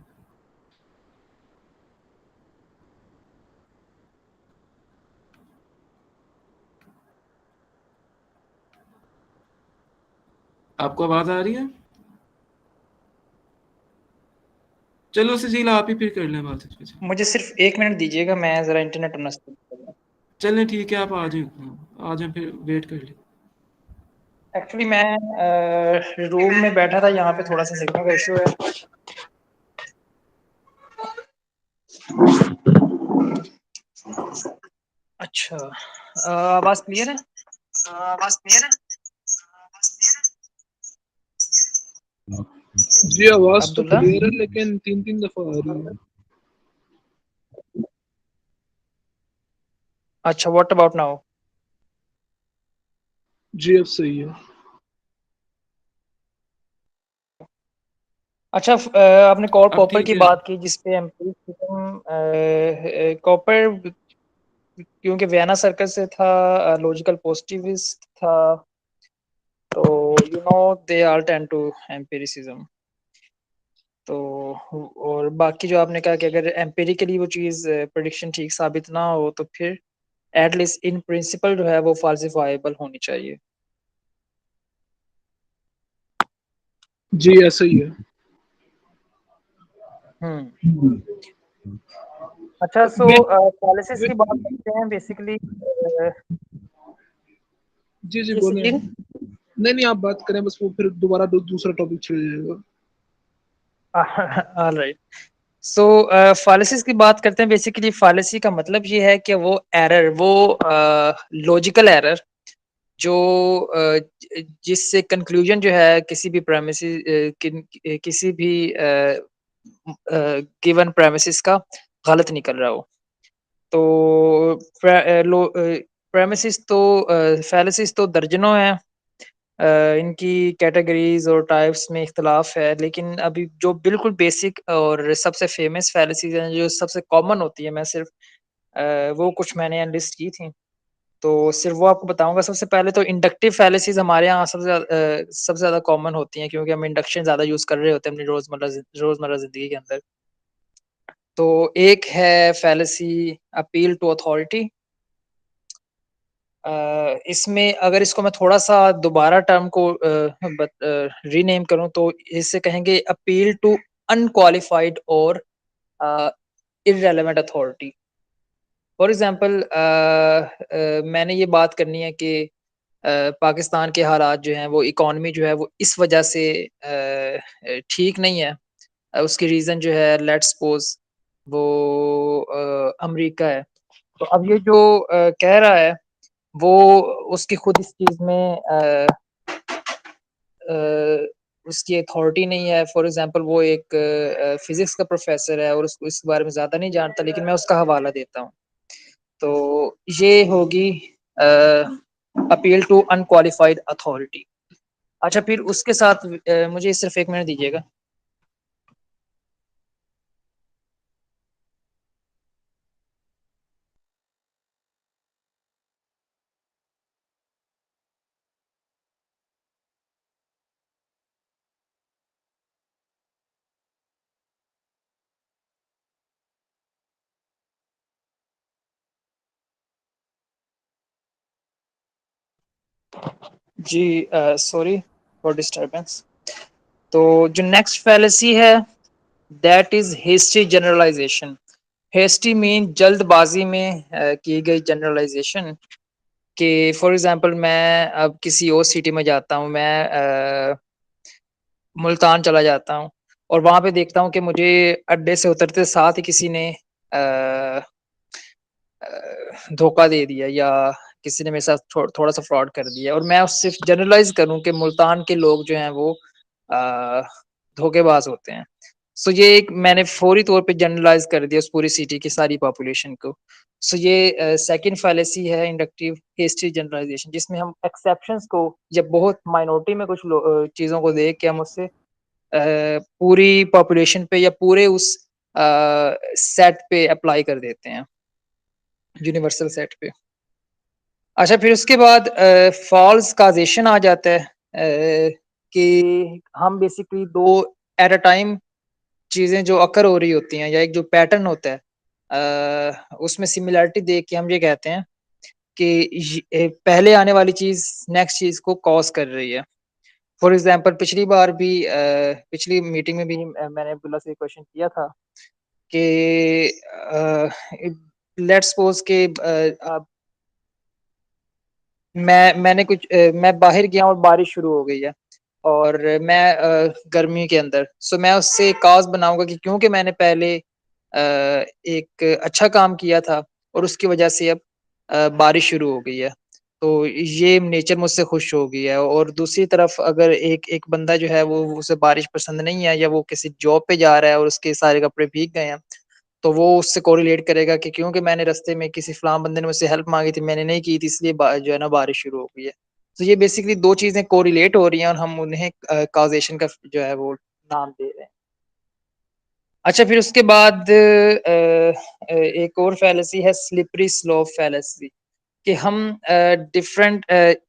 S1: आपको आवाज आ रही है? चलो सजील आप ही फिर कर लें बात इस पे।
S2: मुझे सिर्फ 1 मिनट दीजिएगा, मैं जरा इंटरनेट नस्ल कर रहा हूँ।
S1: चलें ठीक है, आप आ जाएं, आ जाएं, फिर वेट कर लें।
S2: एक्चुअली मैं रूम में बैठा था, यहाँ पे थोड़ा सा सिग्नल का इशू है। अच्छा, आवाज क्लियर है? आवाज क्लियर है?
S3: जी आवाज तो
S2: अब्दुल्ला,
S3: क्लियर है, लेकिन 3-3 दफा आ रही है।
S2: अच्छा, व्हाट अबाउट नाउ?
S3: जी अब सही है।
S2: अच्छा, आपने कॉल
S1: अब
S2: पॉपर
S1: ठीक
S2: की
S1: है।
S2: बात की जिसपे एम्पिरिसिज्म कॉपर, क्योंकि वियना सर्कल से था, लॉजिकल पॉजिटिविस्ट था, तो you know they are tend to empiricism. तो और बाकी जो आपने कहा कि अगर एम्पिरिकली वो चीज़ प्रेडिक्शन ठीक साबित ना हो तो फिर एटलीस्ट इन प्रिंसिपल जो है वो फाल्सिफाइबल होनी चाहिए।
S3: जी ऐसा ही है।
S2: हम्म। अच्छा, सो फालिसिस की बात करते हैं बेसिकली।
S3: जी जी
S2: ये
S3: बोले।
S2: सचिन,
S3: नहीं नहीं, आप बात करें बस, वो फिर दोबारा दूसरा टॉपिक छिड़ जाएगा।
S2: ऑलराइट। सो फालिसिस की बात करते हैं। बेसिकली फालिसी का मतलब ये है कि वो एरर, वो लॉजिकल एरर जो जिससे कंक्लूजन जो है किसी भी प्रेमिसिस किसी भी गिवन प्रेमिसिस का गलत निकल रहा हो। तो प्रेमिसिस तो फैलिसिस तो दर्जनों हैं। इनकी कैटेगरीज और टाइप्स में इख्तलाफ है, लेकिन अभी जो बिल्कुल बेसिक और सबसे फेमस फैलिसीज हैं जो सबसे कॉमन होती है, मैं सिर्फ वो कुछ मैंने लिस्ट की थी। तो सिर्फ वो आपको बताऊँगा। सबसे पहले तो इंडक्टिव फैलेसीज़ हमारे यहाँ सबसे ज़्यादा कॉमन होती हैं, क्योंकि हम इंडक्शन ज़्यादा यूज़ कर रहे होते हैं अपनी रोज़मर्रा ज़िंदगी के अंदर। तो एक है फैलेसी अपील टू अथॉरिटी। इसमें अगर इसको मैं थोड़ा-सा दोबारा टर्म को रीनेम करूँ तो इसे कहेंगे अपील टू अनक्वालिफाइड और इर्रेलेवेंट अथॉरिटी। फॉर एग्ज़ाम्पल मैंने ये बात करनी है कि पाकिस्तान के हालात जो हैं वो इकॉनमी जो है वो इस वजह से ठीक नहीं है। उसकी रीज़न जो है लेट्स सपोज़ वो अमेरिका है। तो अब ये जो कह रहा है वो उसकी खुद इस चीज़ में अ, उसकी अथॉरिटी नहीं है। फॉर एग्ज़ाम्पल वो एक फ़िज़िक्स का प्रोफ़ेसर है और उसको इस बारे में ज़्यादा नहीं जानता, लेकिन मैं उसका हवाला देता हूँ। तो ये होगी अ, अपील टू अनक्वालिफाइड अथॉरिटी। अच्छा, फिर उसके साथ मुझे सिर्फ़ 1 मिनट दीजिएगा। जी सॉरी फॉर डिस्टर्बेंस। तो जो नेक्स्ट फैलेसी है that is hasty generalization. Hasty mean जल्दबाज़ी में की गई जनरलाइज़ेशन कि फॉर एग्ज़ाम्पल मैं अब किसी और सिटी में जाता हूँ, मैं मुल्तान चला जाता हूँ और वहाँ पे देखता हूँ कि मुझे अड्डे से उतरते साथ ही किसी ने धोखा दे दिया या किसी ने मेरे साथ थोड़ा-सा फ्रॉड कर दिया और मैं उससे जनरलाइज़ करूँ कि मुल्तान के लोग जो हैं वो अ, धोखेबाज़ होते हैं। सो ये एक मैंने फौरी तौर पे जनरलाइज़ कर दिया उस पूरी सिटी की सारी पॉपुलेशन को। सो ये सेकंड फैलेसी है इंडक्टिव हेस्टी जनरलाइज़ेशन, जिसमें हम एक्सेप्शंस को या बहुत माइनॉरिटी में कुछ चीज़ों को देख के हम उससे पूरी पॉपुलेशन पे या पूरे उस सेट पे अप्लाई कर देते हैं, यूनिवर्सल सेट पे। अच्छा, फिर उसके बाद फ़ॉल्स कॉज़ेशन आ जाता है कि हम बेसिकली 2 एट अ टाइम चीज़ें जो अकर हो रही होती हैं या एक जो पैटर्न होता है उसमें सिमिलैरिटी देख के हम ये कहते हैं कि पहले आने वाली चीज़ नेक्स्ट चीज़ को कॉज़ कर रही है। फॉर एग्ज़ाम्पल पिछली बार भी पिछली मीटिंग में भी मैंने अब्दुल्ला से क्वेश्चन किया था कि लेट्स सपोज़ कि आप मैं बाहर गया और बारिश शुरू हो गई है और मैं गर्मी के अंदर सो मैं उससे कॉज़ बनाऊँगा कि क्योंकि मैंने पहले एक अच्छा काम किया था और उसकी वजह से अब बारिश शुरू हो गई है। तो ये नेचर मुझसे खुश हो गई है और दूसरी तरफ अगर एक एक बंदा जो है वो उसे बारिश पसंद नहीं है या वो किसी जॉब पे जा रहा है और उसके सारे कपड़े भीग गए हैं, तो वो उससे कोरिलेट करेगा कि क्योंकि मैंने रास्ते में किसी फलाँ बंदे ने मुझसे हेल्प माँगी थी, मैंने नहीं की थी इसलिए जो है ना बारिश शुरू हो गई है। तो ये बेसिकली 2 चीज़ें कोरिलेट हो रही हैं और हम उन्हें कॉज़ेशन का जो है वो नाम दे रहे हैं। अच्छा, फिर उसके बाद एक और फैलेसी है स्लिपरी स्लोप फैलेसी कि हम डिफरेंट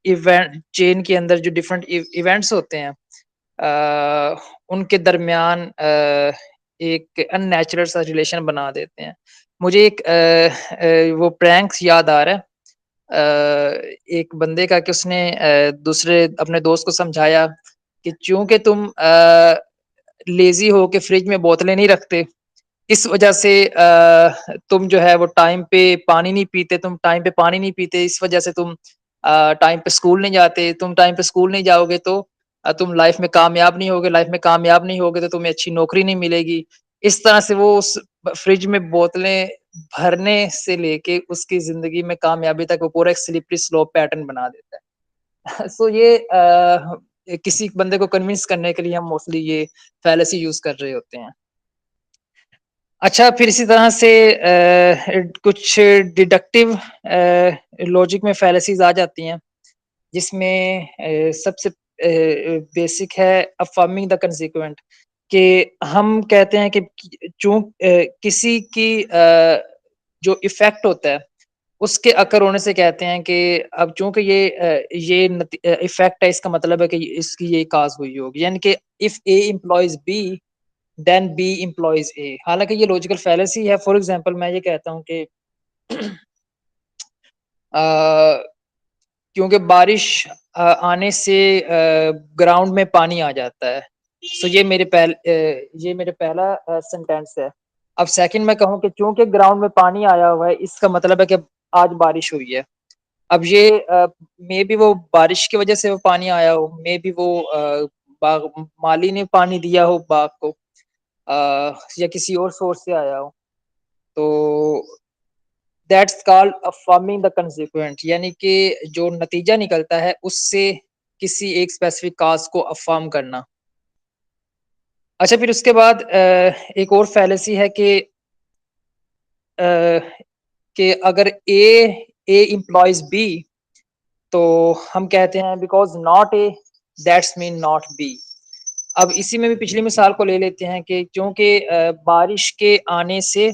S2: इवेंट चेन के अंदर जो डिफरेंट इवेंट्स होते हैं उनके दरमियान एक अननेचुरल सा रिलेशन बना देते हैं। मुझे एक वो प्रैंक्स याद आ रहा है एक बंदे का कि उसने दूसरे अपने दोस्त को समझाया कि चूँकि तुम लेज़ी हो के फ्रिज में बोतलें नहीं रखते, इस वजह से तुम जो है वो टाइम पे पानी नहीं पीते, तुम टाइम पे पानी नहीं पीते, इस वजह से तुम टाइम पे स्कूल नहीं जाते, तुम टाइम पे स्कूल नहीं जाओगे तो तुम लाइफ में कामयाब नहीं होगे, लाइफ में कामयाब नहीं होगे तो तुम्हें अच्छी नौकरी नहीं मिलेगी। इस तरह से वो उस फ्रिज में बोतलें भरने से लेके उसकी ज़िंदगी में कामयाबी तक वो पूरा एक स्लिपरी स्लोप पैटर्न बना देता है। सो ये किसी बंदे को कन्विंस करने के लिए हम मोस्टली ये फैलेसी यूज़ कर रहे होते हैं। अच्छा, फिर इसी तरह से कुछ डिडक्टिव लॉजिक में फैलेसीज़ आ जाती हैं, जिसमें सबसे बेसिक है अफ़र्मिंग द कंसीक्वेंट कि हम कहते हैं कि किसी की जो इफ़ेक्ट होता है, उसके अकर होने से कहते हैं कि अब चूंकि ये इफेक्ट है, इसका मतलब है कि इसकी ये काज हुई होगी, यानी कि if A employs B then B employs A. हालांकि ये लॉजिकल फैलेसी है। फॉर एग्जांपल मैं ये कहता हूँ कि क्योंकि बारिश आने से ग्राउंड में पानी आ जाता है, सो ये मेरे पहला सेंटेंस है। अब सेकंड में कहूँ कि क्योंकि ग्राउंड में पानी आया हुआ है, इसका मतलब है कि आज बारिश हुई है। अब ये मे बी वो बारिश की वजह से वो पानी आया हो, मे बी वो बाग माली ने पानी दिया हो बाग को, या किसी और सोर्स से आया हो। तो that's called affirming the consequent, यानी कि जो नतीजा निकलता है उससे किसी एक स्पेसिफिक काज को अफर्म करना। अच्छा, फिर उसके बाद एक और फैलेसी है कि अगर ए एम्प्लॉयज बी, तो हम कहते हैं because not a that's mean not be. अब इसी में भी पिछली मिसाल को ले लेते हैं कि क्योंकि बारिश के आने से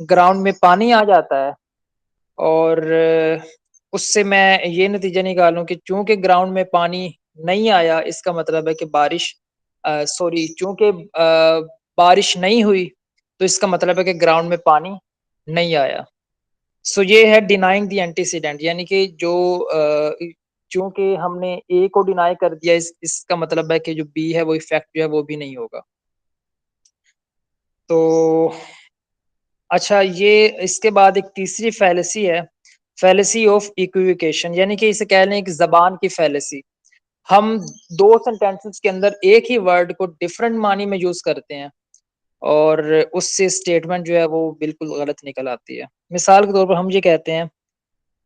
S2: ग्राउंड में पानी आ जाता है, और उससे मैं ये नतीजा निकालूं कि चूंकि ग्राउंड में पानी नहीं आया, इसका मतलब है कि चूंकि बारिश नहीं हुई, तो इसका मतलब है कि ग्राउंड में पानी नहीं आया। सो ये है डिनाइंग द एंटीसीडेंट, यानी कि जो चूंकि हमने ए को डिनाई कर दिया, इसका मतलब है कि जो बी है वो इफेक्ट जो है वो भी नहीं होगा। तो अच्छा, ये इसके बाद एक तीसरी फैलेसी है, फैलेसी ऑफ इक्विवोकेशन, यानी कि इसे कह लें एक जबान की फैलेसी। हम दो सेंटेंसेस के अंदर एक ही वर्ड को डिफरेंट मानी में यूज करते हैं, और उससे स्टेटमेंट जो है वो बिल्कुल गलत निकल आती है। मिसाल के तौर पर हम ये कहते हैं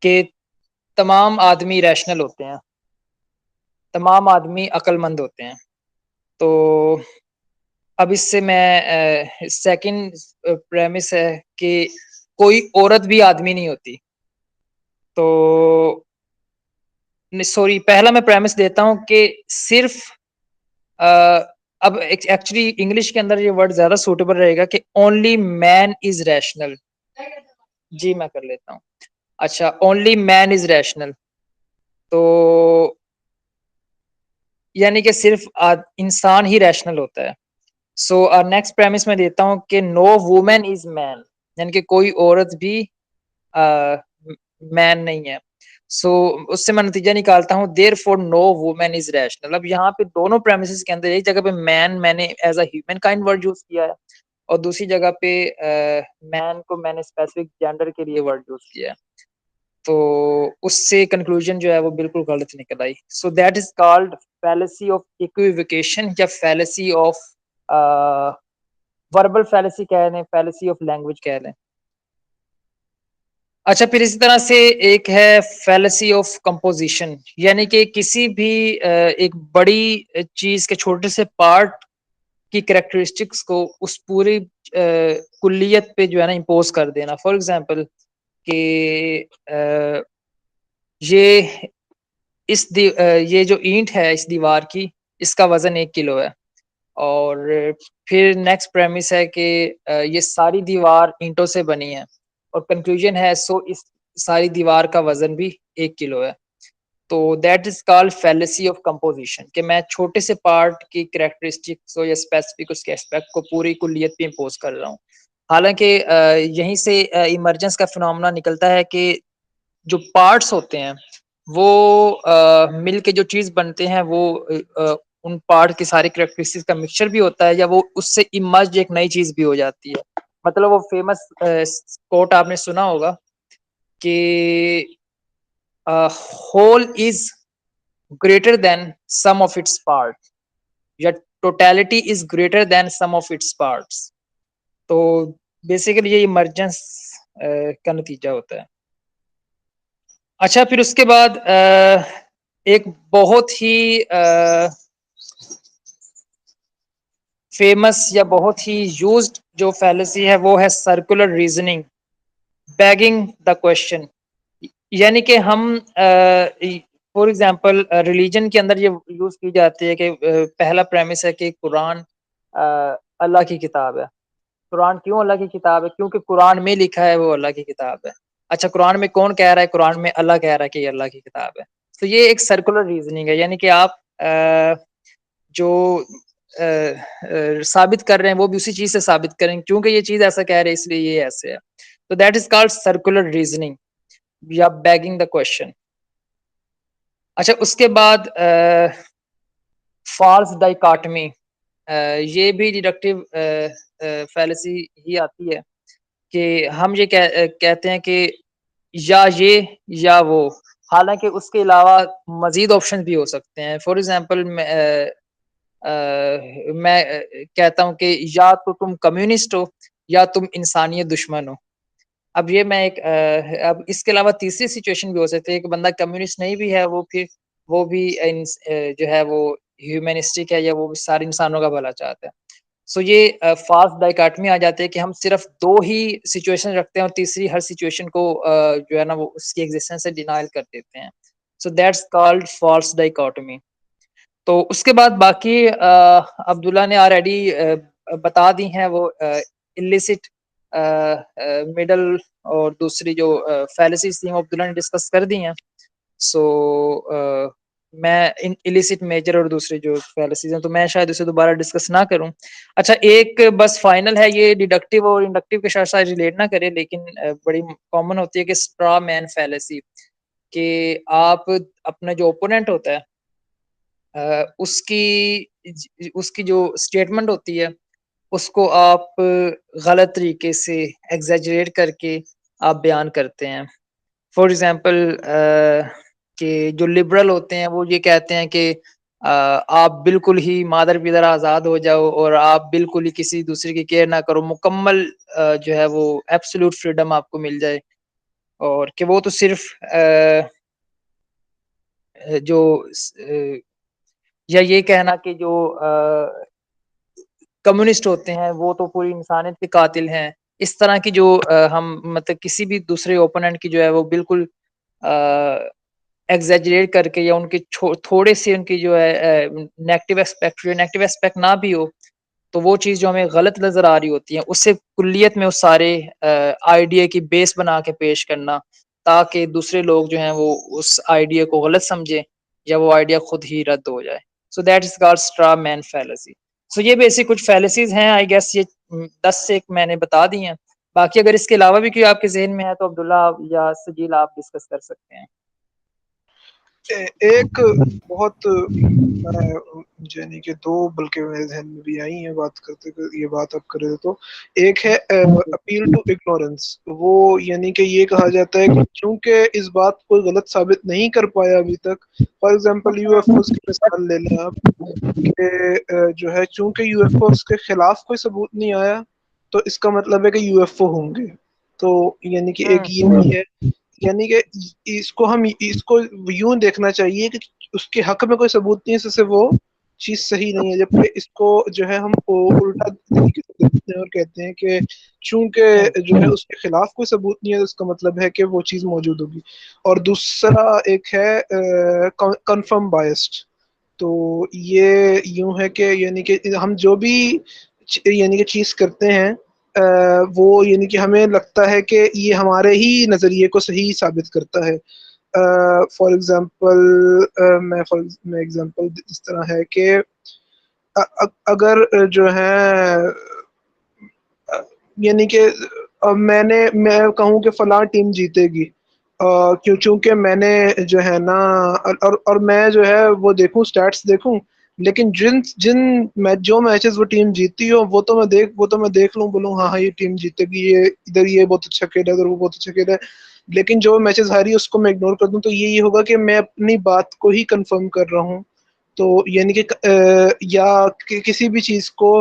S2: कि तमाम आदमी रैशनल होते हैं, तमाम आदमी अक्लमंद होते हैं। तो अब इससे मैं सेकंड प्रेमिस है कि कोई औरत भी आदमी नहीं होती। तो सॉरी, पहला मैं प्रेमिस देता हूं कि सिर्फ अब एक्चुअली इंग्लिश के अंदर ये वर्ड ज्यादा सूटेबल रहेगा कि ओनली मैन इज रैशनल। जी मैं कर लेता हूँ। अच्छा, ओनली मैन इज रैशनल, तो यानी कि सिर्फ इंसान ही रैशनल होता है। सो नेक्स्ट प्रेमिस में देता हूँ कि नो वुमेन इज मैन, यानी कि कोई औरत भी मैन नहीं है। उससे मैं नतीजा निकालता हूँ therefore no women is rational. अब यहाँ पे दोनों प्रेमिसेस के अंदर एक जगह पे मैंने as a human kind word use किया है, और दूसरी जगह पे मैन को मैंने स्पेसिफिक जेंडर के लिए वर्ड यूज किया है। तो उससे कंक्लूजन जो है वो बिल्कुल गलत निकल आई। So that is called fallacy of equivocation, या फैलेसी ऑफ वर्बल फैलेसी कह लें, फैलेसी ऑफ लैंग्वेज कह लें। अच्छा, फिर इसी तरह से एक है फैलेसी ऑफ कंपोजिशन, यानी कि किसी भी एक बड़ी चीज के छोटे से पार्ट की कैरेक्टरिस्टिक्स को उस पूरी कुल्लियत पे जो है ना इम्पोज कर देना। फॉर एग्जांपल कि ये ये जो ईंट है इस दीवार की, इसका वजन 1 किलो है। और फिर नेक्स्ट प्रेमिस है कि ये सारी दीवार ईंटों से बनी है, और कंक्लूजन है इस सारी दीवार का वजन भी 1 किलो है। तो that is called fallacy of composition, कि मैं छोटे से पार्ट की कैरेक्टरिस्टिक्स या स्पेसिफिक उसके एस्पेक्ट को पूरी कुल्लियत पे इम्पोज कर रहा हूँ। हालांकि यहीं से इमरजेंस का फिनोमेना निकलता है कि जो पार्ट्स होते हैं वो मिल के जो चीज बनते हैं वो उन पार्ट की सारी कैरेक्टरिस्टिक्स का मिक्सचर भी होता है, या वो उससे इमर्ज एक नई चीज भी हो जाती है। मतलब वो फेमस कोट आपने सुना होगा कि whole is greater than sum of its part, या totality is greater than sum of its parts. तो बेसिकली ये इमर्जेंस का नतीजा होता है। अच्छा, फिर उसके बाद एक बहुत ही फेमस या बहुत ही यूज्ड जो फैलेसी है वो है circular reasoning, bagging the question. यानी कि हम फॉर एग्जांपल रिलीजन के अंदर ये यूज की जाती है कि पहला प्रेमिस है कि कुरान अल्लाह की किताब है। कुरान क्यों अल्लाह की किताब है? क्योंकि कुरान में लिखा है वो अल्लाह की किताब है। अच्छा कुरान में कौन कह रहा है, कुरान में अल्लाह कह रहा है कि ये अल्लाह की किताब है। तो ये एक सर्कुलर रीजनिंग है, यानी कि आप जो साबित कर रहे हैं वो भी उसी चीज से साबित करें, क्योंकि ये चीज ऐसा कह रहे हैं इसलिए ये ऐसे है। तो that is called circular reasoning या बैगिंग द क्वेश्चन। अच्छा उसके बाद फॉल्स डाइकोटमी, ये भी डिडक्टिव फैलेसी ही आती है कि हम ये कहते हैं कि या ये या वो, हालांकि उसके अलावा मजीद ऑप्शन भी हो सकते हैं। फॉर एग्जांपल मैं कहता हूं कि या तो तुम कम्युनिस्ट हो या तुम इंसानियत दुश्मन हो। अब ये मैं एक अब इसके अलावा तीसरी सिचुएशन भी हो सकती है कि बंदा कम्युनिस्ट नहीं भी है, वो फिर वो भी जो है वो ह्यूमनिस्टिक है या वो सारे इंसानों का भला चाहता है। सो ये फास्ट डाइकोटमी आ जाती है कि हम सिर्फ दो ही सिचुएशन रखते हैं और तीसरी हर सिचुएशन को जो है ना वो उसकी एग्जिस्टेंस से डिनाइल कर देते हैं। So that's called false dichotomy. तो उसके बाद बाकी अब्दुल्ला ने ऑलरेडी बता दी हैं वो इलिसिट मिडल और दूसरी जो फैलेसीज थी वो अब्दुल्ला ने डिस्कस कर दी हैं। सो मैं इन इलिसिट मेजर और दूसरी जो फैलेसीज हैं तो मैं शायद उसे दोबारा डिस्कस ना करूं। अच्छा एक बस फाइनल है, ये डिडक्टिव और इंडक्टिव के साथ साथ रिलेट ना करे लेकिन बड़ी कॉमन होती है कि स्ट्रॉ मैन फैलेसी, कि आप अपना जो ओपोनेंट होता है उसकी जो स्टेटमेंट होती है उसको आप गलत तरीके से एग्जैजरेट करके आप बयान करते हैं। फॉर एग्जांपल कि जो लिबरल होते हैं वो ये कहते हैं कि आप बिल्कुल ही मादर पिदर आज़ाद हो जाओ और आप बिल्कुल ही किसी दूसरे की केयर ना करो, मुकम्मल जो है वो एब्सोल्यूट फ्रीडम आपको मिल जाए, और कि वो तो सिर्फ जो या ये कहना कि जो कम्युनिस्ट होते हैं वो तो पूरी इंसानियत के कातिल हैं। इस तरह की जो हम मतलब किसी भी दूसरे ओपोनेंट की जो है वो बिल्कुल एग्जैजरेट करके या उनके थोड़े से उनकी जो है नेगेटिव एस्पेक्ट ना भी हो तो वो चीज़ जो हमें गलत नज़र आ रही होती है उससे कुल्लियत में उस सारे आइडिया की बेस बना के पेश करना, ताकि दूसरे लोग जो हैं वो उस आइडिया को गलत समझे या वो आइडिया खुद ही रद्द हो जाए। So that is called straw man fallacy. So ये बेसिक कुछ फैलेसीज हैं, आई गेस ये 10 से एक मैंने बता दी हैं। बाकी अगर इसके अलावा भी कोई आपके जहन में है तो अब्दुल्ला या सजील आप डिस्कस कर सकते हैं।
S3: एक बहुत यानी कि दो बल्कि मेरे ध्यान में भी आई है बात करते ये बात आप कर रहे हो तो एक है अपील टू इग्नोरेंस। वो यानी कि ये कहा जाता है कि चूंकि इस बात को गलत साबित नहीं कर पाया अभी तक, फॉर एग्जांपल यूएफओ की मिसाल ले लें आप कि जो है चूंकि यूएफओ के खिलाफ कोई सबूत नहीं आया तो इसका मतलब है कि यूएफओ होंगे। तो यानी कि एक ये भी है, यानी कि इसको यूं देखना चाहिए कि उसके हक में कोई सबूत नहीं है, इससे वो चीज सही नहीं है। जबकि इसको जो है हम उल्टा तरीके से देखते हैं और कहते हैं कि चूंकि जो है उसके खिलाफ कोई सबूत नहीं है तो इसका मतलब है कि वो चीज मौजूद होगी। और दूसरा एक है कंफर्म बायस्ड। तो ये यूं है कि यानी कि हम जो भी यानी कि चीज करते हैं वो यानी कि हमें लगता है कि ये हमारे ही नज़रिए को सही साबित करता है। फॉर एग्जांपल मैं एग्जांपल इस तरह है कि अगर जो है यानी कि मैं कहूँ कि फलां टीम जीतेगी क्यों, चूंकि मैंने जो है ना और मैं जो है वो देखूं स्टैट्स देखूं, लेकिन जिन जिन जो मैचेस वो टीम जीती हो वो तो मैं देख लूं, बोलूं हाँ हाँ ये टीम जीतेगी, ये इधर ये बहुत अच्छा खेला, इधर वो बहुत अच्छा खेला, लेकिन जो मैचेस हारी उसको मैं इग्नोर कर दूं, तो ये होगा कि मैं अपनी बात को ही कंफर्म कर रहा हूँ। तो यानी कि या किसी भी चीज को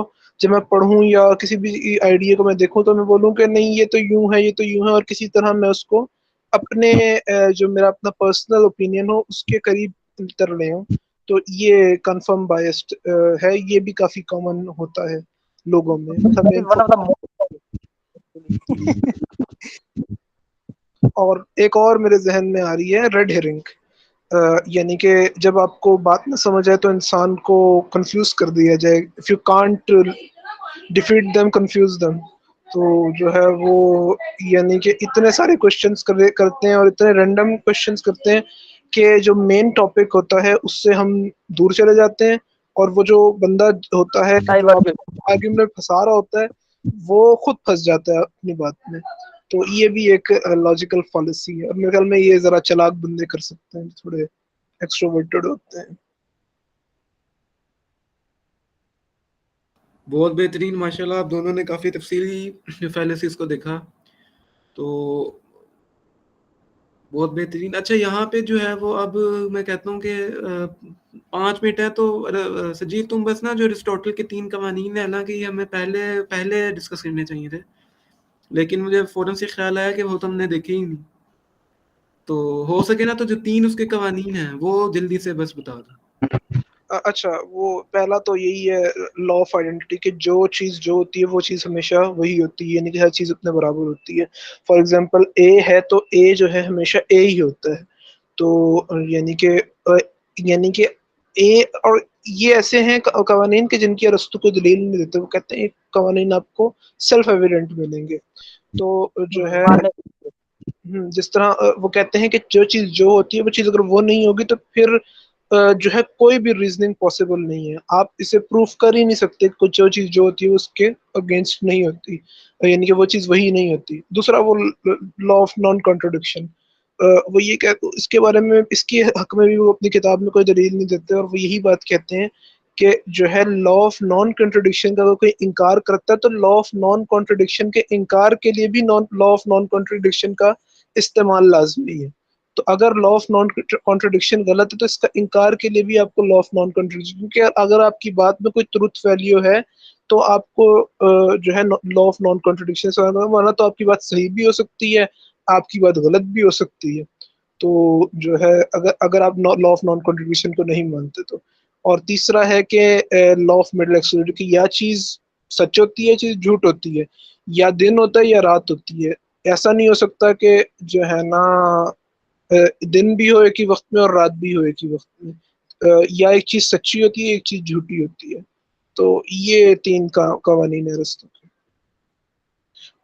S3: जब मैं पढ़ूं या किसी भी आइडिया को मैं देखूं तो मैं बोलूं कि नहीं ये तो यूं है, ये तो यूं है, और किसी तरह मैं उसको अपने जो मेरा अपना पर्सनल ओपिनियन हो उसके करीब कर ले हूं। तो ये कंफर्म बायस्ड है, ये भी काफी कॉमन होता है लोगों में, मतलब मैं और एक और मेरे जहन में आ रही है रेड हेरिंग। यानी कि जब आपको बात न समझ आए तो इंसान को कंफ्यूज कर दिया जाए, if you can't defeat them confuse them. तो जो है वो यानी कि इतने सारे क्वेश्चंस करते हैं और इतने रैंडम क्वेश्चंस करते हैं कि जो मेन टॉपिक होता है उससे हम दूर चले जाते हैं, और वो जो बंदा होता है जो आर्ग्यूमेंट में फंसा रहा होता है वो खुद फंस जाता है अपनी बात में। तो ये भी एक लॉजिकल फॉलिसी है, और मेरे ख्याल में ये जरा चालाक बंदे कर सकते हैं, थोड़े एक्सट्रोवर्टेड होते हैं।
S1: बहुत बेहतरीन, माशाल्लाह आप दोनों ने काफ़ी तफसीली फैलेसिस को देखा, तो बहुत बेहतरीन। अच्छा, यहाँ पे जो है वो अब मैं कहता हूँ कि 5 मिनट है, तो सजीव तुम बस ना जो अरिस्टोटल के 3 कवानीन है, हालांकि ये हमें पहले पहले डिस्कस करने चाहिए थे, लेकिन मुझे फ़ौरन से ख्याल आया कि वो तो हमने देखे ही नहीं। तो हो सके ना तो जो 3 उसके कवानीन हैं वो जल्दी से बस बता दो।
S3: अच्छा, वो पहला तो यही है लॉ ऑफ आइडेंटिटी कि जो चीज जो होती है वो चीज हमेशा वही होती है, यानी कि हर चीज अपने बराबर होती है। फॉर एग्जांपल ए है तो ए जो है हमेशा ए ही होता है। तो यानी कि ए, और ये ऐसे हैं कवानीन के जिनकी अरस्तु को दलील नहीं देते, वो कहते हैं कवानीन आपको सेल्फ एविडेंट मिलेंगे। तो जो है जिस तरह वो कहते हैं कि जो चीज जो होती है वो चीज अगर वो नहीं होगी तो फिर जो है कोई भी रीजनिंग पॉसिबल नहीं है, आप इसे प्रूफ कर ही नहीं सकते कुछ जो चीज जो होती है उसके अगेंस्ट नहीं होती, यानी कि वो चीज वही नहीं होती। दूसरा वो लॉ ऑफ नॉन कॉन्ट्रोडिक्शन, वो ये कह इसके बारे में इसके हक में भी वो अपनी किताब में कोई दलील नहीं देते, और वो यही बात कहते हैं कि जो है लॉ ऑफ नॉन कॉन्ट्रोडिक्शन का अगर कोई इनकार करता है तो लॉ ऑफ नॉन कॉन्ट्रोडिक्शन के इनकार के लिए भी लॉ ऑफ नॉन कॉन्ट्रोडिक्शन का इस्तेमाल लाजमी है। तो अगर लॉ ऑफ नॉन कॉन्ट्रोडिक्शन गलत है तो इसका इनकार के लिए भी आपको लॉ ऑफ नॉन कॉन्ट्रोडिक्शन, क्योंकि अगर आपकी बात में कोई ट्रुथ वैल्यू है तो आपको जो है लॉ ऑफ नॉन कॉन्ट्रोडिक्शन से माना तो आपकी बात सही भी हो सकती है, आपकी बात गलत भी हो सकती है। तो जो है अगर अगर आप लॉ ऑफ नॉन कॉन्ट्रोडिक्शन को नहीं मानते तो। और तीसरा है कि लॉ ऑफ मिडल एक्सक्लूड की या चीज सच होती है चीज झूठ होती है, या दिन होता है या रात होती है। ऐसा नहीं हो सकता कि जो है ना दिन भी हो एक ही वक्त में और रात भी हो एक ही वक्त में, या एक चीज सच्ची होती है एक चीज झूठी होती है। तो ये 3 कवानीन है अरस्तू के,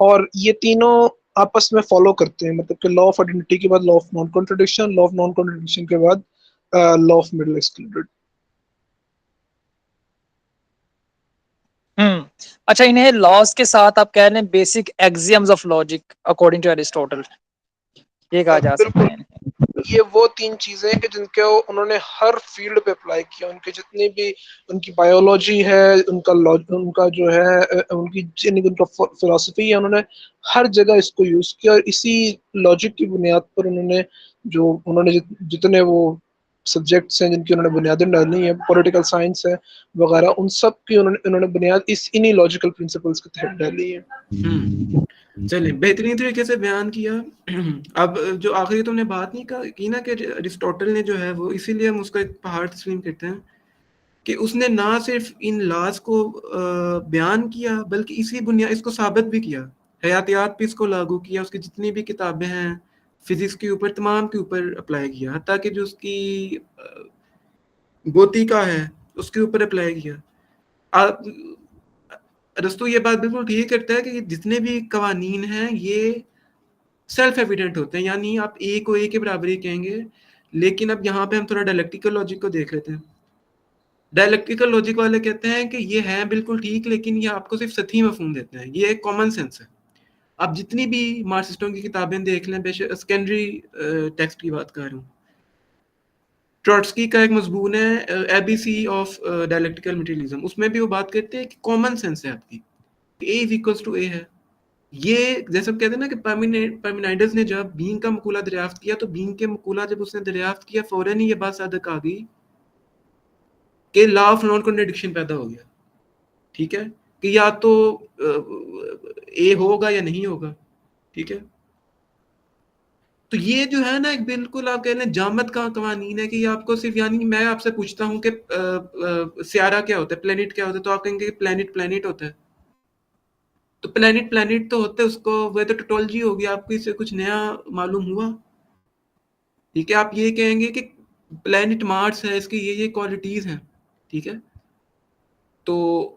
S3: और ये तीनों आपस में फॉलो करते हैं, मतलब कि लॉ ऑफ आइडेंटिटी के बाद law of non contradiction, law of non contradiction के बाद लॉ ऑफ मिडल एक्सक्लूडेड।
S4: अच्छा, इन्हें लॉज के साथ आप कह रहे हैं basic axioms of logic according to Aristotle, ये कहा जा सकता
S3: बिल्कुल,
S4: है इन्हें।
S3: ये वो 3 चीजें हैं कि जिनके उन्होंने हर फील्ड पे अप्लाई किया, उनके जितने भी उनकी बायोलॉजी है, उनका जो है उनका फिलोसफी है, उन्होंने हर जगह इसको यूज किया, और इसी लॉजिक की बुनियाद पर उन्होंने जितने वो सब्जेक्ट्स हैं जिनकी उन्होंने बुनियादें डाली है, पॉलिटिकल साइंस है वगैरह, उन सब की उन्होंने बुनियाद इन्हीं लॉजिकल प्रिंसिपल्स के तहत डाली है।
S1: चलिए, बेहतरीन तरीके से बयान किया। अब जो आखिरी तुमने बात नहीं की ना कि अरिस्टोटल ने जो है वो, इसीलिए हम उसका एक पहाड़ तस्लीम करते हैं कि उसने ना सिर्फ इन लॉज को बयान किया बल्कि इसी बुनियाद इसको साबित भी किया, हयातियात पे इसको लागू किया, उसकी जितनी भी किताबें हैं फिजिक्स के ऊपर तमाम के ऊपर अप्लाई किया, हत्ता कि जो उसकी गोतिका है उसके ऊपर अप्लाई किया। अरस्तु ये बात बिल्कुल ठीक करता है कि जितने भी कवानीन हैं ये सेल्फ एविडेंट होते हैं, यानी आप ए को ए के बराबर ही कहेंगे। लेकिन अब यहाँ पे हम थोड़ा डायलेक्टिकल लॉजिक को देख लेते हैं। डायलेक्टिकल लॉजिक वाले कहते हैं कि ये है बिल्कुल ठीक, लेकिन ये आपको सिर्फ सतही मफहूम देते हैं, ये एक कॉमन सेंस है। आप जितनी भी मार्क्सिस्टों की किताबें देख लें, बेशक सेकेंडरी टेक्स्ट की बात कर रहा हूँ, ट्रॉट्स्की का एक मजमून है एबीसी ऑफ डायलेक्टिकल मटेरियलिज्म, उसमें भी वो बात करते हैं कि कॉमन सेंस है आपकी, ए इज इक्वल्स टू ए है। ये जैसे हम कहते हैं ना कि पार्मेनिडाइस ने जब बीइंग का मकूला दरियाफ्त किया, तो बीइंग के मकूला जब उसने दरियाफ्त किया फौरन ही ये बात सादक आ गई कि लॉ ऑफ नॉन कॉन्ट्रडिक्शन पैदा हो गया। ठीक है, कि या तो ए होगा या नहीं होगा। ठीक है, तो ये जो है ना एक बिल्कुल आप कह लें जामत का कवानीन है कि आपको सिर्फ, यानी मैं आपसे पूछता हूँ कि सियारा क्या होता है, प्लेनेट क्या होता है, तो आप कहेंगे प्लेनेट प्लेनेट होता है। तो प्लेनेट प्लेनेट तो होते हैं, उसको वह तो टोटोलॉजी होगी, आपको इससे कुछ नया मालूम हुआ। ठीक है, आप ये कहेंगे कि प्लेनेट मार्स है, इसकी ये क्वालिटीज हैं। ठीक है, तो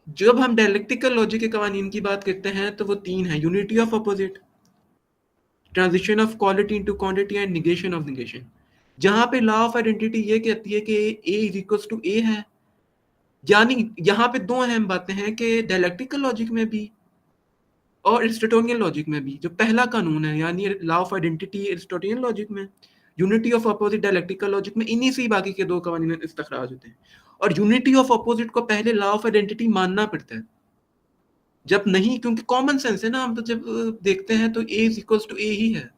S1: जब हम डायलेक्टिकल लॉजिक के कवानीन की बात करते हैं तो वो 3 हैं: unity of opposite, transition of quality into quantity and negation of negation. जहां पे लॉ ऑफ आइडेंटिटी ये कहती है कि A is equals to A है, यानी यहाँ पे दो अहम बातें हैं कि डायलेक्टिकल लॉजिक में भी और एरिस्टोटेलियन लॉजिक में भी जो पहला कानून है, यानी लॉ ऑफ आइडेंटिटी एरिस्टोटेलियन लॉजिक में, unity of opposite dialectical logic में, इन्हीं से ही बाकी के दो कवानीन इस्तखराज होते हैं। और यूनिटी ऑफ अपोजिट को पहले लॉ ऑफ आइडेंटिटी मानना पड़ता है, जब नहीं, क्योंकि कॉमन सेंस है ना, हम तो जब देखते हैं तो A is equals to A ही है।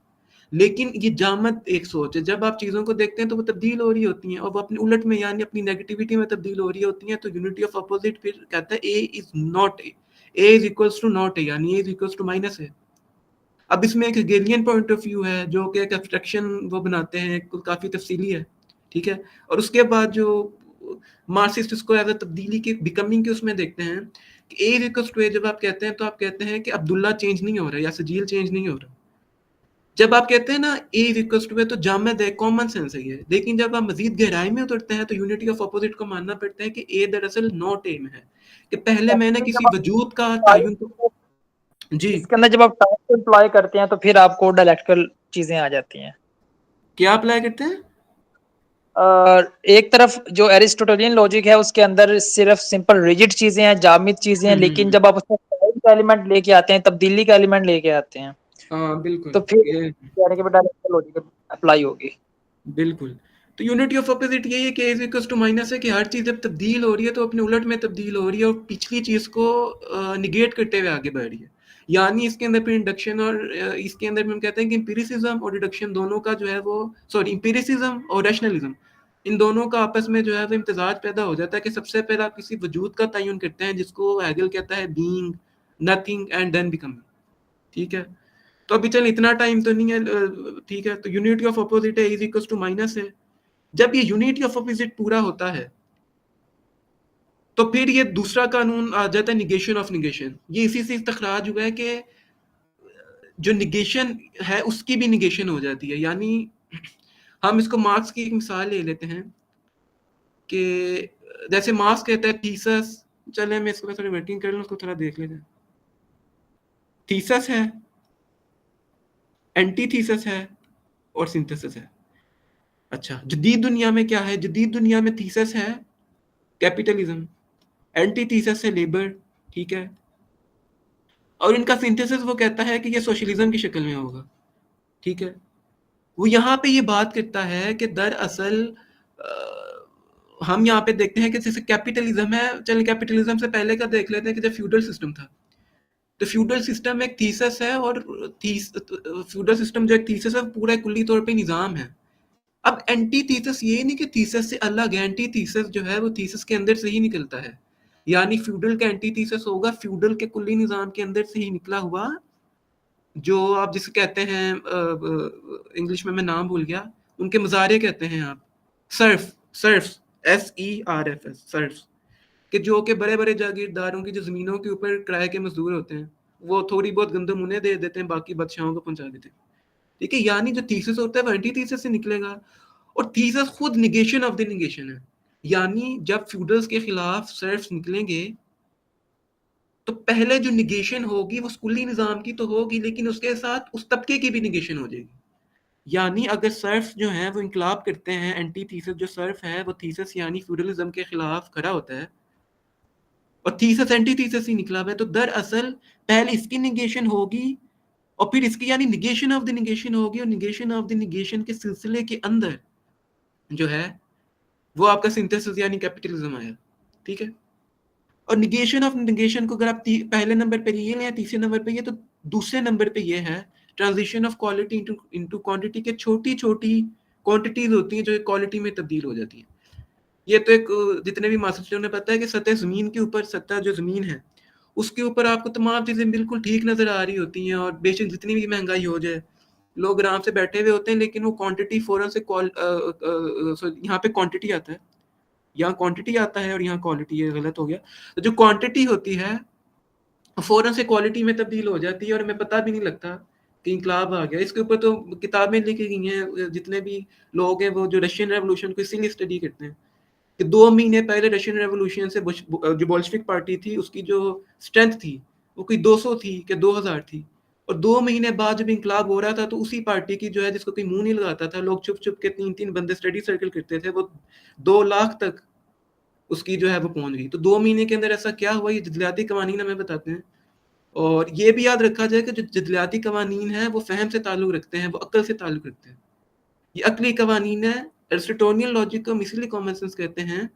S1: लेकिन ये जामत एक सोच है, जब आप चीज़ों को देखते हैं तो वो तब्दील हो रही होती हैं और वो अपनी उलट में यानी अपनी नेगेटिविटी में तब्दील हो रही होती हैं। तो यूनिटी ऑफ अपोजिट फिर कहता है A is not A is equals to not A, यानी A is equals to minus है। अब इसमें एक हेगेलियन पॉइंट ऑफ व्यू है जो कि एक एब्स्ट्रैक्शन वो बनाते हैं, काफ़ी तफसीली है, ठीक है। और उसके बाद जो मार्क्सिस्ट इसको एज अ तब्दीली के बिकमिंग के उसमें देखते हैं कि A is equals to A जब आप कहते हैं तो आप कहते हैं कि अब्दुल्ला चेंज नहीं हो रहा या सजील चेंज नहीं हो रहा। जब आप कहते हैं ना A is equals to A तो जामद है, कॉमन सेंस है ये। लेकिन जब आप मजीद गहराई में उतरते हैं तो यूनिटी ऑफ अपोजिट को मानना पड़ता है कि A दरअसल नॉट A में है, कि पहले मैंने किसी वजूद का तयन जी
S4: इसके अंदर जब आप टाइम को अप्लाई करते हैं तो फिर आपको डायलेक्टिकल चीजें आ जाती हैं।
S1: क्या अप्लाई करते हैं?
S4: एक तरफ जो एरिस्टोटेलियन लॉजिक है उसके अंदर सिर्फ सिंपल रिजिड चीजें हैं, जामिद चीजें हैं, लेकिन जब आप उसमें टाइम का एलिमेंट लेके आते हैं, तब्दीली का एलिमेंट लेके आते हैं,
S1: हाँ बिल्कुल,
S4: तो फिर
S1: ये
S4: यानी कि डायलेक्टिकल लॉजिक अप्लाई होगी।
S1: बिल्कुल। तो यूनिटी ऑफ अपोजिट यही है कि A इक्वल्स टू माइनस है, कि हर चीज़ जब तब्दील हो रही है तो अपने उलट में तब्दील हो रही है और पिछली चीज़ को निगेट करते हुए आगे बढ़ रही है। यानी इसके अंदर फिर इंडक्शन और इसके अंदर हम कहते हैं कि एम्पिरिसिज्म और डिडक्शन दोनों का जो है वो, सॉरी, एम्पिरिसिज्म और रैशनलिज्म, इन दोनों का आपस में जो है वो इम्तिजाज पैदा हो जाता है कि सबसे पहले आप किसी वजूद का तयन करते हैं जिसको हेगल कहता है being, nothing and then becoming, ठीक है। तो अभी चल इतना टाइम तो नहीं है, ठीक है। तो यूनिटी ऑफ अपोजिट है इज इक्वल्स टू माइनस है। जब ये यूनिटी ऑफ अपोजिट पूरा होता है तो फिर ये दूसरा कानून आ जाता है, निगेशन ऑफ निगेशन। ये इसी से इस्तखराज हुआ है कि जो निगेशन है उसकी भी निगेशन हो जाती है। यानी हम इसको मार्क्स की एक मिसाल ले लेते हैं कि जैसे मार्क्स कहता है थीसिस, चले मैं इसको थोड़ी वर्किंग कर लूँ, उसको थोड़ा देख लेते हैं। थीसिस है, एंटीथीसिस है और सिंथेसिस है। अच्छा, जदीद दुनिया में क्या है? जदीद दुनिया में थीसिस है कैपिटलिज्म, एंटीथीसिस है लेबर, ठीक है। और इनका सिंथेसिस वो कहता है कि ये सोशलिज्म की शक्ल में होगा, ठीक है। वो यहाँ पे ये बात करता है कि दरअसल हम यहाँ पे देखते हैं कि जैसे कैपिटलिज्म है, चल कैपिटलिज्म से पहले का देख लेते हैं कि जब फ्यूडल सिस्टम था, तो फ्यूडल सिस्टम एक थीसिस है और फ्यूडल सिस्टम जो एक थीसिस है पूरा कुल्ली तौर पे निज़ाम है। अब एंटी थीसिस ये नहीं कि थीसिस से अलग है, एंटी थीसिस जो है वो थीसिस के अंदर से ही निकलता है। यानी फ्यूडल का एंटी थीसिस होगा फ्यूडल के कुल्ली निज़ाम के अंदर से ही निकला हुआ, जो आप जिसे कहते हैं इंग्लिश में मैं नाम भूल गया, उनके मज़ारे कहते हैं आप, सर्फ, सर्फ्स, SERFs, सर्फ्स, कि जो कि बड़े बड़े जागीरदारों की जो ज़मीनों के ऊपर किराए के मजदूर होते हैं, वो थोड़ी बहुत गंदम उन्हें दे देते हैं, बाकी बादशाहों को पहुंचा देते हैं, ठीक है। यानी जो थीसिस होता है वो एंटी थीसिस से निकलेगा। और थीसिस खुद निगेशन ऑफ द निगेशन है। यानी जब फ्यूडल्स के खिलाफ सर्फ्स निकलेंगे तो पहले जो निगेशन होगी वो स्कूली निज़ाम की तो होगी, लेकिन उसके साथ उस तबके की भी निगेशन हो जाएगी। यानी अगर सर्फ जो है वो इंकलाब करते हैं, एंटी थीसिस जो सर्फ है वो थीसिस यानी फ्यूडलिज्म के खिलाफ खड़ा होता है और थीसिस एंटी थीसिस ही निकला है, तो दरअसल पहले इसकी निगेशन होगी और फिर इसकी यानी निगेशन ऑफ द निगेशन होगी, और निगेशन ऑफ द निगेशन के सिलसिले के अंदर जो है वो आपका सिंथेसिस यानी कैपिटलिज्म आया, ठीक है। और निगेशन ऑफ निगेशन को अगर आप पहले नंबर पे ये लें, तीसरे नंबर पे ये, तो दूसरे नंबर पे ये है transition of quality into quantity, के छोटी छोटी क्वांटिटीज होती हैं जो क्वालिटी में तब्दील हो जाती हैं। ये तो एक जितने भी मास्टरों ने पता है कि सतह ज़मीन के ऊपर, सतह जो ज़मीन है उसके ऊपर आपको तमाम चीज़ें बिल्कुल ठीक नज़र आ रही होती हैं, और बेशक जितनी भी महंगाई हो जाए लोग आराम से बैठे हुए होते हैं, लेकिन वो क्वांटिटी फ़ौरन से यहाँ पे क्वांटिटी आता है, यहाँ क्वांटिटी आता है और यहाँ क्वालिटी, ये गलत हो गया। तो जो क्वांटिटी होती है फ़ौरन से क्वालिटी में तब्दील हो जाती है और हमें पता भी नहीं लगता कि इंकलाब आ गया। इसके ऊपर तो किताबें लिखी गई हैं, जितने भी लोग हैं वो जो रशियन रेवोल्यूशन को इसीलिए स्टडी करते हैं कि 2 महीने पहले रशियन रेवोल्यूशन से जो बोल्शेविक पार्टी थी उसकी जो स्ट्रेंथ थी वो कोई 200 थी कि 2000 थी, और 2 महीने बाद जब इंकलाब हो रहा था तो उसी पार्टी की जो है, जिसको कोई मुंह नहीं लगाता था, लोग चुप चुप के 3-3 बंदे स्टडी सर्कल करते थे, वो 2 लाख तक उसकी जो है वो पहुंच गई। तो 2 महीने के अंदर ऐसा क्या हुआ, ये जदलियाती कवानीन हमें बताते हैं। और ये भी याद रखा जाए कि जो जदलियाती कवानीन है वो फहम से ताल्लुक रखते हैं, वो अक्ल से ताल्लुक रखते हैं। ये अक्ली कवानीन है। एरिस्टोटोनियन लॉजिक को हम इसीलिए कॉमन सेंस कहते हैं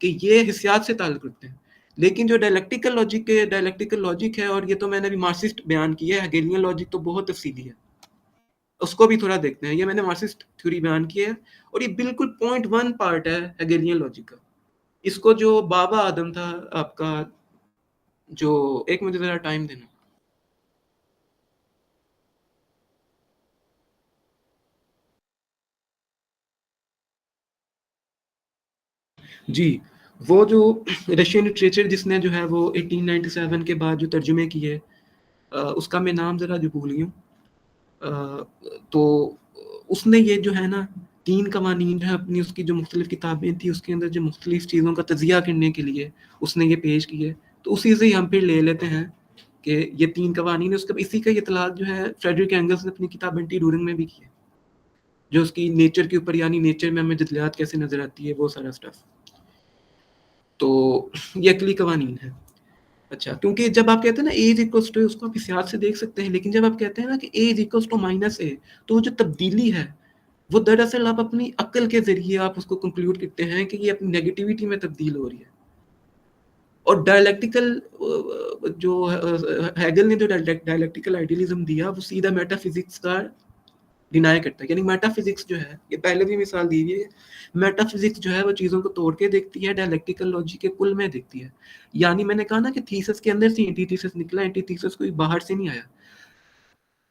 S1: कि ये हिस्सियात से ताल्लुक रखते हैं। लेकिन जो डायलेक्टिकल लॉजिक है, और ये तो मैंने अभी मार्क्सिस्ट बयान किया है, हेगेलियन लॉजिक तो बहुत तफसीली है, उसको भी थोड़ा देखते हैं। ये मैंने मार्क्सिस्ट थ्योरी बयान की है, और ये बिल्कुल 0.1 पार्ट है हेगेलियन लॉजिक का। इसको जो बाबा आदम था आपका, जो एक मुझे जरा टाइम देना, जी, वो जो रशियन लिटरेचर जिसने जो है वो 1897 के बाद जो तर्जुमे किए, उसका मैं नाम ज़रा जो भूल गया हूँ, तो उसने ये जो है ना 3 कवानीन जो है अपनी, उसकी जो मुख्तलिफ किताबें थी उसके अंदर जो मुख्तलिफ चीज़ों का तज़िया करने के लिए उसने ये पेश किए। तो उसी से ही हम फिर ले लेते हैं कि ये 3 कवानीन है। उसका इसी का इतलाक़ जो है फ्रेडरिक एंगल्स ने अपनी किताब एंटी डूरिंग में भी किया, जो उसकी नेचर के ऊपर, यानी नेचर में हमें जदलियात कैसे नज़र आती है, वो सारा स्टफ। तो ये अक्ली कवानीन है। अच्छा, क्योंकि जब आप कहते हैं ना ए इज इक्वल्स टू, उसको आप हिसाब से देख सकते हैं, लेकिन जब आप कहते हैं ना कि ए इज इक्वल्स टू माइनस ए, तो जो तब्दीली है वो दरअसल आप अपनी अक्ल के जरिए आप उसको कंक्लूड करते हैं कि ये अपनी नेगेटिविटी में तब्दील हो रही है। और डायलेक्टिकल जो हेगल ने जो डायलेक्टिकल आइडियलिज्म दिया वो सीधा मेटाफिजिक्स का डिनाई करता है। यानी मेटाफिजिक्स जो है, ये पहले भी मिसाल दी हुई है, मेटाफिजिक्स जो है वो चीज़ों को तोड़ के देखती है, डायलेक्टिकल लॉजिक के कुल में देखती है। यानी मैंने कहा ना कि थीसिस के अंदर से एंटीथीसिस निकला, एंटीथीसिस कोई बाहर से नहीं आया।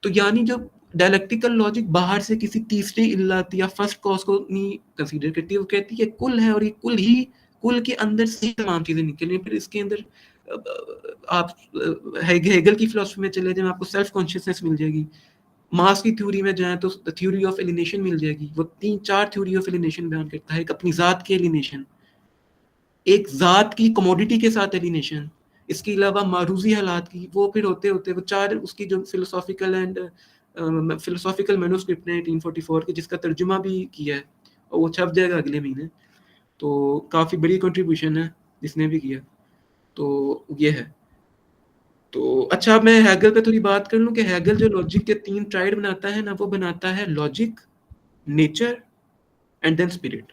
S1: तो यानी जो डायलेक्टिकल लॉजिक बाहर से किसी तीसरी इल्लत या फर्स्ट कॉज को नहीं कंसीडर करती, वो कहती है कुल है, और ये कुल के अंदर से तमाम चीज़ें निकली। फिर इसके अंदर आप हेगल की फिलॉसफी में चले जाएं, आपको सेल्फ कॉन्शियसनेस मिल जाएगी। मास की थ्योरी में जाएं तो थ्योरी ऑफ एलिनेशन मिल जाएगी। वो 3-4 थ्योरी ऑफ एलिनेशन बयान करता है। एक अपनी ज़ात की एलिनेशन, एक ज़ात की कमोडिटी के साथ एलिनेशन, इसके अलावा मारूजी हालात की, वो फिर होते होते वो 4 उसकी जो फिलोसॉफिकल मैन्युस्क्रिप्ट ने 1844 के, जिसका तर्जुमा भी किया है और वो छप जाएगा अगले महीने। तो काफ़ी बड़ी कंट्रीब्यूशन है जिसने भी किया। तो ये है। तो अच्छा, मैं हेगल पे थोड़ी बात कर लूँ कि हेगल जो लॉजिक के 3 ट्राइड बनाता है ना, वो बनाता है logic, nature and then spirit.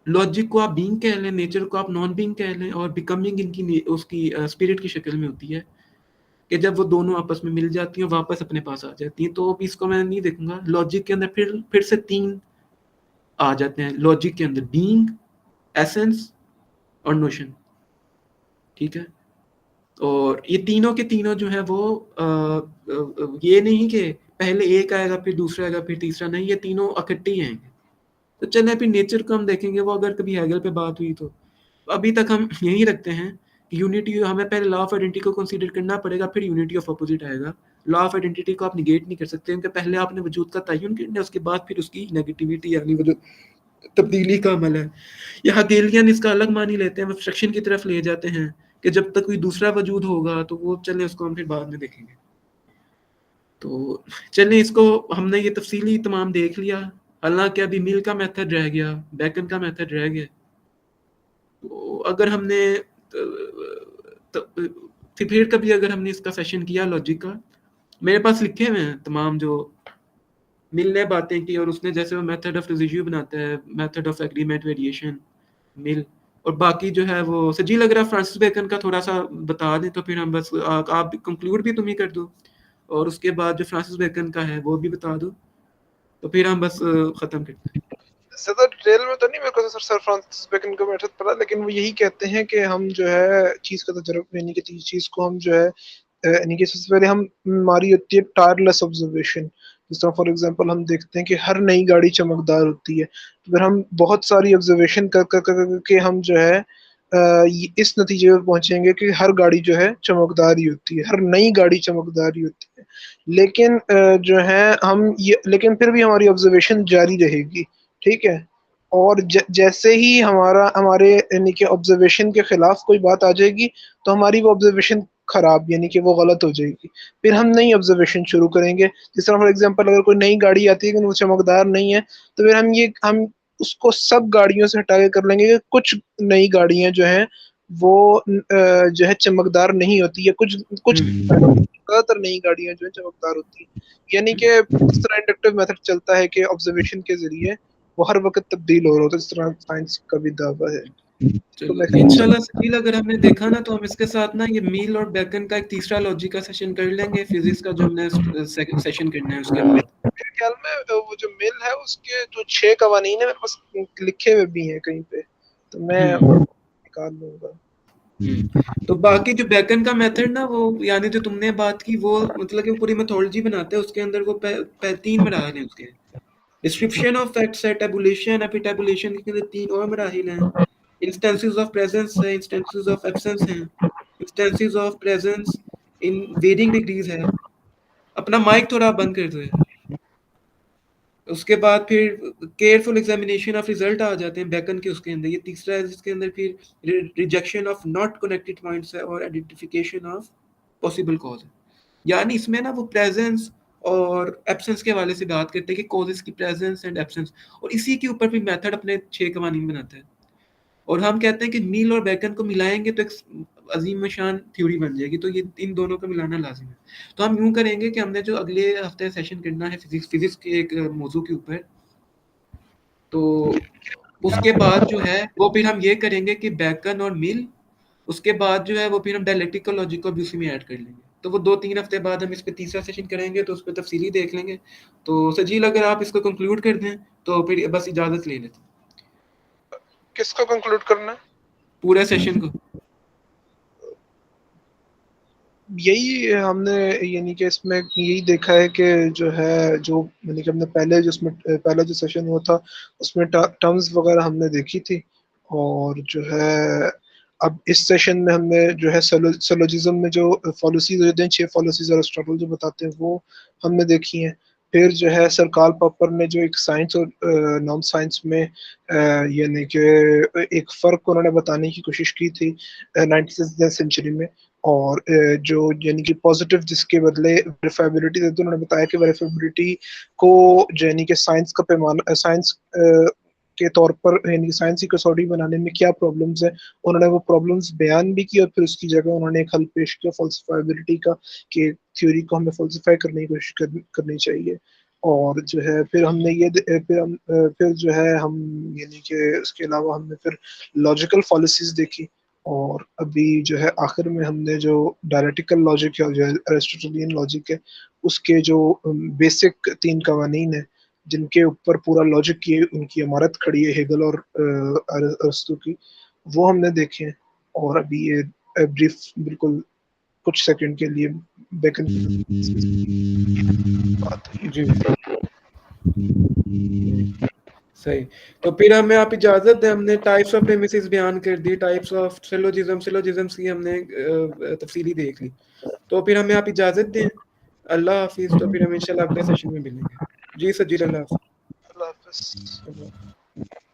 S1: Logic को आप बीइंग कह लें, नेचर को आप नॉन बीइंग कह लें, और बिकमिंग इनकी उसकी स्पिरिट की शक्ल में होती है कि जब वो दोनों आपस में मिल जाती हैं, वापस अपने पास आ जाती हैं। तो इसको मैं नहीं देखूंगा। लॉजिक के अंदर फिर से 3 आ जाते हैं लॉजिक के अंदर, बीइंग, एसेंस और नोशन। ठीक है, और ये तीनों के तीनों जो है वो ये नहीं कि पहले एक आएगा फिर दूसरा आएगा फिर तीसरा, नहीं, ये तीनों इकट्ठे ही आएंगे। तो चलें फिर नेचर को हम देखेंगे, वो अगर कभी हेगल पे बात हुई तो अभी तक हम यही रखते हैं कि यूनिटी, हमें पहले लॉ ऑफ आइडेंटिटी को कंसीडर करना पड़ेगा, फिर यूनिटी ऑफ अपोजिट आएगा। लॉ ऑफ आइडेंटिटी को आप निगेट नहीं कर सकते, क्योंकि पहले आपने वजूद का तयन करना है, उसके बाद फिर उसकी नेगेटिविटी यानी वो जो तब्दीली का अमल है। या हेगेलियन इसका अलग मानी लेते हैं, एब्स्ट्रक्शन की तरफ ले जाते हैं कि जब तक कोई दूसरा वजूद होगा तो वो, चलें उसको हम फिर बाद में देखेंगे। तो चलें, इसको हमने ये तफसीली तमाम देख लिया। हालांकि अभी मिल का मेथड रह गया, बैकन का मेथड रह गया। तो अगर हमने फिर कभी अगर हमने इसका सेशन किया लॉजिक का, मेरे पास लिखे हुए हैं तमाम जो मिल ने बातें की, और उसने जैसे वो मेथड ऑफ रेसिड्यू बनाता है, मेथड ऑफ एग्रीमेंट वेरिएशन, मिल, और बाकी जो है वो सजी लग रहा है फ्रांसिस बेकन का थोड़ा सा बता दें तो फिर हम बस आप कंक्लूड भी तुम ही कर दो, और उसके बाद जो फ्रांसिस बेकन का है वो भी बता दो, तो फिर हम बस खत्म करते हैं।
S3: ज्यादा डिटेल में तो नहीं मेरे को सर फ्रांसिस बेकन का मेथड पता, लेकिन वो यही कहते हैं कि हम जो है चीज का तजर्बा, यानी कि चीज को हम जो है यानी कि सबसे पहले हमारी होती है टायरलेस ऑब्जर्वेशन। जिस तरह फॉर एग्जांपल हम देखते हैं कि हर नई गाड़ी चमकदार होती है, तो फिर हम बहुत सारी ऑब्जर्वेशन कर के हम जो है इस नतीजे पर पहुंचेंगे कि हर गाड़ी जो है चमकदार ही होती है, हर नई गाड़ी चमकदार ही होती है। लेकिन जो है हम ये, लेकिन फिर भी हमारी ऑब्जर्वेशन जारी रहेगी, ठीक है। और जैसे ही हमारे यानी कि ऑब्जर्वेशन के खिलाफ कोई बात आ जाएगी तो हमारी वो ऑब्जर्वेशन खराब यानी कि वो गलत हो जाएगी, फिर हम नई ऑब्जर्वेशन शुरू करेंगे। जिस तरह फॉर एग्जांपल अगर कोई नई गाड़ी आती है लेकिन वो चमकदार नहीं है, तो फिर हम उसको सब गाड़ियों से हटा के कर लेंगे कि कुछ नई गाड़ियां जो हैं वो जो है चमकदार नहीं होती है, कुछ कुछ ज्यादातर नई गाड़ियां जो है चमकदार होती है। यानी कि इस तरह इंडक्टिव मेथड चलता है कि ऑब्जर्वेशन के जरिए वो हर वक्त तब्दील हो रहा होता है, इस तरह साइंस का भी दावा है। तो
S1: चलो
S3: मैं कहना
S1: इंशाल्लाह सकील, अगर हमने देखा ना तो हम इसके साथ ना ये मील और बेकन का एक तीसरा लॉजिक का सेशन कर लेंगे, फिजिक्स का जो हमने सेशन करना है उसके बाद।
S3: मेरे ख्याल में वो जो मिल है उसके जो 6 कवानीन है मेरे पास लिखे हुए भी हैं कहीं पे, तो मैं निकाल लूंगा।
S1: तो बाकी जो बेकन का मेथड ना, वो यानी जो तुमने बात की वो मतलब कि वो पूरी मेथोडोलॉजी बनाते हैं, उसके अंदर वो 3 मराहल हैं उसके। डिस्क्रिप्शन ऑफ फैक्ट सेट, एबुलेशन, एपिटेबुलेशन के अंदर 3 और मराहिल हैं। इंस्टेंसेस ऑफ प्रेजेंस है, इंस्टेंसेस ऑफ एब्सेंस हैं, instances of presence in varying degrees है। अपना माइक थोड़ा बंद कर दो यार। उसके बाद फिर केयरफुल एग्जामिनेशन ऑफ रिजल्ट आ जाते हैं बेकन के उसके अंदर। ये तीसरा है जिसके अंदर फिर rejection of not connected points है और आइडेंटिफिकेशन ऑफ पॉसिबल कॉज है। यानी इसमें ना वो प्रेजेंस और एब्सेंस के हवाले से बात करते हैं कि कॉजेस की प्रेजेंस एंड एब्सेंस, और इसी के ऊपर फिर मेथड अपने 6 कवानीन बनाता है। और हम कहते हैं कि मील और बेकन को मिलाएंगे तो एक अजीम शान थ्योरी बन जाएगी। तो ये इन दोनों को मिलाना लाजिम है। तो हम यूं करेंगे कि हमने जो अगले हफ्ते सेशन करना है फिजिक्स के एक मौजू के ऊपर, तो उसके बाद जो है वो फिर हम ये करेंगे कि बेकन और मिल, उसके बाद जो है वो फिर हम डायलेक्ट्रिकल लॉजिक को भी उसी में ऐड कर लेंगे। तो वो 2-3 हफ्ते बाद हम इस पे तीसरा सेशन करेंगे, तो उस पर तफसीली देख लेंगे। तो सजील, अगर आप इसको कंक्लूड कर दें तो फिर बस इजाज़त ले लेते हैं
S3: किसको कंक्लूड करना है?
S1: पूरे सेशन को।
S3: यही हमने यानी कि इसमें यही देखा है कि जो है जो यानी कि हमने पहला जो सेशन हुआ था उसमें टर्म्स वगैरह हमने देखी थी, और जो है अब इस सेशन में हमने जो है सोलोजिज्म में जो फॉलोसीज होते हैं 6 फॉलोसीज अरिस्टोटल जो बताते हैं वो हमने देखी हैं। फिर जो है सर कार्ल पॉपर ने जो एक साइंस और नॉन साइंस में यानी कि एक फ़र्क उन्होंने बताने की कोशिश की थी 19th सेंचुरी में। और जो यानी कि पॉजिटिव जिसके बदले वेरिफाइबिलिटी देते उन्होंने बताया कि वेरिफाइबिलिटी को यानी कि साइंस का पैमाना साइंस के तौर पर यानी कि साइंस की कसौटी बनाने में क्या प्रॉब्लम्स है, उन्होंने वो प्रॉब्लम्स बयान भी की और फिर उसकी जगह उन्होंने एक हल पेश किया फॉल्सिफाइबिलिटी का, कि थ्योरी को हमें फॉल्सिफाई करने की कोशिश करनी चाहिए। और जो है फिर हमने फिर जो है हम यानी कि उसके अलावा हमने फिर लॉजिकल फॉलिसीज देखी। और अभी जो है आखिर में हमने जो डायलेक्टिकल लॉजिक है जो अरिस्टोटेलियन लॉजिक है उसके जो बेसिक 3 कवानीन है जिनके ऊपर पूरा लॉजिक की उनकी इमारत खड़ी है हेगल और अरिस्टो की, वो हमने देखे हैं। और अभी ये ब्रीफ बिल्कुल कुछ सेकंड के लिए बेकन बात हुई।
S1: जी सही। तो फिर हमें आप इजाजत दें, हमने टाइप्स ऑफ प्रेमिसेस बयान कर दी, टाइप्स ऑफ सिलोजिज्म्स की हमने तफसीली देख ली। तो फिर हमें आप इजाजत दें, अल्लाह हाफिज। तो फिर हम इंशाल्लाह अगले सेशन में मिलेंगे। जी सजील, अल्लाह हाफिज।
S3: अल्लाह हाफ़िज़।